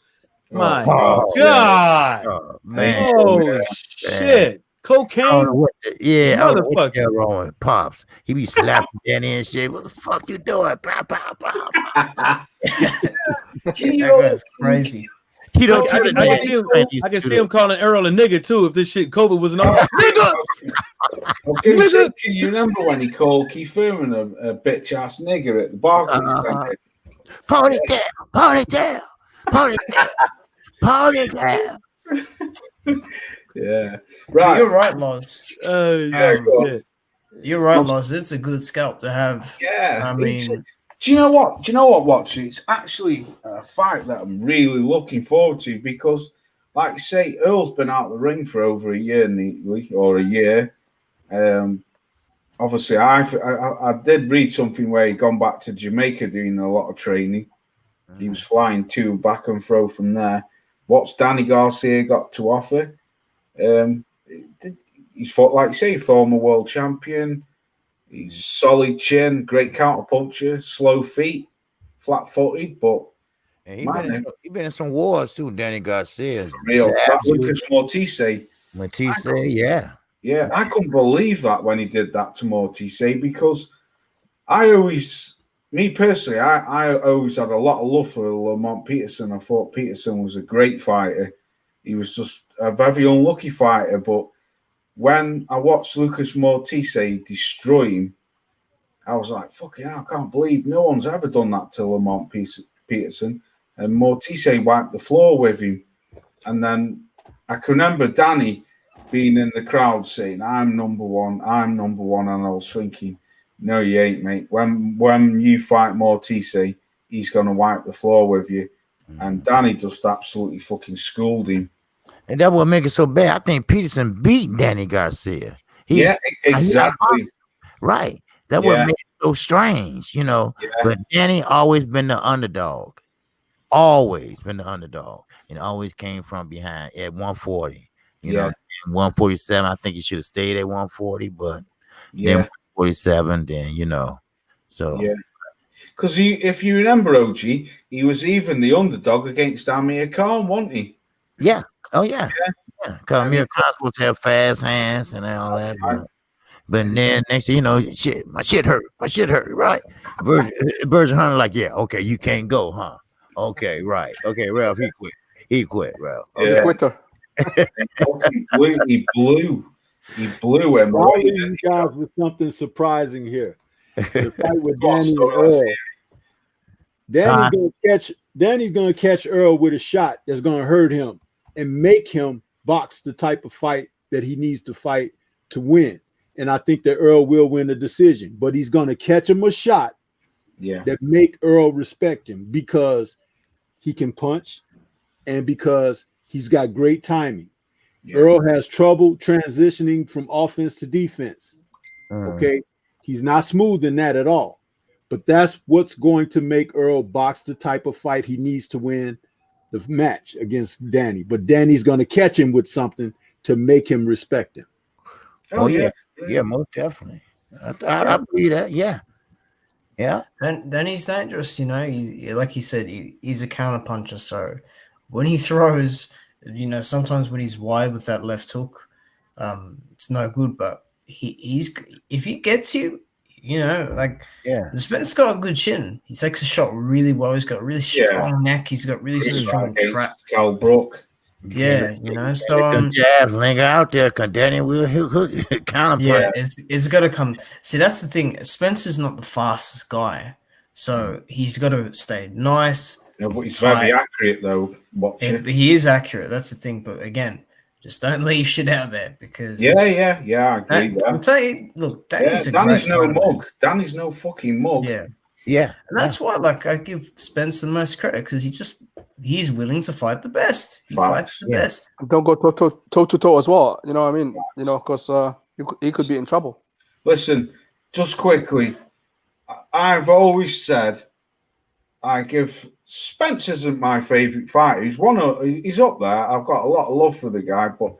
My God, man. Oh shit, cocaine. I don't know what Motherfucker. the hell wrong with Pops. He be slapping Danny and shit. What the fuck you doing? Pow, pow, pow. That's crazy. Tito, I can see him calling Earl a nigga too if this shit COVID wasn't on. Nigga! Okay, so can you remember when he called Keith Thurman a bitch ass nigger at the Barclays? Ponytail, ponytail, ponytail, ponytail. Yeah, right. You're right, Loz. You're right, Loz. Loz. It's a good scalp to have. Yeah, I mean, do you know what? Watch it. It's actually a fight that I'm really looking forward to because, like you say, Earl's been out of the ring for over a year neatly, or a year. Obviously, I did read something where he'd gone back to Jamaica doing a lot of training. He was flying to back and fro from there. What's Danny Garcia got to offer? He's fought, like you say, former world champion. He's solid chin, great counterpuncher, slow feet, flat-footed, but he been in some wars too. Danny Garcia, real. Lucas Mortise, yeah. Yeah, I couldn't believe that when he did that to Mortise because I always had a lot of love for Lamont Peterson. I thought Peterson was a great fighter. He was just a very unlucky fighter, but when I watched Lucas Mortise destroy him, I was like, fucking hell, I can't believe no one's ever done that to Lamont Peterson. And Mortise wiped the floor with him. And then I can remember Danny being in the crowd saying, I'm number one. And I was thinking, no, you ain't, mate. When you fight Mortise, he's going to wipe the floor with you. And Danny just absolutely fucking schooled him. And that what make it so bad. I think Peterson beat Danny Garcia. Exactly. Right. That what made it so strange, Yeah. But Danny always been the underdog. Always been the underdog. And always came from behind at 140. You know, 147. I think he should have stayed at 140, but then 147, then So because if you remember, OG, he was even the underdog against Amir Khan, wasn't he? Yeah. Oh yeah. Because Amir Khan's supposed to have fast hands and all that. But then next thing you know, my shit hurt, right? Virgin Hunter like, yeah, okay, you can't go, huh? Okay, right. Okay, Ralph, he quit, Ralph. Okay. He blew him. I'll leave you guys with something surprising here. The fight with Danny and Earl. Danny's gonna catch Earl with a shot that's gonna hurt him and make him box the type of fight that he needs to fight to win. And I think that Earl will win the decision, but he's gonna catch him a shot that make Earl respect him because he can punch and because he's got great timing. Earl has trouble transitioning from offense to defense. Okay. He's not smooth in that at all. But that's what's going to make Earl box the type of fight he needs to win the match against Danny. But Danny's going to catch him with something to make him respect him. Oh, yeah. Yeah, most definitely. I believe that. Yeah. Yeah. And Danny's dangerous, He, like he said, he's a counterpuncher. So when he throws, sometimes when he's wide with that left hook, it's no good. But if he gets you, Spence got a good chin. He takes a shot really well. He's got a really strong neck. He's got really strong traps. Cal Brook. Yeah, so jabs linger out there because Danny will hook counterpunch. Yeah, it's got to come. See, that's the thing. Spence is not the fastest guy, So he's got to stay nice. Yeah, but he's tight. very accurate though. Watching. He is accurate. That's the thing. But again, just don't leave shit out there because Yeah, I agree. I'll tell you. Look, Danny's Danny's no mug. Danny's no fucking mug. Yeah, and that's why, like, I give Spence the most credit because he's willing to fight the best. He fights the best. Don't go toe to toe as well. You know what I mean? You know, because he could be in trouble. Listen, just quickly, I've always said I give Spence isn't my favourite fighter. He's up there. I've got a lot of love for the guy, but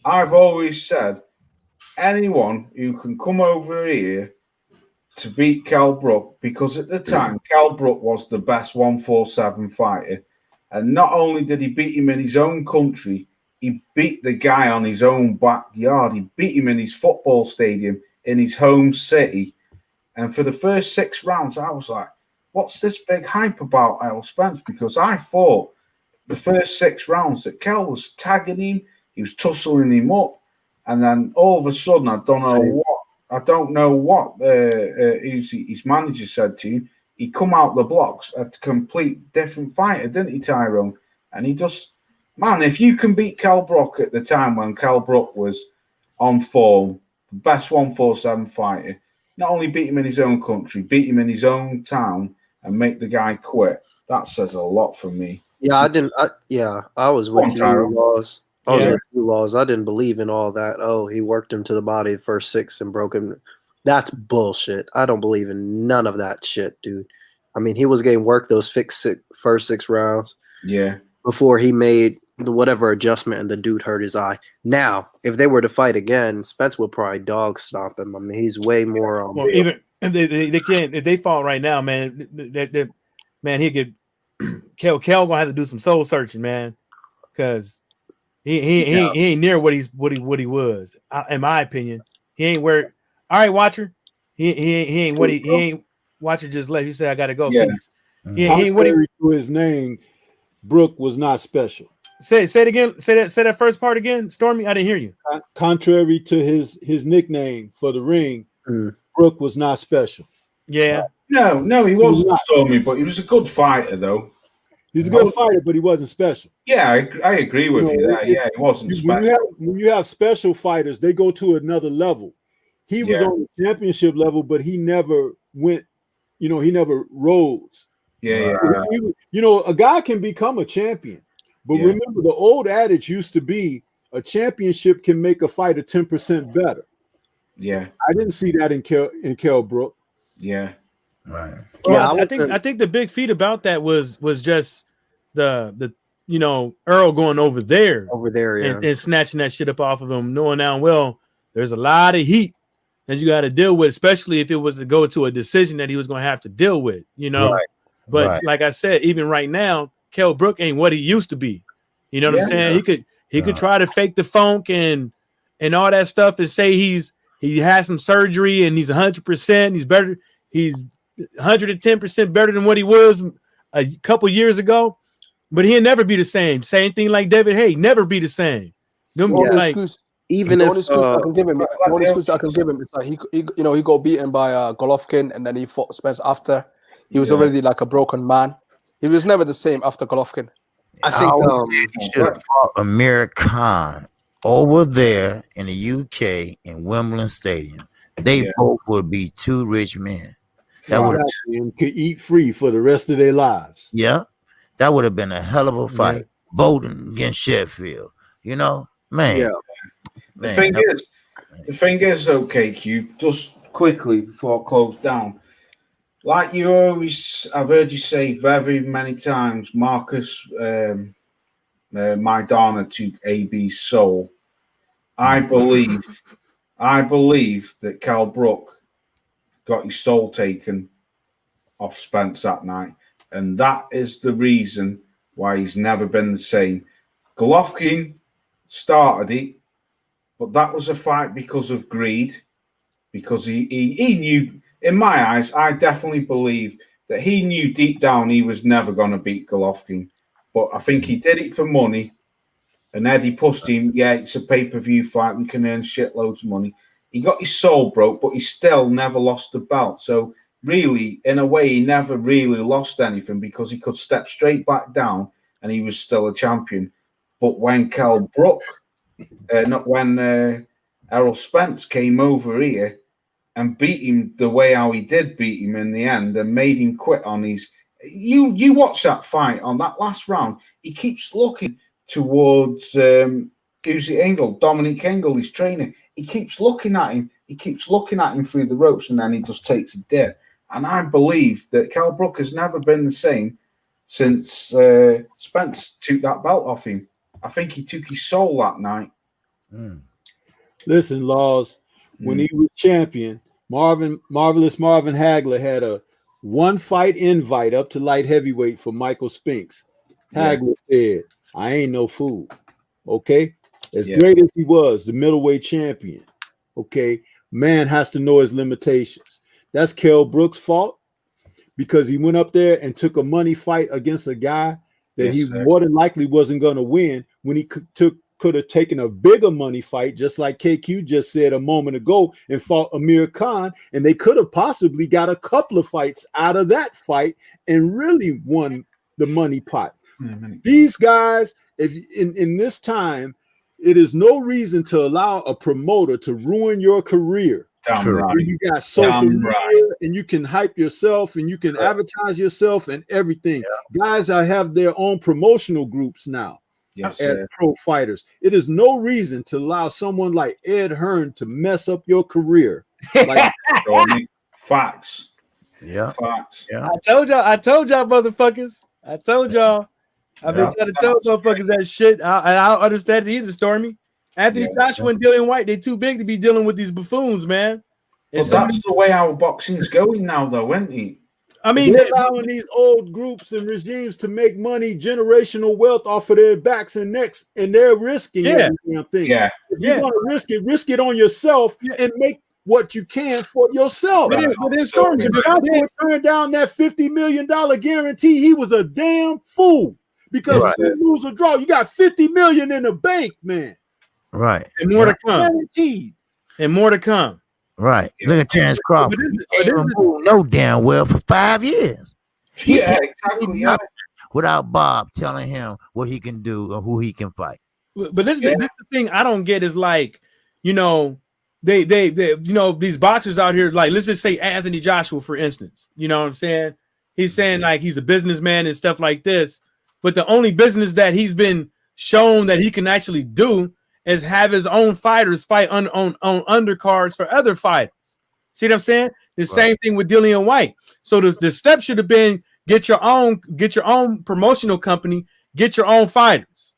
I've always said anyone who can come over here to beat Kell Brook, because at the time Kell Brook was the best 147 fighter, and not only did he beat him in his own country, he beat the guy on his own backyard. He beat him in his football stadium in his home city, and for the first 6 rounds, I was like, "What's this big hype about Errol Spence?" Because I thought the first 6 rounds that Kell was tagging him, he was tussling him up, and then all of a sudden, I don't know what his manager said to him. He come out the blocks a complete different fighter, didn't he, Tyrone? And he just, man, if you can beat Kell Brook at the time when Kell Brook was on form, the best 147 fighter, not only beat him in his own country, beat him in his own town and make the guy quit, that says a lot for me. Yeah, I was with you, Laws. I was with you, Laws. I didn't believe in all that. Oh, he worked him to the body first 6 and broke him. That's bullshit. I don't believe in none of that shit, dude. I mean, he was getting worked those first 6 rounds. Yeah. Before he made the whatever adjustment and the dude hurt his eye. Now, if they were to fight again, Spence would probably dog stomp him. I mean, he's way more. Well, even if they can't, if they fought right now, man, man, he could. Kell gonna have to do some soul searching, man, because he ain't near what he was. In my opinion, he ain't where. All right, Watcher, he ain't what he ain't. Watcher just left. He said, "I gotta go." Yeah. He ain't what he. To his name, Brook was not special. Say it again. Say that first part again, Stormy. I didn't hear you. Contrary to his nickname for the ring, Brook was not special. Yeah. No, he wasn't Stormy, but he was a good fighter, though. He's a good fighter, but he wasn't special. Yeah, I agree with you there. Yeah, he wasn't special. When you have special fighters, they go to another level. He was on the championship level, but he never went, he never rose. Yeah. A guy can become a champion, but remember the old adage used to be a championship can make a fighter 10% better. Yeah. I didn't see that in Kell Brook. Yeah. Right. Well, I think the big feat about that was just the Earl going over there, and snatching that shit up off of him, knowing now well there's a lot of heat that you got to deal with, especially if it was to go to a decision that he was going to have to deal with, Right. But like I said, even right now, Kell Brook ain't what he used to be. You know what I'm saying? He could try to fake the funk and all that stuff and say he has some surgery and he's 100%. He's better. He's 110% better than what he was a couple years ago, but he'll never be the same. Same thing like David Haye, never be the same. Even if I can give him, the only excuse I can give him is like he got beaten by Golovkin, and then he fought Spence after. He was already like a broken man. He was never the same after Golovkin. I think he should have fought Amir Khan over there in the UK in Wimbledon Stadium. They both would be 2 rich men. That would could eat free for the rest of their lives. Yeah, that would have been a hell of a fight. Bowden against Sheffield. Man. Yeah. The thing is, okay, Q. Just quickly before I close down, like I've heard you say very many times, Marcus Maidana took AB's soul. I believe that Kell Brook got his soul taken off Spence that night, and that is the reason why he's never been the same. Golovkin started it, but that was a fight because of greed, because he knew, in my eyes, I definitely believe that he knew deep down he was never going to beat Golovkin, but I think he did it for money, and Eddie pushed him, it's a pay-per-view fight, we can earn shitloads of money. He got his soul broke, but he still never lost the belt. So really, in a way, he never really lost anything because he could step straight back down and he was still a champion. But when Kell Brook, not when Errol Spence came over here and beat him the way how he did beat him in the end and made him quit on his... You watch that fight on that last round, he keeps looking towards who's it, Engel, Dominic Engel, his trainer. He keeps looking at him. He keeps looking at him through the ropes, and then he just takes a dip. And I believe that Kell Brook has never been the same since Spence took that belt off him. I think he took his soul that night. Listen, Laws, when he was champion, Marvelous Marvin Hagler had a 1-fight invite up to light heavyweight for Michael Spinks. Hagler said, I ain't no fool. Okay? As great as he was, the middleweight champion, okay, man has to know his limitations. That's Kell Brook's fault because he went up there and took a money fight against a guy that he more than likely wasn't going to win when he could have taken a bigger money fight, just like KQ just said a moment ago, and fought Amir Khan, and they could have possibly got a couple of fights out of that fight and really won the money pot. These guys, if in this time, it is no reason to allow a promoter to ruin your career. Right. You got social media and you can hype yourself and you can advertise yourself and everything. Guys have their own promotional groups now as pro fighters. It is no reason to allow someone like Ed Hearn to mess up your career. Like, facts. Facts. I told y'all, motherfuckers. I told y'all. I've been trying to tell motherfuckers that shit. I don't understand it either, Stormy. Anthony Joshua and Dillian White, they too big to be dealing with these buffoons, man. Well, that's the way our boxing's going now, though, isn't it? I mean, they're allowing these old groups and regimes to make money, generational wealth off of their backs and necks, and they're risking every damn thing. If you want to risk it on yourself and make what you can for yourself. But then Stormy, if turned down that $50 million guarantee, he was a damn fool. Because if you lose or draw, you got $50 million in the bank, man. Right. And more to come. Guaranteed. And more to come. Right. Look at Terrence Crawford. He ain't moved no damn well for 5 years. Exactly. Without Bob telling him what he can do or who he can fight. But this is the thing I don't get is like, you know, they these boxers out here, like, let's just say Anthony Joshua, for instance. You know what I'm saying? He's saying like he's a businessman and stuff like this. But the only business that he's been shown that he can actually do is have his own fighters fight on undercards for other fighters. See what I'm saying? The same thing with Dillian White. So the step should have been get your own promotional company, get your own fighters.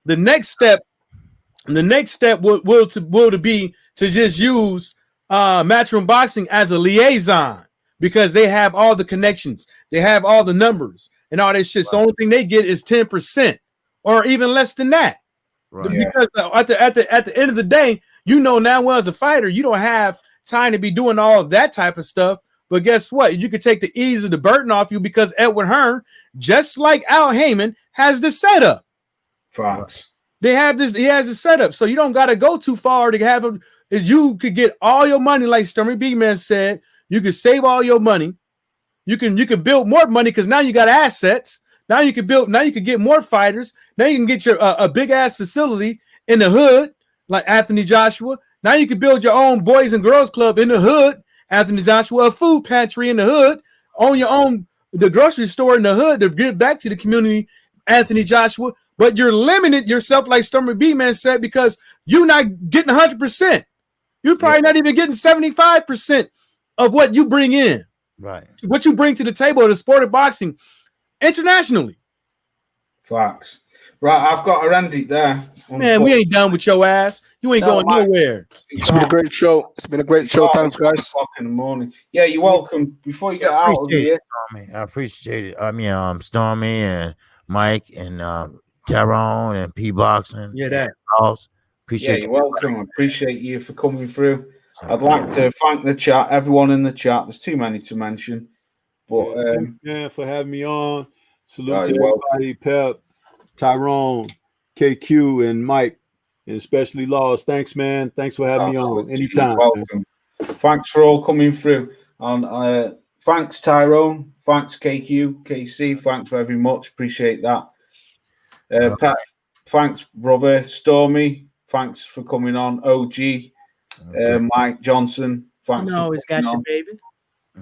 The next step will be to just use Matchroom Boxing as a liaison because they have all the connections, they have all the numbers and all that shit. So the only thing they get is 10% or even less than that. Right. Because at the end of the day, you know now well as a fighter, you don't have time to be doing all of that type of stuff. But guess what? You could take the ease of the burden off you because Edward Hearn, just like Al Heyman, has the setup. Fox. He has the setup. So you don't gotta go too far to have him. Is you could get all your money, like Stormy B Man said, you could save all your money. You can build more money because now you got assets. Now you can get more fighters. Now you can get your a big ass facility in the hood, like Anthony Joshua. Now you can build your own boys and girls club in the hood, Anthony Joshua, a food pantry in the hood, own your own the grocery store in the hood to give back to the community, Anthony Joshua. But you're limited yourself, like Stormy B Man said, because you're not getting 100%. You're probably not even getting 75% of what you bring in. Right. What you bring to the table of the sport of boxing internationally. Facts. Right, I've got to end it there. Man, we ain't done with your ass. You ain't going nowhere. It's been a great show. It's been a great show. Thanks, guys. In the morning. Yeah, you're welcome. Before you get out of here, I appreciate it. I mean, Stormy and Mike and Tyrone and P Boxing. Yeah, that. Appreciate you're welcome. I appreciate you for coming through. I'd like to thank the chat, everyone in the chat. There's too many to mention. But for having me on. Salute to everybody, Pep, Tyrone, KQ, and Mike, and especially Laws. Thanks, man. Thanks for having me on. Anytime. Welcome. Thanks for all coming through. And Thanks, Tyrone. Thanks, KQ, KC. Thanks very much. Appreciate that. Pat, thanks, brother. Stormy, thanks for coming on. OG, Mike Johnson, thanks for always got coming you, on. baby.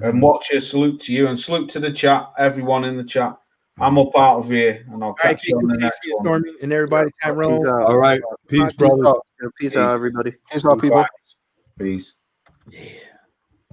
And Watcher, salute to you and salute to the chat, everyone in the chat. I'm up out of here and I'll catch you on the next one. Stormy, and everybody, Tyrone. All right. Peace, brothers. Peace out, everybody. Peace out, people. Peace. Yeah.